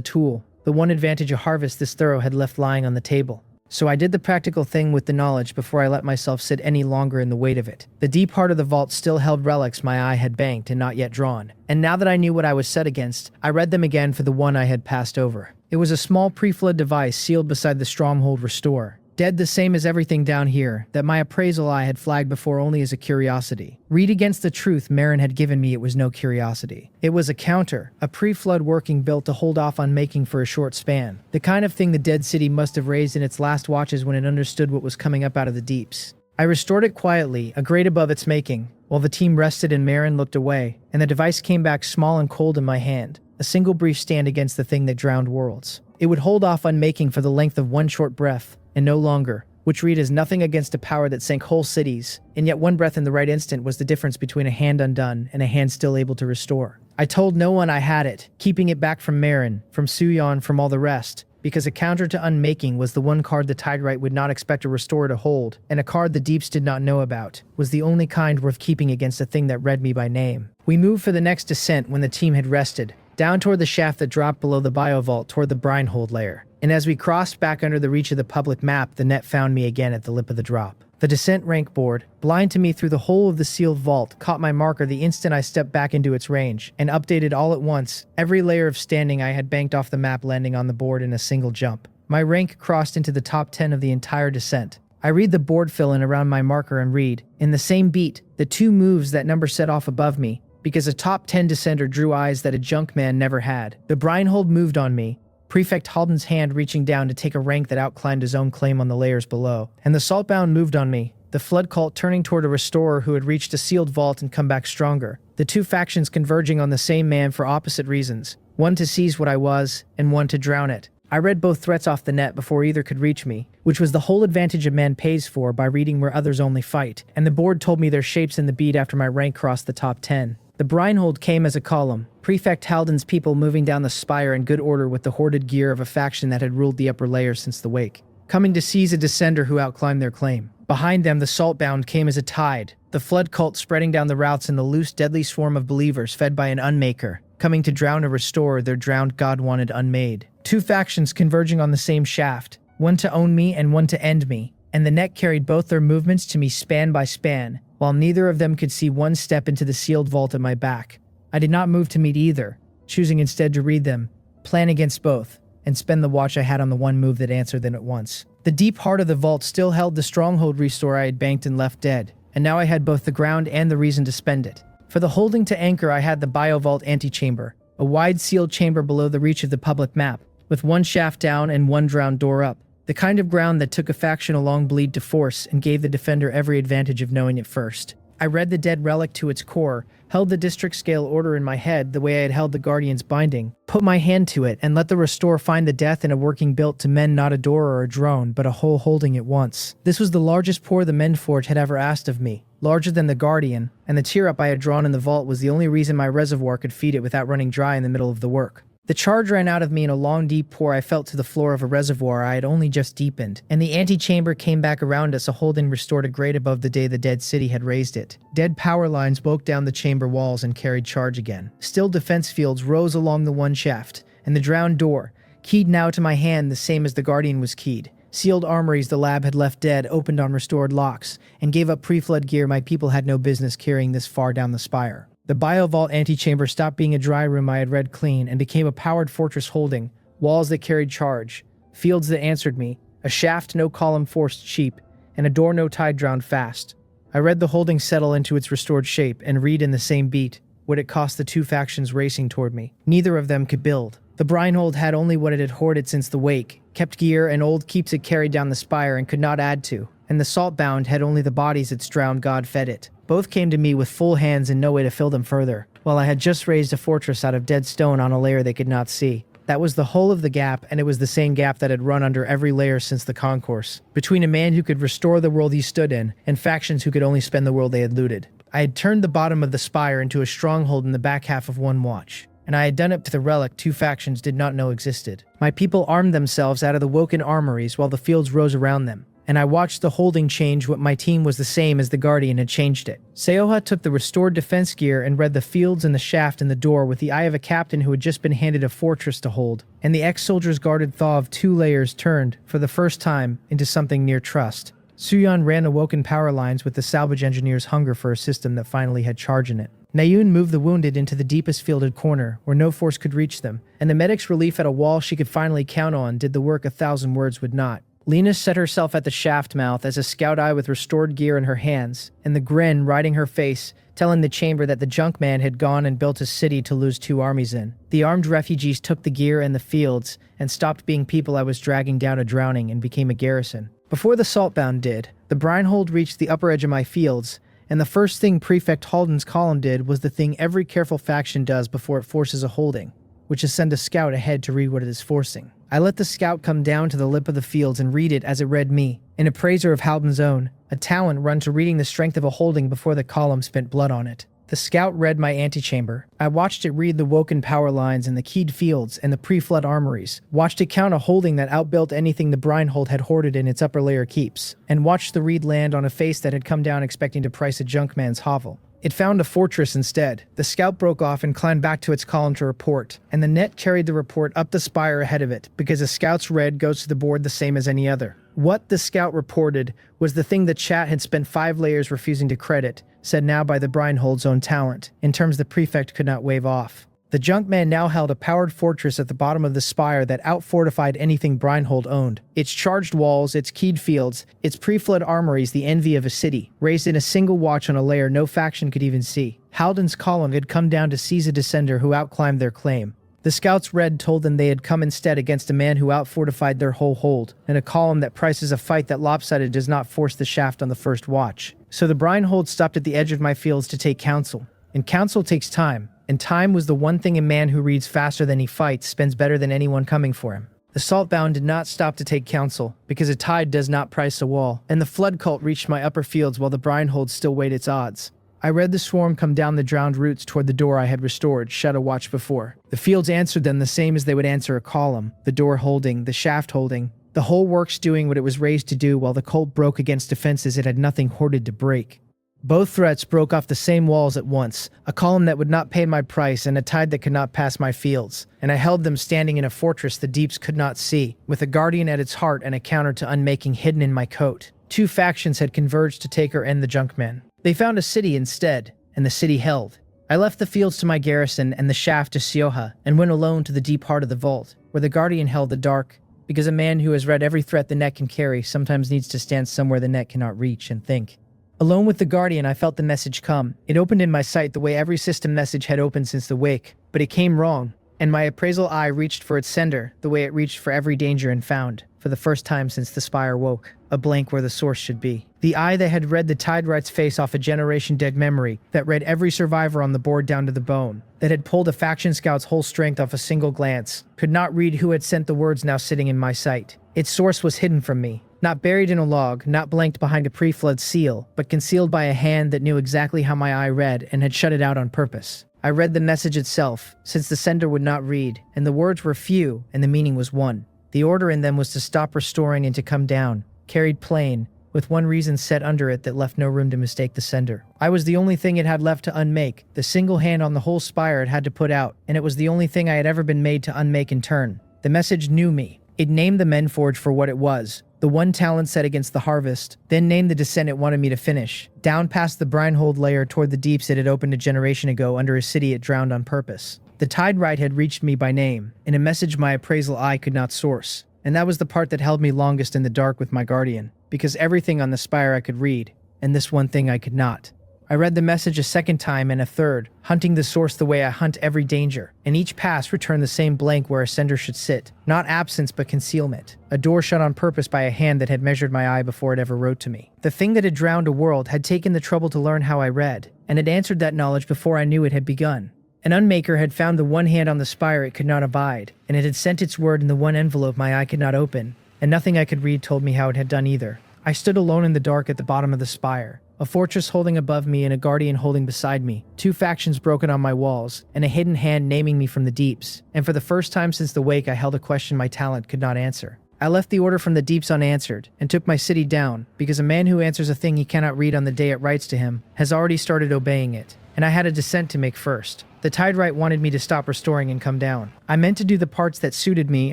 tool, the one advantage a harvest this thorough had left lying on the table. So I did the practical thing with the knowledge before I let myself sit any longer in the weight of it. The deep heart of the vault still held relics my eye had banked and not yet drawn, and now that I knew what I was set against, I read them again for the one I had passed over. It was a small pre-flood device sealed beside the stronghold restore. Dead the same as everything down here, that my appraisal eye had flagged before only as a curiosity. Read against the truth Marin had given me, it was no curiosity. It was a counter, a pre-flood working built to hold off on making for a short span. The kind of thing the dead city must have raised in its last watches when it understood what was coming up out of the deeps. I restored it quietly, a grade above its making, while the team rested and Marin looked away, and the device came back small and cold in my hand. A single brief stand against the thing that drowned worlds. It would hold off on making for the length of one short breath, and no longer, which read as nothing against a power that sank whole cities, and yet one breath in the right instant was the difference between a hand undone and a hand still able to restore. I told no one I had it, keeping it back from Marin, from Suyon, from all the rest, because a counter to unmaking was the one card the tide right would not expect a restorer to hold, and a card the deeps did not know about, was the only kind worth keeping against a thing that read me by name. We moved for the next descent when the team had rested, down toward the shaft that dropped below the biovault toward the brinehold layer. And as we crossed back under the reach of the public map, the net found me again at the lip of the drop. The descent rank board, blind to me through the whole of the sealed vault, caught my marker the instant I stepped back into its range, and updated all at once, every layer of standing I had banked off the map landing on the board in a single jump. My rank crossed into the top 10 of the entire descent. I read the board fill-in around my marker and read, in the same beat, the 2 moves that number set off above me, because a top 10 descender drew eyes that a junk man never had. The brinehold moved on me, Prefect Halden's hand reaching down to take a rank that outclimbed his own claim on the layers below. And the Saltbound moved on me, the Flood Cult turning toward a restorer who had reached a sealed vault and come back stronger. The two factions converging on the same man for opposite reasons. One to seize what I was, and one to drown it. I read both threats off the net before either could reach me, which was the whole advantage a man pays for by reading where others only fight, and the board told me their shapes in the beat after my rank crossed the top 10. The brinehold came as a column, Prefect Halden's people moving down the spire in good order with the hoarded gear of a faction that had ruled the upper layers since the wake, coming to seize a descender who outclimbed their claim. Behind them, the Saltbound came as a tide, the Flood Cult spreading down the routes in the loose, deadly swarm of believers fed by an unmaker, coming to drown or restore their drowned God wanted unmade. Two factions converging on the same shaft, one to own me and one to end me, and the net carried both their movements to me span by span, while neither of them could see one step into the sealed vault at my back. I did not move to meet either, choosing instead to read them, plan against both, and spend the watch I had on the one move that answered them at once. The deep heart of the vault still held the stronghold restore I had banked and left dead, and now I had both the ground and the reason to spend it. For the holding to anchor I had the biovault antechamber, a wide sealed chamber below the reach of the public map, with one shaft down and one drowned door up, the kind of ground that took a faction a long bleed to force and gave the defender every advantage of knowing it first. I read the dead relic to its core, held the district scale order in my head the way I had held the Guardian's binding, put my hand to it, and let the restore find the death in a working built to mend not a door or a drone, but a whole holding it once. This was the largest pour the Mendforge had ever asked of me, larger than the Guardian, and the tear-up I had drawn in the vault was the only reason my reservoir could feed it without running dry in the middle of the work. The charge ran out of me in a long deep pour I felt to the floor of a reservoir I had only just deepened, and the antechamber came back around us, a holding restored a grade above the day the dead city had raised it. Dead power lines broke down the chamber walls and carried charge again. Still defense fields rose along the one shaft, and the drowned door, keyed now to my hand the same as the Guardian was keyed. Sealed armories the lab had left dead opened on restored locks, and gave up pre-flood gear my people had no business carrying this far down the spire. The biovault antechamber stopped being a dry room I had read clean and became a powered fortress holding walls that carried charge, fields that answered me, a shaft no column forced cheap, and a door no tide drowned fast. I read the holding settle into its restored shape and read in the same beat what it cost the two factions racing toward me. Neither of them could build. The Breinhold had only what it had hoarded since the wake, kept gear and old keeps it carried down the spire and could not add to, and the Saltbound had only the bodies its drowned god fed it. Both came to me with full hands and no way to fill them further, while I had just raised a fortress out of dead stone on a layer they could not see. That was the whole of the gap, and it was the same gap that had run under every layer since the concourse, between a man who could restore the world he stood in, and factions who could only spend the world they had looted. I had turned the bottom of the spire into a stronghold in the back half of one watch, and I had done it to the relic two factions did not know existed. My people armed themselves out of the woken armories while the fields rose around them, and I watched the holding change what my team was the same as the Guardian had changed it. Seoha took the restored defense gear and read the fields and the shaft and the door with the eye of a captain who had just been handed a fortress to hold, and the ex-soldier's guarded thaw of 2 layers turned, for the first time, into something near trust. Suyon ran the woken power lines with the salvage engineer's hunger for a system that finally had charge in it. Nayun moved the wounded into the deepest fielded corner, where no force could reach them, and the medic's relief at a wall she could finally count on did the work 1,000 words would not. Lena set herself at the shaft mouth as a scout eye with restored gear in her hands, and the grin riding her face, telling the chamber that the junk man had gone and built a city to lose 2 armies in. The armed refugees took the gear and the fields, and stopped being people I was dragging down a drowning and became a garrison. Before the Saltbound did, the Breinhold reached the upper edge of my fields, and the first thing Prefect Halden's column did was the thing every careful faction does before it forces a holding, which is send a scout ahead to read what it is forcing. I let the scout come down to the lip of the fields and read it as it read me, an appraiser of Halden's own, a talent run to reading the strength of a holding before the column spent blood on it. The scout read my antechamber. I watched it read the woken power lines and the keyed fields and the pre-flood armories, watched it count a holding that outbuilt anything the Breinhold had hoarded in its upper layer keeps, and watched the read land on a face that had come down expecting to price a junkman's hovel. It found a fortress instead. The scout broke off and climbed back to its column to report, and the net carried the report up the spire ahead of it, because a scout's read goes to the board the same as any other. What the scout reported was the thing the chat had spent 5 layers refusing to credit, said now by the Breinhold's own talent, in terms the prefect could not wave off. The junkman now held a powered fortress at the bottom of the spire that outfortified anything Breinhold owned. Its charged walls, its keyed fields, its pre-flood armories the envy of a city, raised in a single watch on a layer no faction could even see. Halden's column had come down to seize a descender who outclimbed their claim. The scouts' read told them they had come instead against a man who outfortified their whole hold, and a column that prices a fight that lopsided does not force the shaft on the first watch. So the Breinhold stopped at the edge of my fields to take counsel, and counsel takes time. And time was the one thing a man who reads faster than he fights spends better than anyone coming for him. The Saltbound did not stop to take counsel, because a tide does not price a wall, and the flood cult reached my upper fields while the Breinhold still weighed its odds. I read the swarm come down the drowned roots toward the door I had restored, shut a watch before. The fields answered them the same as they would answer a column, the door holding, the shaft holding, the whole works doing what it was raised to do while the cult broke against defenses it had nothing hoarded to break. Both threats broke off the same walls at once, a column that would not pay my price and a tide that could not pass my fields, and I held them standing in a fortress the deeps could not see, with a guardian at its heart and a counter to unmaking hidden in my coat. 2 factions had converged to take or end the junkman. They found a city instead, and the city held. I left the fields to my garrison and the shaft to Seoha, and went alone to the deep heart of the vault, where the guardian held the dark, because a man who has read every threat the net can carry sometimes needs to stand somewhere the net cannot reach and think. Alone with the Guardian, I felt the message come. It opened in my sight the way every system message had opened since the wake, but it came wrong, and my appraisal eye reached for its sender the way it reached for every danger and found, for the first time since the spire woke, a blank where the source should be. The eye that had read the Tide Right's face off a generation-dead memory, that read every survivor on the board down to the bone, that had pulled a faction scout's whole strength off a single glance, could not read who had sent the words now sitting in my sight. Its source was hidden from me. Not buried in a log, not blanked behind a pre-flood seal, but concealed by a hand that knew exactly how my eye read and had shut it out on purpose. I read the message itself, since the sender would not read, and the words were few and the meaning was one. The order in them was to stop restoring and to come down, carried plain, with one reason set under it that left no room to mistake the sender. I was the only thing it had left to unmake, the single hand on the whole spire it had to put out, and it was the only thing I had ever been made to unmake in turn. The message knew me. It named the Menforge for what it was, the one talent set against the harvest, then named the descent it wanted me to finish, down past the brinehold layer toward the deeps it had opened a generation ago under a city it drowned on purpose. The tide rite had reached me by name, in a message my appraisal eye could not source, and that was the part that held me longest in the dark with my guardian, because everything on the spire I could read, and this one thing I could not. I read the message a second time and a third, hunting the source the way I hunt every danger, and each pass returned the same blank where a sender should sit. Not absence but concealment. A door shut on purpose by a hand that had measured my eye before it ever wrote to me. The thing that had drowned a world had taken the trouble to learn how I read, and had answered that knowledge before I knew it had begun. An unmaker had found the one hand on the spire it could not abide, and it had sent its word in the one envelope my eye could not open, and nothing I could read told me how it had done either. I stood alone in the dark at the bottom of the spire, a fortress holding above me and a guardian holding beside me, two factions broken on my walls, and a hidden hand naming me from the deeps. And for the first time since the wake I held a question my talent could not answer. I left the order from the deeps unanswered, and took my city down, because a man who answers a thing he cannot read on the day it writes to him, has already started obeying it, and I had a descent to make first. The tide rite wanted me to stop restoring and come down. I meant to do the parts that suited me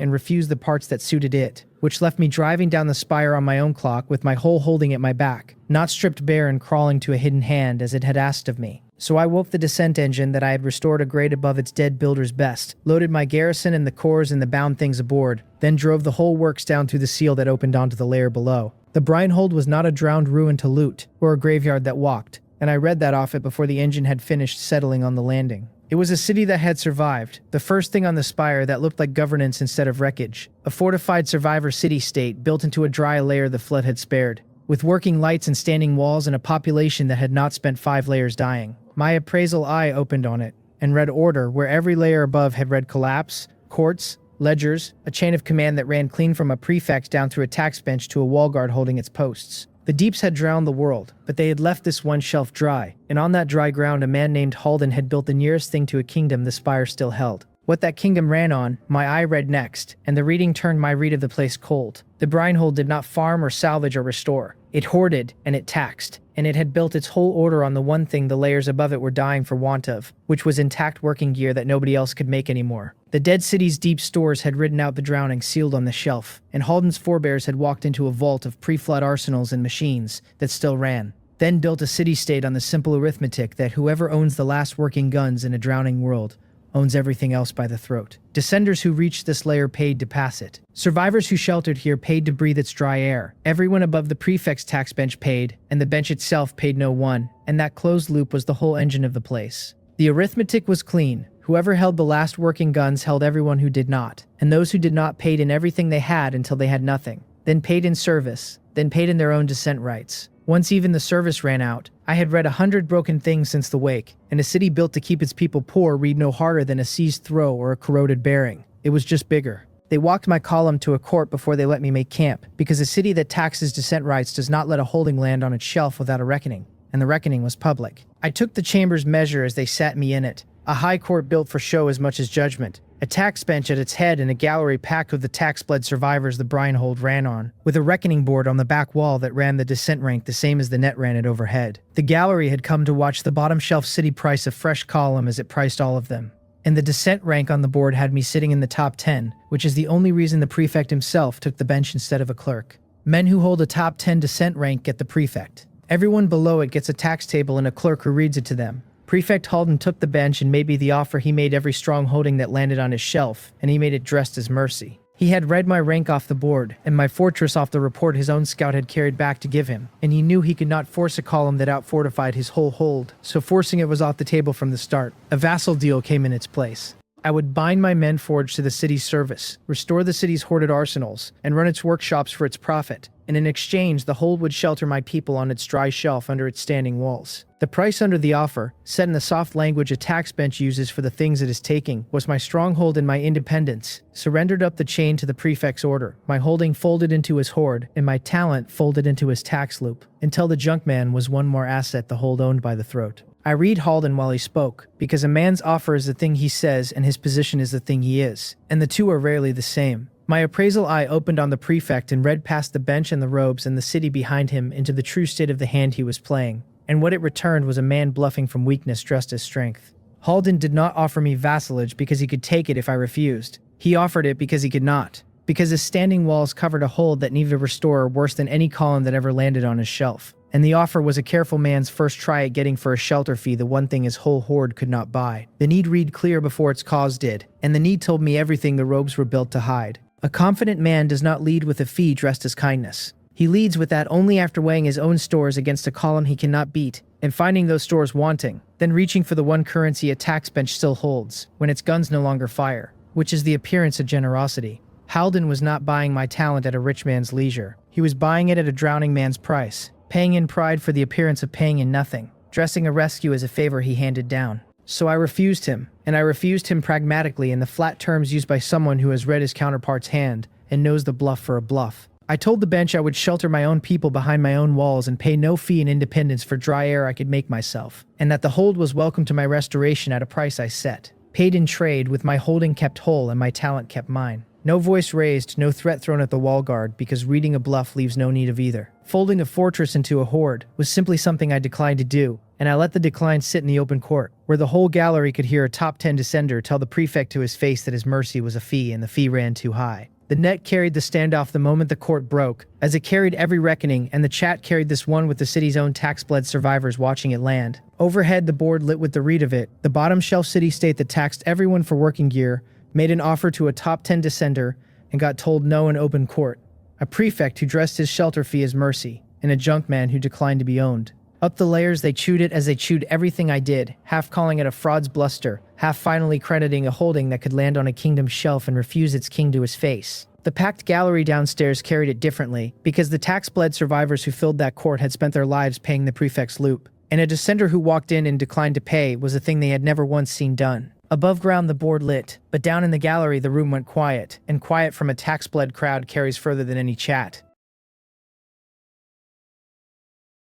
and refuse the parts that suited it, which left me driving down the spire on my own clock with my whole holding at my back, not stripped bare and crawling to a hidden hand as it had asked of me. So I woke the descent engine that I had restored a grade above its dead builder's best, loaded my garrison and the cores and the bound things aboard, then drove the whole works down through the seal that opened onto the layer below. The brinehold was not a drowned ruin to loot, or a graveyard that walked, and I read that off it before the engine had finished settling on the landing. It was a city that had survived, the first thing on the spire that looked like governance instead of wreckage, a fortified survivor city-state built into a dry layer the flood had spared, with working lights and standing walls and a population that had not spent 5 layers dying. My appraisal eye opened on it, and read order where every layer above had read collapse, courts, ledgers, a chain of command that ran clean from a prefect down through a tax bench to a wall guard holding its posts. The deeps had drowned the world, but they had left this one shelf dry, and on that dry ground a man named Halden had built the nearest thing to a kingdom the spire still held. What that kingdom ran on, my eye read next, and the reading turned my read of the place cold. The brinehold did not farm or salvage or restore. It hoarded, and it taxed, and it had built its whole order on the one thing the layers above it were dying for want of, which was intact working gear that nobody else could make anymore. The dead city's deep stores had ridden out the drowning sealed on the shelf, and Halden's forebears had walked into a vault of pre-flood arsenals and machines that still ran, then built a city-state on the simple arithmetic that whoever owns the last working guns in a drowning world owns everything else by the throat. Descenders who reached this layer paid to pass it. Survivors who sheltered here paid to breathe its dry air. Everyone above the prefect's tax bench paid, and the bench itself paid no one, and that closed loop was the whole engine of the place. The arithmetic was clean. Whoever held the last working guns held everyone who did not, and those who did not paid in everything they had until they had nothing, then paid in service, then paid in their own descent rights. Once even the service ran out, I had read 100 broken things since the wake, and a city built to keep its people poor read no harder than a seized throw or a corroded bearing. It was just bigger. They walked my column to a court before they let me make camp, because a city that taxes descent rights does not let a holding land on its shelf without a reckoning, and the reckoning was public. I took the chamber's measure as they sat me in it, a high court built for show as much as judgment, a tax bench at its head and a gallery packed with the tax-bled survivors the brinehold ran on, with a reckoning board on the back wall that ran the descent rank the same as the net ran it overhead. The gallery had come to watch the bottom shelf city price a fresh column as it priced all of them, and the descent rank on the board had me sitting in the top 10, which is the only reason the prefect himself took the bench instead of a clerk. Men who hold a top 10 descent rank get the prefect. Everyone below it gets a tax table and a clerk who reads it to them. Prefect Halden took the bench and made me the offer he made every strong holding that landed on his shelf, and he made it dressed as mercy. He had read my rank off the board, and my fortress off the report his own scout had carried back to give him, and he knew he could not force a column that outfortified his whole hold, so forcing it was off the table from the start. A vassal deal came in its place. I would bind my men forged to the city's service, restore the city's hoarded arsenals, and run its workshops for its profit, and in exchange the hold would shelter my people on its dry shelf under its standing walls. The price under the offer, set in the soft language a tax bench uses for the things it is taking, was my stronghold and my independence, surrendered up the chain to the prefect's order, my holding folded into his hoard, and my talent folded into his tax loop, until the junkman was one more asset the hold owned by the throat. I read Halden while he spoke, because a man's offer is the thing he says and his position is the thing he is, and the two are rarely the same. My appraisal eye opened on the prefect and read past the bench and the robes and the city behind him into the true state of the hand he was playing, and what it returned was a man bluffing from weakness dressed as strength. Halden did not offer me vassalage because he could take it if I refused. He offered it because he could not, because his standing walls covered a hold that needed a restorer worse than any column that ever landed on his shelf. And the offer was a careful man's first try at getting for a shelter fee the one thing his whole hoard could not buy. The need read clear before its cause did, and the need told me everything the robes were built to hide. A confident man does not lead with a fee dressed as kindness. He leads with that only after weighing his own stores against a column he cannot beat, and finding those stores wanting, then reaching for the one currency a tax bench still holds, when its guns no longer fire, which is the appearance of generosity. Halden was not buying my talent at a rich man's leisure. He was buying it at a drowning man's price, paying in pride for the appearance of paying in nothing, dressing a rescue as a favor he handed down. So I refused him, and I refused him pragmatically in the flat terms used by someone who has read his counterpart's hand and knows the bluff for a bluff. I told the bench I would shelter my own people behind my own walls and pay no fee in independence for dry air I could make myself, and that the hold was welcome to my restoration at a price I set, paid in trade with my holding kept whole and my talent kept mine. No voice raised, no threat thrown at the wall guard, because reading a bluff leaves no need of either. Folding a fortress into a hoard was simply something I declined to do, and I let the decline sit in the open court, where the whole gallery could hear a top 10 descender tell the prefect to his face that his mercy was a fee and the fee ran too high. The net carried the standoff the moment the court broke, as it carried every reckoning, and the chat carried this one with the city's own tax-bled survivors watching it land. Overhead, the board lit with the read of it, the bottom-shelf city-state that taxed everyone for working gear, made an offer to a top 10 descender, and got told no in open court. A prefect who dressed his shelter fee as mercy, and a junkman who declined to be owned. Up the layers they chewed it as they chewed everything I did, half calling it a fraud's bluster, half finally crediting a holding that could land on a kingdom's shelf and refuse its king to his face. The packed gallery downstairs carried it differently, because the tax-bled survivors who filled that court had spent their lives paying the prefect's loop, and a descender who walked in and declined to pay was a thing they had never once seen done. Above ground the board lit, but down in the gallery the room went quiet, and quiet from a tax-bled crowd carries further than any chat.